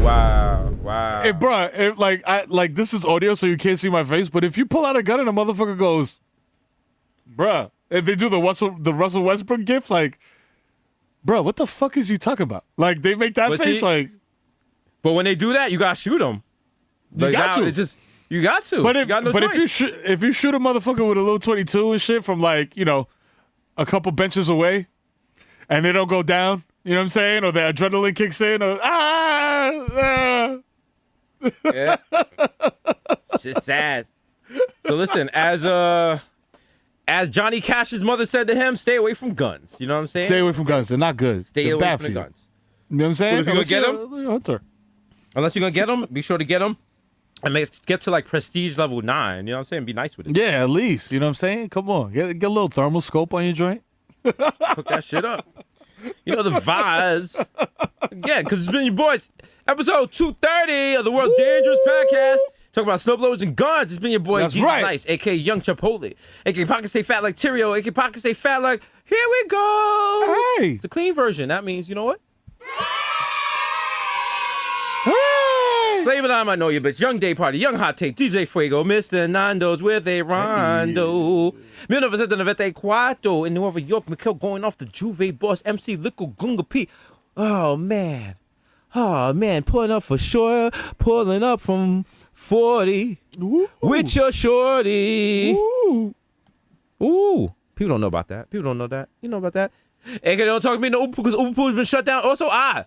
wow. Hey, bro, this is audio, so you can't see my face, but if you pull out a gun and a motherfucker goes, bruh, and they do the Russell Westbrook gif, like, bro, what the fuck is you talking about? Like, they make that face like. But when they do that, you gotta shoot them. You got to. You got to. But choice. if you shoot a motherfucker with a little 22 and shit from like, you know, a couple benches away, and they don't go down, you know what I'm saying, or the adrenaline kicks in, or yeah, shit's sad. So listen, as Johnny Cash's mother said to him, stay away from guns. You know what I'm saying? Stay away from guns. They're not good. Stay They're away bad from the for you. guns. You know what I'm saying? But if you're gonna get them, hunter. Unless you're gonna get them, be sure to get them. And get to like prestige level 9, you know what I'm saying? Be nice with it. Yeah, at least. You know what I'm saying? Come on. Get a little thermal scope on your joint. Hook that shit up. You know the vibes. Again, because it's been your boys. Episode 230 of the World's Dangerous Podcast. Talking about snowblowers and guns. It's been your boy, Jesus Nice, a.k.a. Young Chipotle, a.k.a. Pocket Stay Fat like Tyrio, a.k.a. Pocket Stay Fat like, here we go. Hey. It's the clean version. That means, you know what? Hey. Slavin' I might know you, bitch. Young Day Party, Young Hot Take, DJ Fuego, Mr. Nando's with a rondo. 1994 in New York, Mikhail going off the Juve boss, MC Lickle Gunga P. Oh, man, pulling up for sure, pulling up from 40 with your shorty. Ooh. People don't know about that. People don't know that. You know about that? AK don't talk to me no Uber because Uber Pool has been shut down. Also, I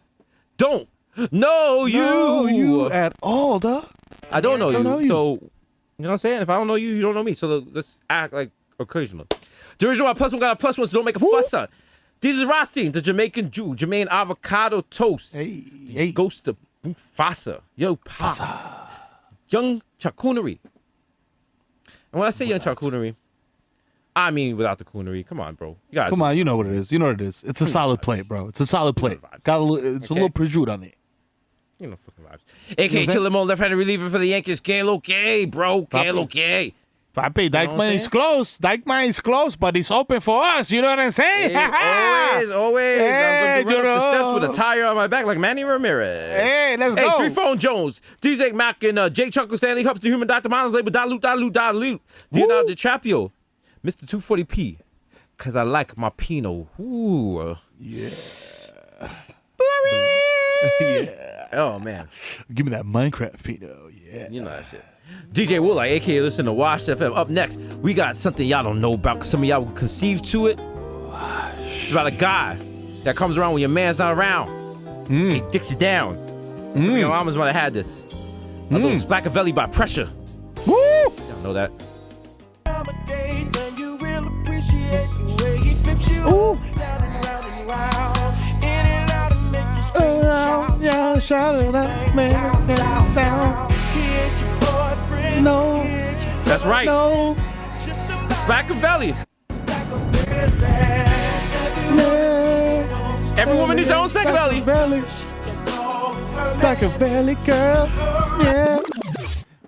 don't know you at all, dog. I don't know you. So, you know what I'm saying? If I don't know you, you don't know me. So let's act like occasional. The original plus one got a plus one, so don't make a fuss on. This is Rothstein, the Jamaican Jew, Jermaine Avocado Toast. Hey. Ghost of Mufasa. Yo, Pop. Young Charcoonery. And when I say young charcoonery, I mean without the coonery. Come on, bro. Come on, you know what it is. It's a solid plate, bro. It's a solid plate. Got it's a little prosciutto on it. You know fucking vibes. AK Chilimo, left-handed reliever for the Yankees. Que lo que, bro. Que lo que. Papi, Dykeman is close. Dykeman is close, but he's open for us. You know what I'm saying? Hey, always. Hey, I'm going to run up the steps with a tire on my back like Manny Ramirez. Hey, let's go. Hey, 3 Phone Jones, DJ Mack, and Jake Chuckle, Stanley Hubs, the Human Dr. Miles, label Dilute. Leonardo DiCaprio, Mr. 240p, because I like my Pinot. Ooh. Yeah. Yeah. Oh, man. Give me that Minecraft Pinot. Yeah. You know that shit. DJ Woolite, a.k.a. listen to Wash FM. Up next, we got something y'all don't know about because some of y'all will conceive to it. It's about a guy that comes around when your man's not around. He dicks you down. Your mamas might have had this. A little Splackavelli by Pressure. Woo! Y'all know that. Ooh. Yeah, shout it out, man. Down. No. That's right. No. Splackavelli. Every woman needs their own Splackavelli. Splackavelli, girl. Yeah.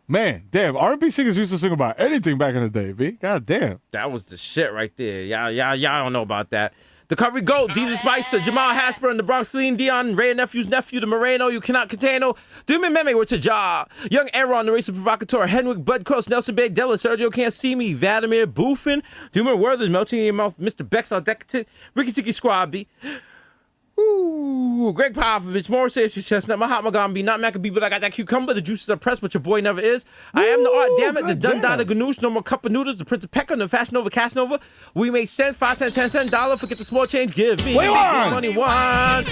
Man, damn, R&B singers used to sing about anything back in the day, B. God damn. That was the shit right there. Y'all don't know about that. The Covery Goat, Diesel Spicer, Jamal Hasper, and the Bronx Celine Dion, Ray Nephew's nephew, the Moreno, you cannot contain no. Dumi Meme, we're to jaw. Young Aaron, the Racer Provocateur, Henwick, Bud Cross, Nelson Bay, Della, Sergio Can't See Me, Vladimir Boofin, Doomer Werther's Melting in Your Mouth, Mr. Bexel, Decadent, Ricky Tiki Squad, B. Ooh, Greg Popovich, Morris Safety Chestnut, Mahatma Gandhi, not Maccabee, but I got that cucumber. The juices are pressed, but your boy never is. I am the art, damn it, the Dundada Ganoush, no more cup of noodles, the Prince of Pekka, the Fashion Nova, Cast Nova. We make cents, 5 cents, 10 cents, $1. Forget the small change, give me money, one.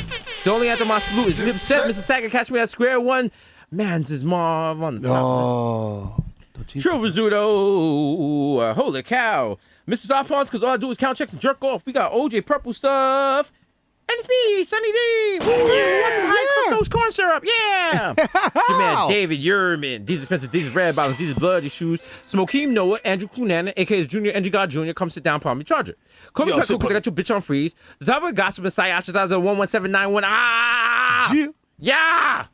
The only anthem I salute is Dipset, Mr. Saga, catch me at square one. Man's is Marv on the top. Oh. True Rizzuto, holy cow. Mrs. Offons, because all I do is count checks and jerk off. We got OJ Purple Stuff. And it's me, Sunny D. Woo, want some high fructose corn syrup? Yeah. It's your man, David Yerman. These expensive, these red bottoms, these bloody shoes. Smokeem Noah, Andrew Kunana, a.k.a. Junior Andrew God Jr. Come sit down, palm me charger. Call me Petco because I got your bitch on freeze. The top of the gossip and Sayasha 11791. Yeah.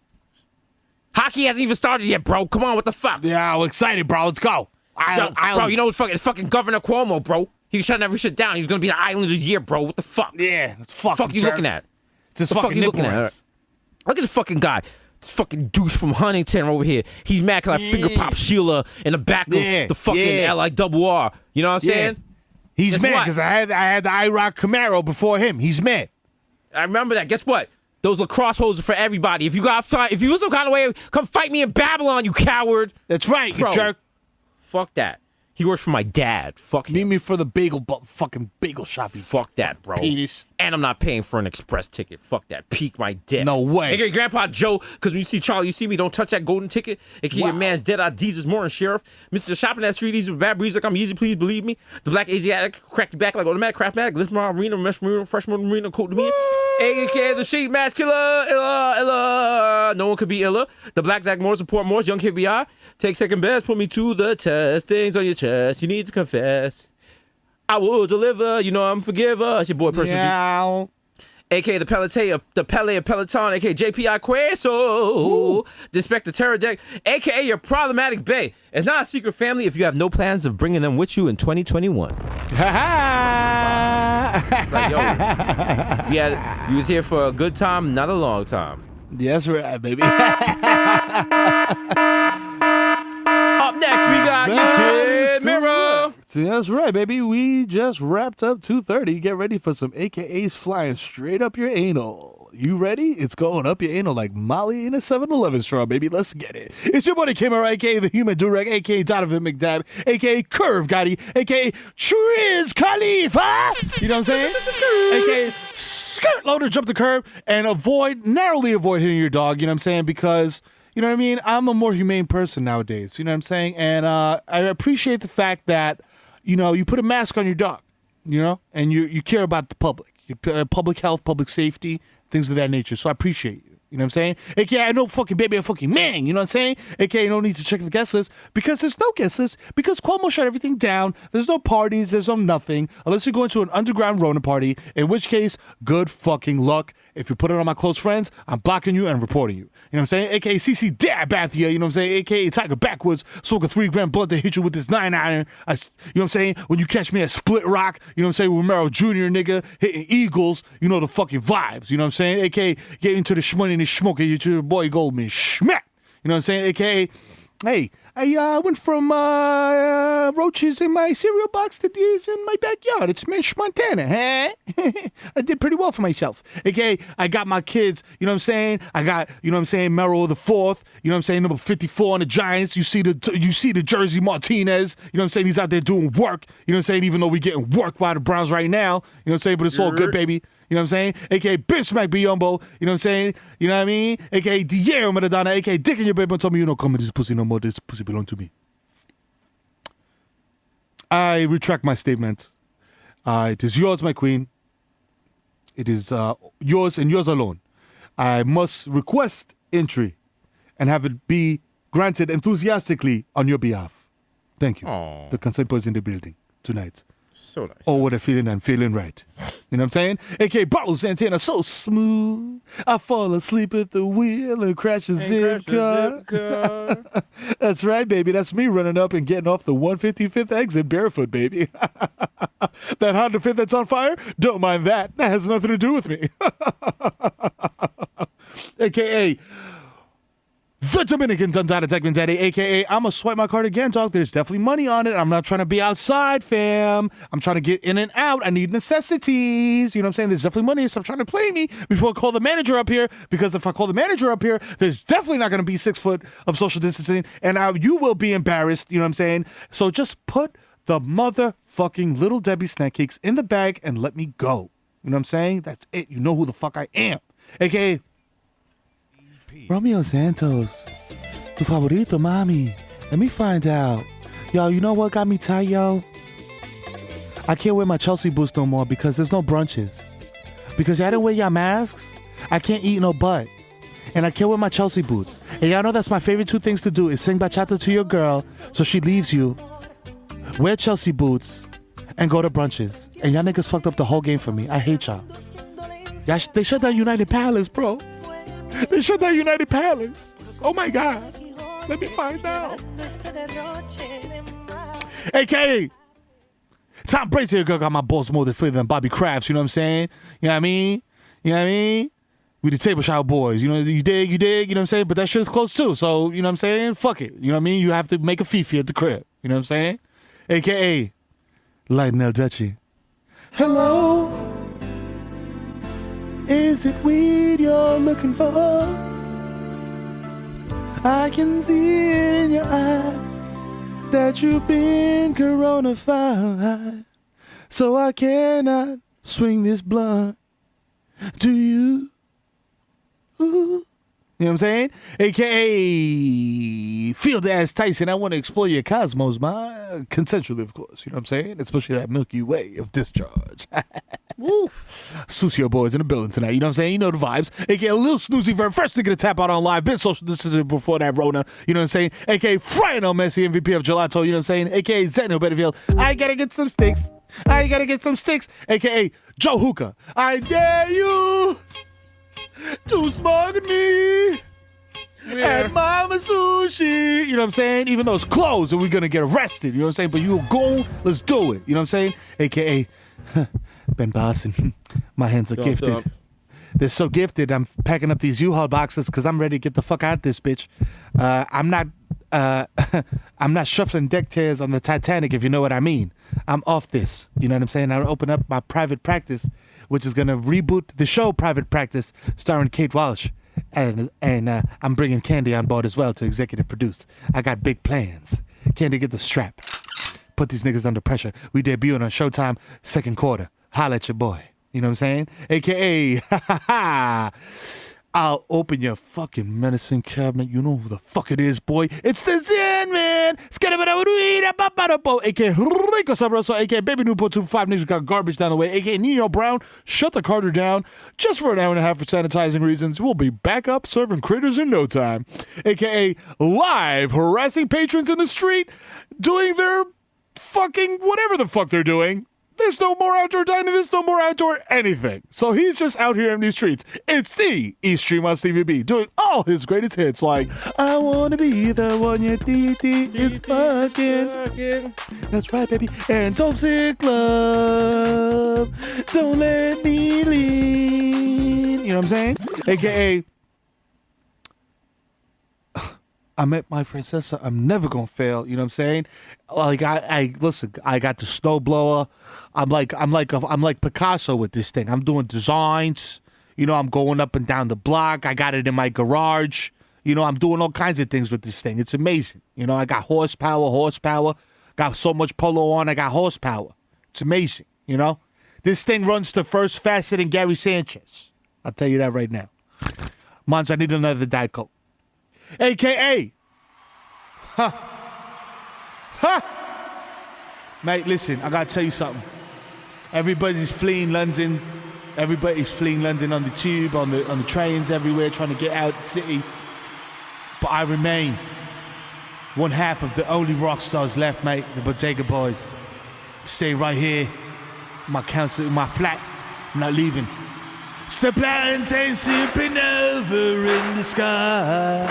Hockey hasn't even started yet, bro. Come on, what the fuck? Yeah, I'm excited, bro. Let's go. Bro, you know it's fucking Governor Cuomo, bro. He was shutting every shit down. He was gonna be the island of the year, bro. What the fuck? Yeah, it's fucking. Fuck you looking at? It's the fuck you looking at? Look at this fucking guy. This fucking douche from Huntington over here. He's mad because I finger pop Sheila in the back of the fucking LIRR. You know what I'm saying? He's mad because I had the IROC Camaro before him. He's mad. I remember that. Guess what? Those lacrosse holes are for everybody. If you got fight, if you feel some kind of way, come fight me in Babylon, you coward. That's right, bro. You jerk. Fuck that. He works for my dad. Fuck him. Meet me for the fucking bagel shop. Fuck that, bro. Penis. And I'm not paying for an express ticket. Fuck that. Peak my dick. No way. Hey, Grandpa Joe, because when you see Charlie, you see me, don't touch that golden ticket. Your man's dead out Jesus Morning Sheriff. Mr. Shopping at Street Easy with bad breeze like I'm easy, please believe me. The black Asiatic crack your back like automatic craftmatic. Lift my arena, mesh marina, freshman marina, coat to me. A.K.A. the sheet mask killer, illa. No one could be illa. The black Zach Morris, support Morris, young KBI. Take second best, put me to the test. Things on your chest, you need to confess. I will deliver, you know I'm forgiver. It's your boy, personal A.K.A. the Pelletier, the Pele of Peloton, A.K.A. JPI Queso. The Inspector Terror Deck, A.K.A. your problematic bae. It's not a secret family if you have no plans of bringing them with you in 2021. It's like, yo, you was here for a good time, not a long time. Yes, right, baby. Up next, we got your Kid Mirror. That's right, baby. We just wrapped up 2:30. Get ready for some AKAs flying straight up your anal. You ready? It's going up your anal like Molly in a 7-Eleven straw, baby. Let's get it. It's your buddy Kimmer, a.k.a. The Human Durek, a.k.a. Donovan McDab, a.k.a. Curve Gotti, a.k.a. Triz Khalifa. You know what I'm saying? a.k.a. Skirt Loader, jump the curb, and narrowly avoid hitting your dog. You know what I'm saying? Because, you know what I mean? I'm a more humane person nowadays. You know what I'm saying? And I appreciate the fact that, you know, you put a mask on your dog, you know, and you care about the public, public health, public safety, things of that nature. So I appreciate you. You know what I'm saying? AKA, I know fucking baby, I'm fucking man. You know what I'm saying? AKA, no need to check the guest list because there's no guest list because Cuomo shut everything down. There's no parties. There's no nothing unless you're going to an underground Rona party, in which case, good fucking luck. If you put it on my close friends, I'm blocking you and reporting you. You know what I'm saying? AKA CC Dabathia, you know what I'm saying? AKA Tiger Backwoods, smoke a 3-gram blunt to hit you with this 9-iron. You know what I'm saying? When you catch me at Split Rock, you know what I'm saying? With Merrill Jr., nigga, hitting Eagles, you know the fucking vibes. You know what I'm saying? AKA get into the shmoney and the smoke and your boy Goldman. Schmack. You know what I'm saying? AKA, hey, I went from roaches in my cereal box to these in my backyard. It's Mitch Montana, huh? I did pretty well for myself. Okay, I got my kids, you know what I'm saying? I got, you know what I'm saying, Merrill the fourth, you know what I'm saying, number 54 on the Giants. You see the Jersey Martinez, you know what I'm saying? He's out there doing work, you know what I'm saying? Even though we're getting work by the Browns right now, you know what I'm saying? But it's all good, baby. You know what I'm saying? AKA Bitch Smack Biombo. You know what I'm saying? You know what I mean? AKA Diego Maradona. AKA Dick in your baby and told me you don't come in this pussy no more. This pussy belong to me. I retract my statement. It is yours, my queen. It is yours and yours alone. I must request entry and have it be granted enthusiastically on your behalf. Thank you. Aww. The consent was in the building tonight. So nice. Oh, what a feeling, I'm feeling right. You know what I'm saying? AKA Bartles Santana, so smooth. I fall asleep at the wheel and crash a zip car. That's right, baby. That's me running up and getting off the 155th exit barefoot, baby. That Honda Fit that's on fire? Don't mind that. That has nothing to do with me. AKA the Dominican Dundada Techman Daddy, a.k.a. I'm going to swipe my card again, dog. There's definitely money on it. I'm not trying to be outside, fam. I'm trying to get in and out. I need necessities. You know what I'm saying? There's definitely money. So I'm trying to play me before I call the manager up here, because if I call the manager up here, there's definitely not going to be 6 foot of social distancing, and you will be embarrassed. You know what I'm saying? So just put the motherfucking Little Debbie snack cakes in the bag and let me go. You know what I'm saying? That's it. You know who the fuck I am. A.k.a. Romeo Santos, tu favorito, mami. Let me find out. Yo, you know what got me tight, yo? I can't wear my Chelsea boots no more because there's no brunches. Because y'all didn't wear your masks, I can't eat no butt. And I can't wear my Chelsea boots. And y'all know that's my favorite 2 things to do is sing bachata to your girl so she leaves you, wear Chelsea boots, and go to brunches. And y'all niggas fucked up the whole game for me. I hate y'all. They shut down United Palace, bro. They shut down United Palace. Oh my God. Let me find out. AKA Tom Brady got my balls more deflated than Bobby Crafts, you know what I'm saying? You know what I mean? You know what I mean? We the Table Shower Boys. You know, you dig, you know what I'm saying? But that shit's close too. So, you know what I'm saying? Fuck it. You know what I mean? You have to make a fifi at the crib. You know what I'm saying? AKA Lionel Dutchy. Hello. Is it weed you're looking for? I can see it in your eyes that you've been coronavirus, so I cannot swing this blunt to you. Ooh. You know what I'm saying? AKA Field Ass Tyson, I want to explore your cosmos, consensually, of course. You know what I'm saying? Especially that Milky Way of discharge. Woof. Sucio Boys in the building tonight. You know what I'm saying? You know the vibes. AKA Lil Snoozy Verb, first to get a tap out on live. Been social distancing before that Rona. You know what I'm saying? AKA Friano Messi, MVP of Gelato. You know what I'm saying? AKA Zeno Betterfield. I gotta get some sticks. AKA Joe Hookah. I dare you to smug me at Mama Sushi. You know what I'm saying? Even though it's closed and we're going to get arrested. You know what I'm saying? But you go, let's do it. You know what I'm saying? AKA Ben Boston. My hands are gifted. They're so gifted. I'm packing up these U-Haul boxes because I'm ready to get the fuck out this bitch. I'm not shuffling deck chairs on the Titanic, if you know what I mean. I'm off this. You know what I'm saying? I'll open up my private practice, which is going to reboot the show Private Practice, starring Kate Walsh. And I'm bringing Candy on board as well to executive produce. I got big plans. Candy, get the strap. Put these niggas under pressure. We debuting on Showtime second quarter. Holla at your boy. You know what I'm saying? AKA, I'll open your fucking medicine cabinet. You know who the fuck it is, boy. It's the Zen Man. AKA Rico Sabroso. AKA Baby Newport 2-5 niggas got garbage down the way. AKA Nino Brown. Shut the Carter down just for an hour and a half for sanitizing reasons. We'll be back up serving critters in no time. AKA live harassing patrons in the street doing their fucking whatever the fuck they're doing. There's no more outdoor dining. There's no more outdoor anything. So he's just out here in these streets. It's the East Stream on Stevie B doing all his greatest hits like I Wanna Be the One Your DT is fucking. That's right, baby. And Don't Sick Love. Don't let me lean. You know what I'm saying? AKA I met my princessa. I'm never gonna fail. You know what I'm saying? Like I listen. I got the snowblower. I'm like Picasso with this thing. I'm doing designs. You know, I'm going up and down the block. I got it in my garage. You know, I'm doing all kinds of things with this thing. It's amazing. You know, I got horsepower. Got so much polo on. I got horsepower. It's amazing. You know, this thing runs the first faster than Gary Sanchez. I'll tell you that right now. Mons, I need another Diet Coke. AKA. Mate, listen, I gotta tell you something. Everybody's fleeing London. Everybody's fleeing London on the tube, on the trains, everywhere, trying to get out the city. But I remain one half of the only rock stars left, mate, the Bodega Boys. Stay right here, my flat. I'm not leaving. Step plantain sipping over in the sky.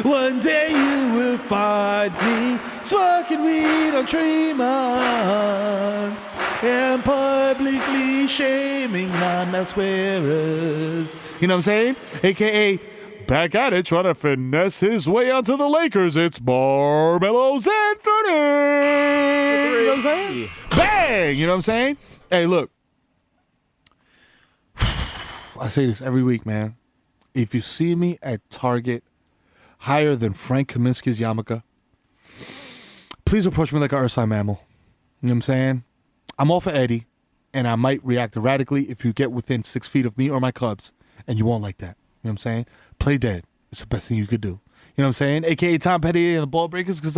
One day you will find me smoking weed on Tremont and publicly shaming non-swearers. You know what I'm saying? AKA back at it, trying to finesse his way onto the Lakers. It's Barmelos Anthony. You know what I'm saying? Bang! You know what I'm saying? Hey, look. I say this every week, man. If you see me at Target higher than Frank Kaminsky's yarmulke, please approach me like an Ursa mammal. You know what I'm saying? I'm all for Eddie, and I might react erratically if you get within 6 feet of me or my Cubs, and you won't like that. You know what I'm saying? Play dead. It's the best thing you could do. You know what I'm saying? AKA Tom Petty and the Ball Breakers, because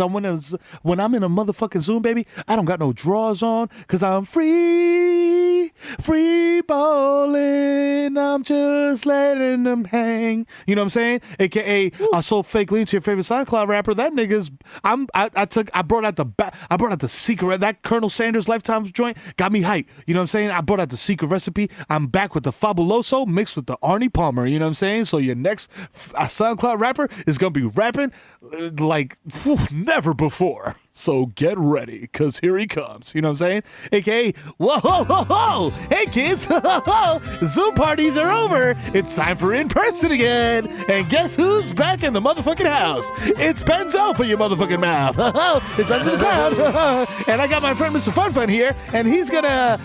when I'm in a motherfucking Zoom, baby, I don't got no drawers on, because I'm free balling. I'm just letting them hang. You know what I'm saying? AKA I sold fake lean to your favorite SoundCloud rapper. That nigga's I brought out the secret. That Colonel Sanders Lifetime joint got me hype. You know what I'm saying? I brought out the secret recipe. I'm back with the Fabuloso mixed with the Arnie Palmer. You know what I'm saying? So your next SoundCloud rapper is gonna be rapping like never before. So get ready, because here he comes. You know what I'm saying? AKA, whoa, ho, ho, ho. Hey, kids. Zoom parties are over. It's time for in-person again. And guess who's back in the motherfucking house? It's Benzo for your motherfucking mouth. It's Benzo Town. And I got my friend Mr. Fun and he's going to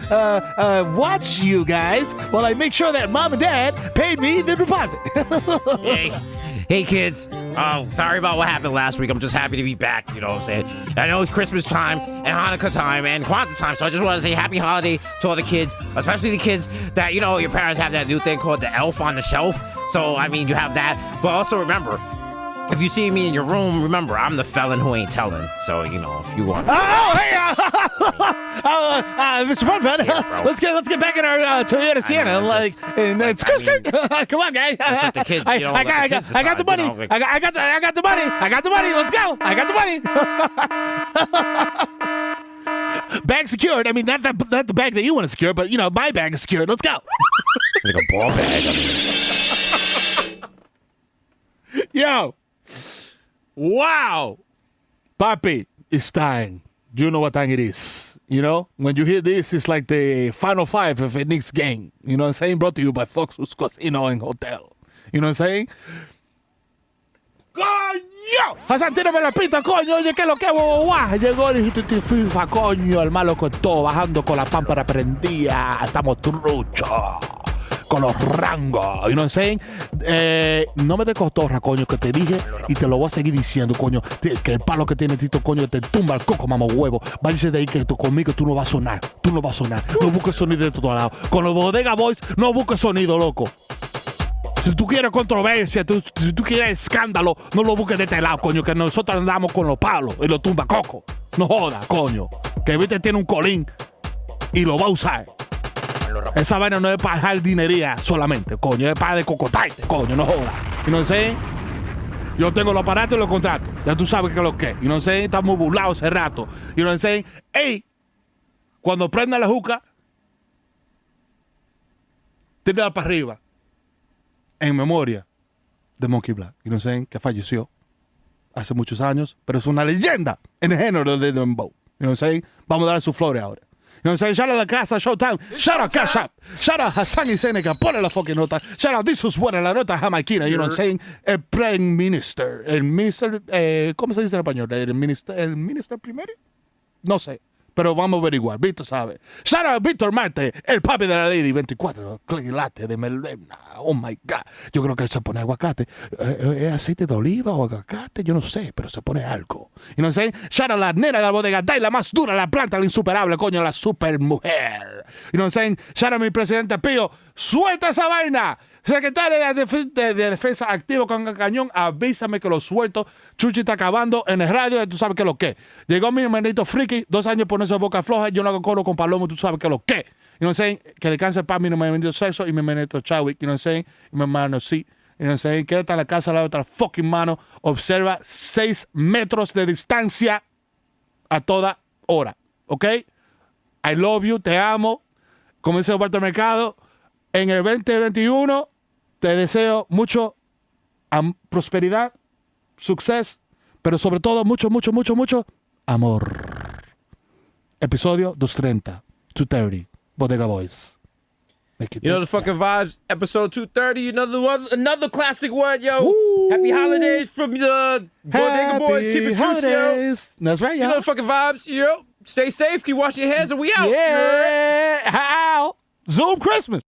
watch you guys while I make sure that mom and dad paid me the deposit. Hey kids, sorry about what happened last week. I'm just happy to be back, you know what I'm saying? I know it's Christmas time and Hanukkah time and Kwanzaa time, so I just want to say happy holiday to all the kids, especially the kids that, you know, your parents have that new thing called the elf on the shelf. So, I mean, you have that. But also remember, if you see me in your room, remember, I'm the felon who ain't telling. So, you know, if you want... Mr. Funfan, yeah, let's get back in our Toyota Sienna. Come on, guys. That's what the kids, you know, I got the money. You know, like, I got the money. Let's go. I got the money. Bag secured. I mean, not the bag that you want to secure, but, you know, my bag is secured. Let's go. Like a ball bag. Yo. Wow. Papi, it's time. you know what time it is. You know, when you hear this, it's like the final five of a Knicks game. You know what I'm saying? Brought to you by Foxwoods Casino and Hotel. You know what I'm saying? ¡Coño! Hassan, tírame la pista, coño. Oye, ¿qué es lo que guau? Llegó el Instituto FIFA, coño. El malo con todo, bajando con la pámpara prendida. Estamos truchos. Con los rangos, you know what I'm saying? No me des cotorra, coño, que te dije y te lo voy a seguir diciendo, coño, que el palo que tiene Tito, coño, te tumba el coco, mamá huevo. Váyase de ahí que tú conmigo tú no vas a sonar, No busques sonido de todos lados. Con los Bodega Boys no busques sonido, loco. Si tú quieres controversia, si tú quieres escándalo, no lo busques de este lado, coño, que nosotros andamos con los palos y los tumba coco. No jodas, coño, que viste tiene un colín y lo va a usar. Esa vaina no es para jardinería solamente, coño, es para de cocotarte, coño, no jodas. You know what I'm saying? Yo tengo los aparatos y los contratos. Ya tú sabes que es lo que es. You know what I'm saying? Estamos burlados hace rato. You know what I'm saying? Ey, cuando prenda la juca, tírala para arriba. En memoria de Monkey Black. You know what I'm saying? Que falleció hace muchos años, pero es una leyenda en el género de Dembow. You know what I'm saying? Vamos a darle sus flores ahora. You know what I'm saying? Shout out a la casa, Showtime. Shout out Cash App. Shout out Hassan y Seneca. Pone la fucking nota. Shout out This Was Buena, la nota jamaiquina. You know what I'm saying? El Prime Minister. El Minister, ¿cómo se dice en español? ¿El Minister primero? No sé. Pero vamos a averiguar. Víctor sabe. Shout out Víctor Marte, el papi de la Lady 24. Latte de Melena. Oh my God. Yo creo que se pone aguacate. ¿Es aceite de oliva o aguacate? Yo no sé, pero se pone algo. You know what I'm saying? Shout out la nena de la bodega. Dai la más dura, la planta, la insuperable, coño, la super mujer. You know what I'm saying? Shout out mi presidente Pío. ¡Suelta esa vaina! Secretario de Defensa activo con el cañón, avísame que lo suelto. Chuchi está acabando en el radio, tú sabes que lo que. Llegó mi hermanito Friki, 2 años por esa boca floja, yo no hago coro con Palomo, tú sabes que lo que. You know what I'm saying? Que descanse para mi hermanito Sexo y mi hermanito Chadwick, you know what I'm saying? Y mi hermano sí. You know what I'm saying? Quédate en la casa, la otra fucking mano. Observa 6 metros de distancia a toda hora. ¿Ok? I love you, te amo. Como dice Walter Mercado, en el 2021 te deseo mucho prosperidad, suceso, pero sobre todo mucho, mucho, mucho, mucho amor. Episodio 230, 230, Bodega Boys. You know the fucking vibes. Episode 230. You know another classic one, yo. Ooh. Happy holidays from the Bodega Boys. Keep it holidays. Yo. That's right, yo. You know the fucking vibes, yo. Stay safe. Keep washing your hands, and we out. Yeah. How? Zoom Christmas.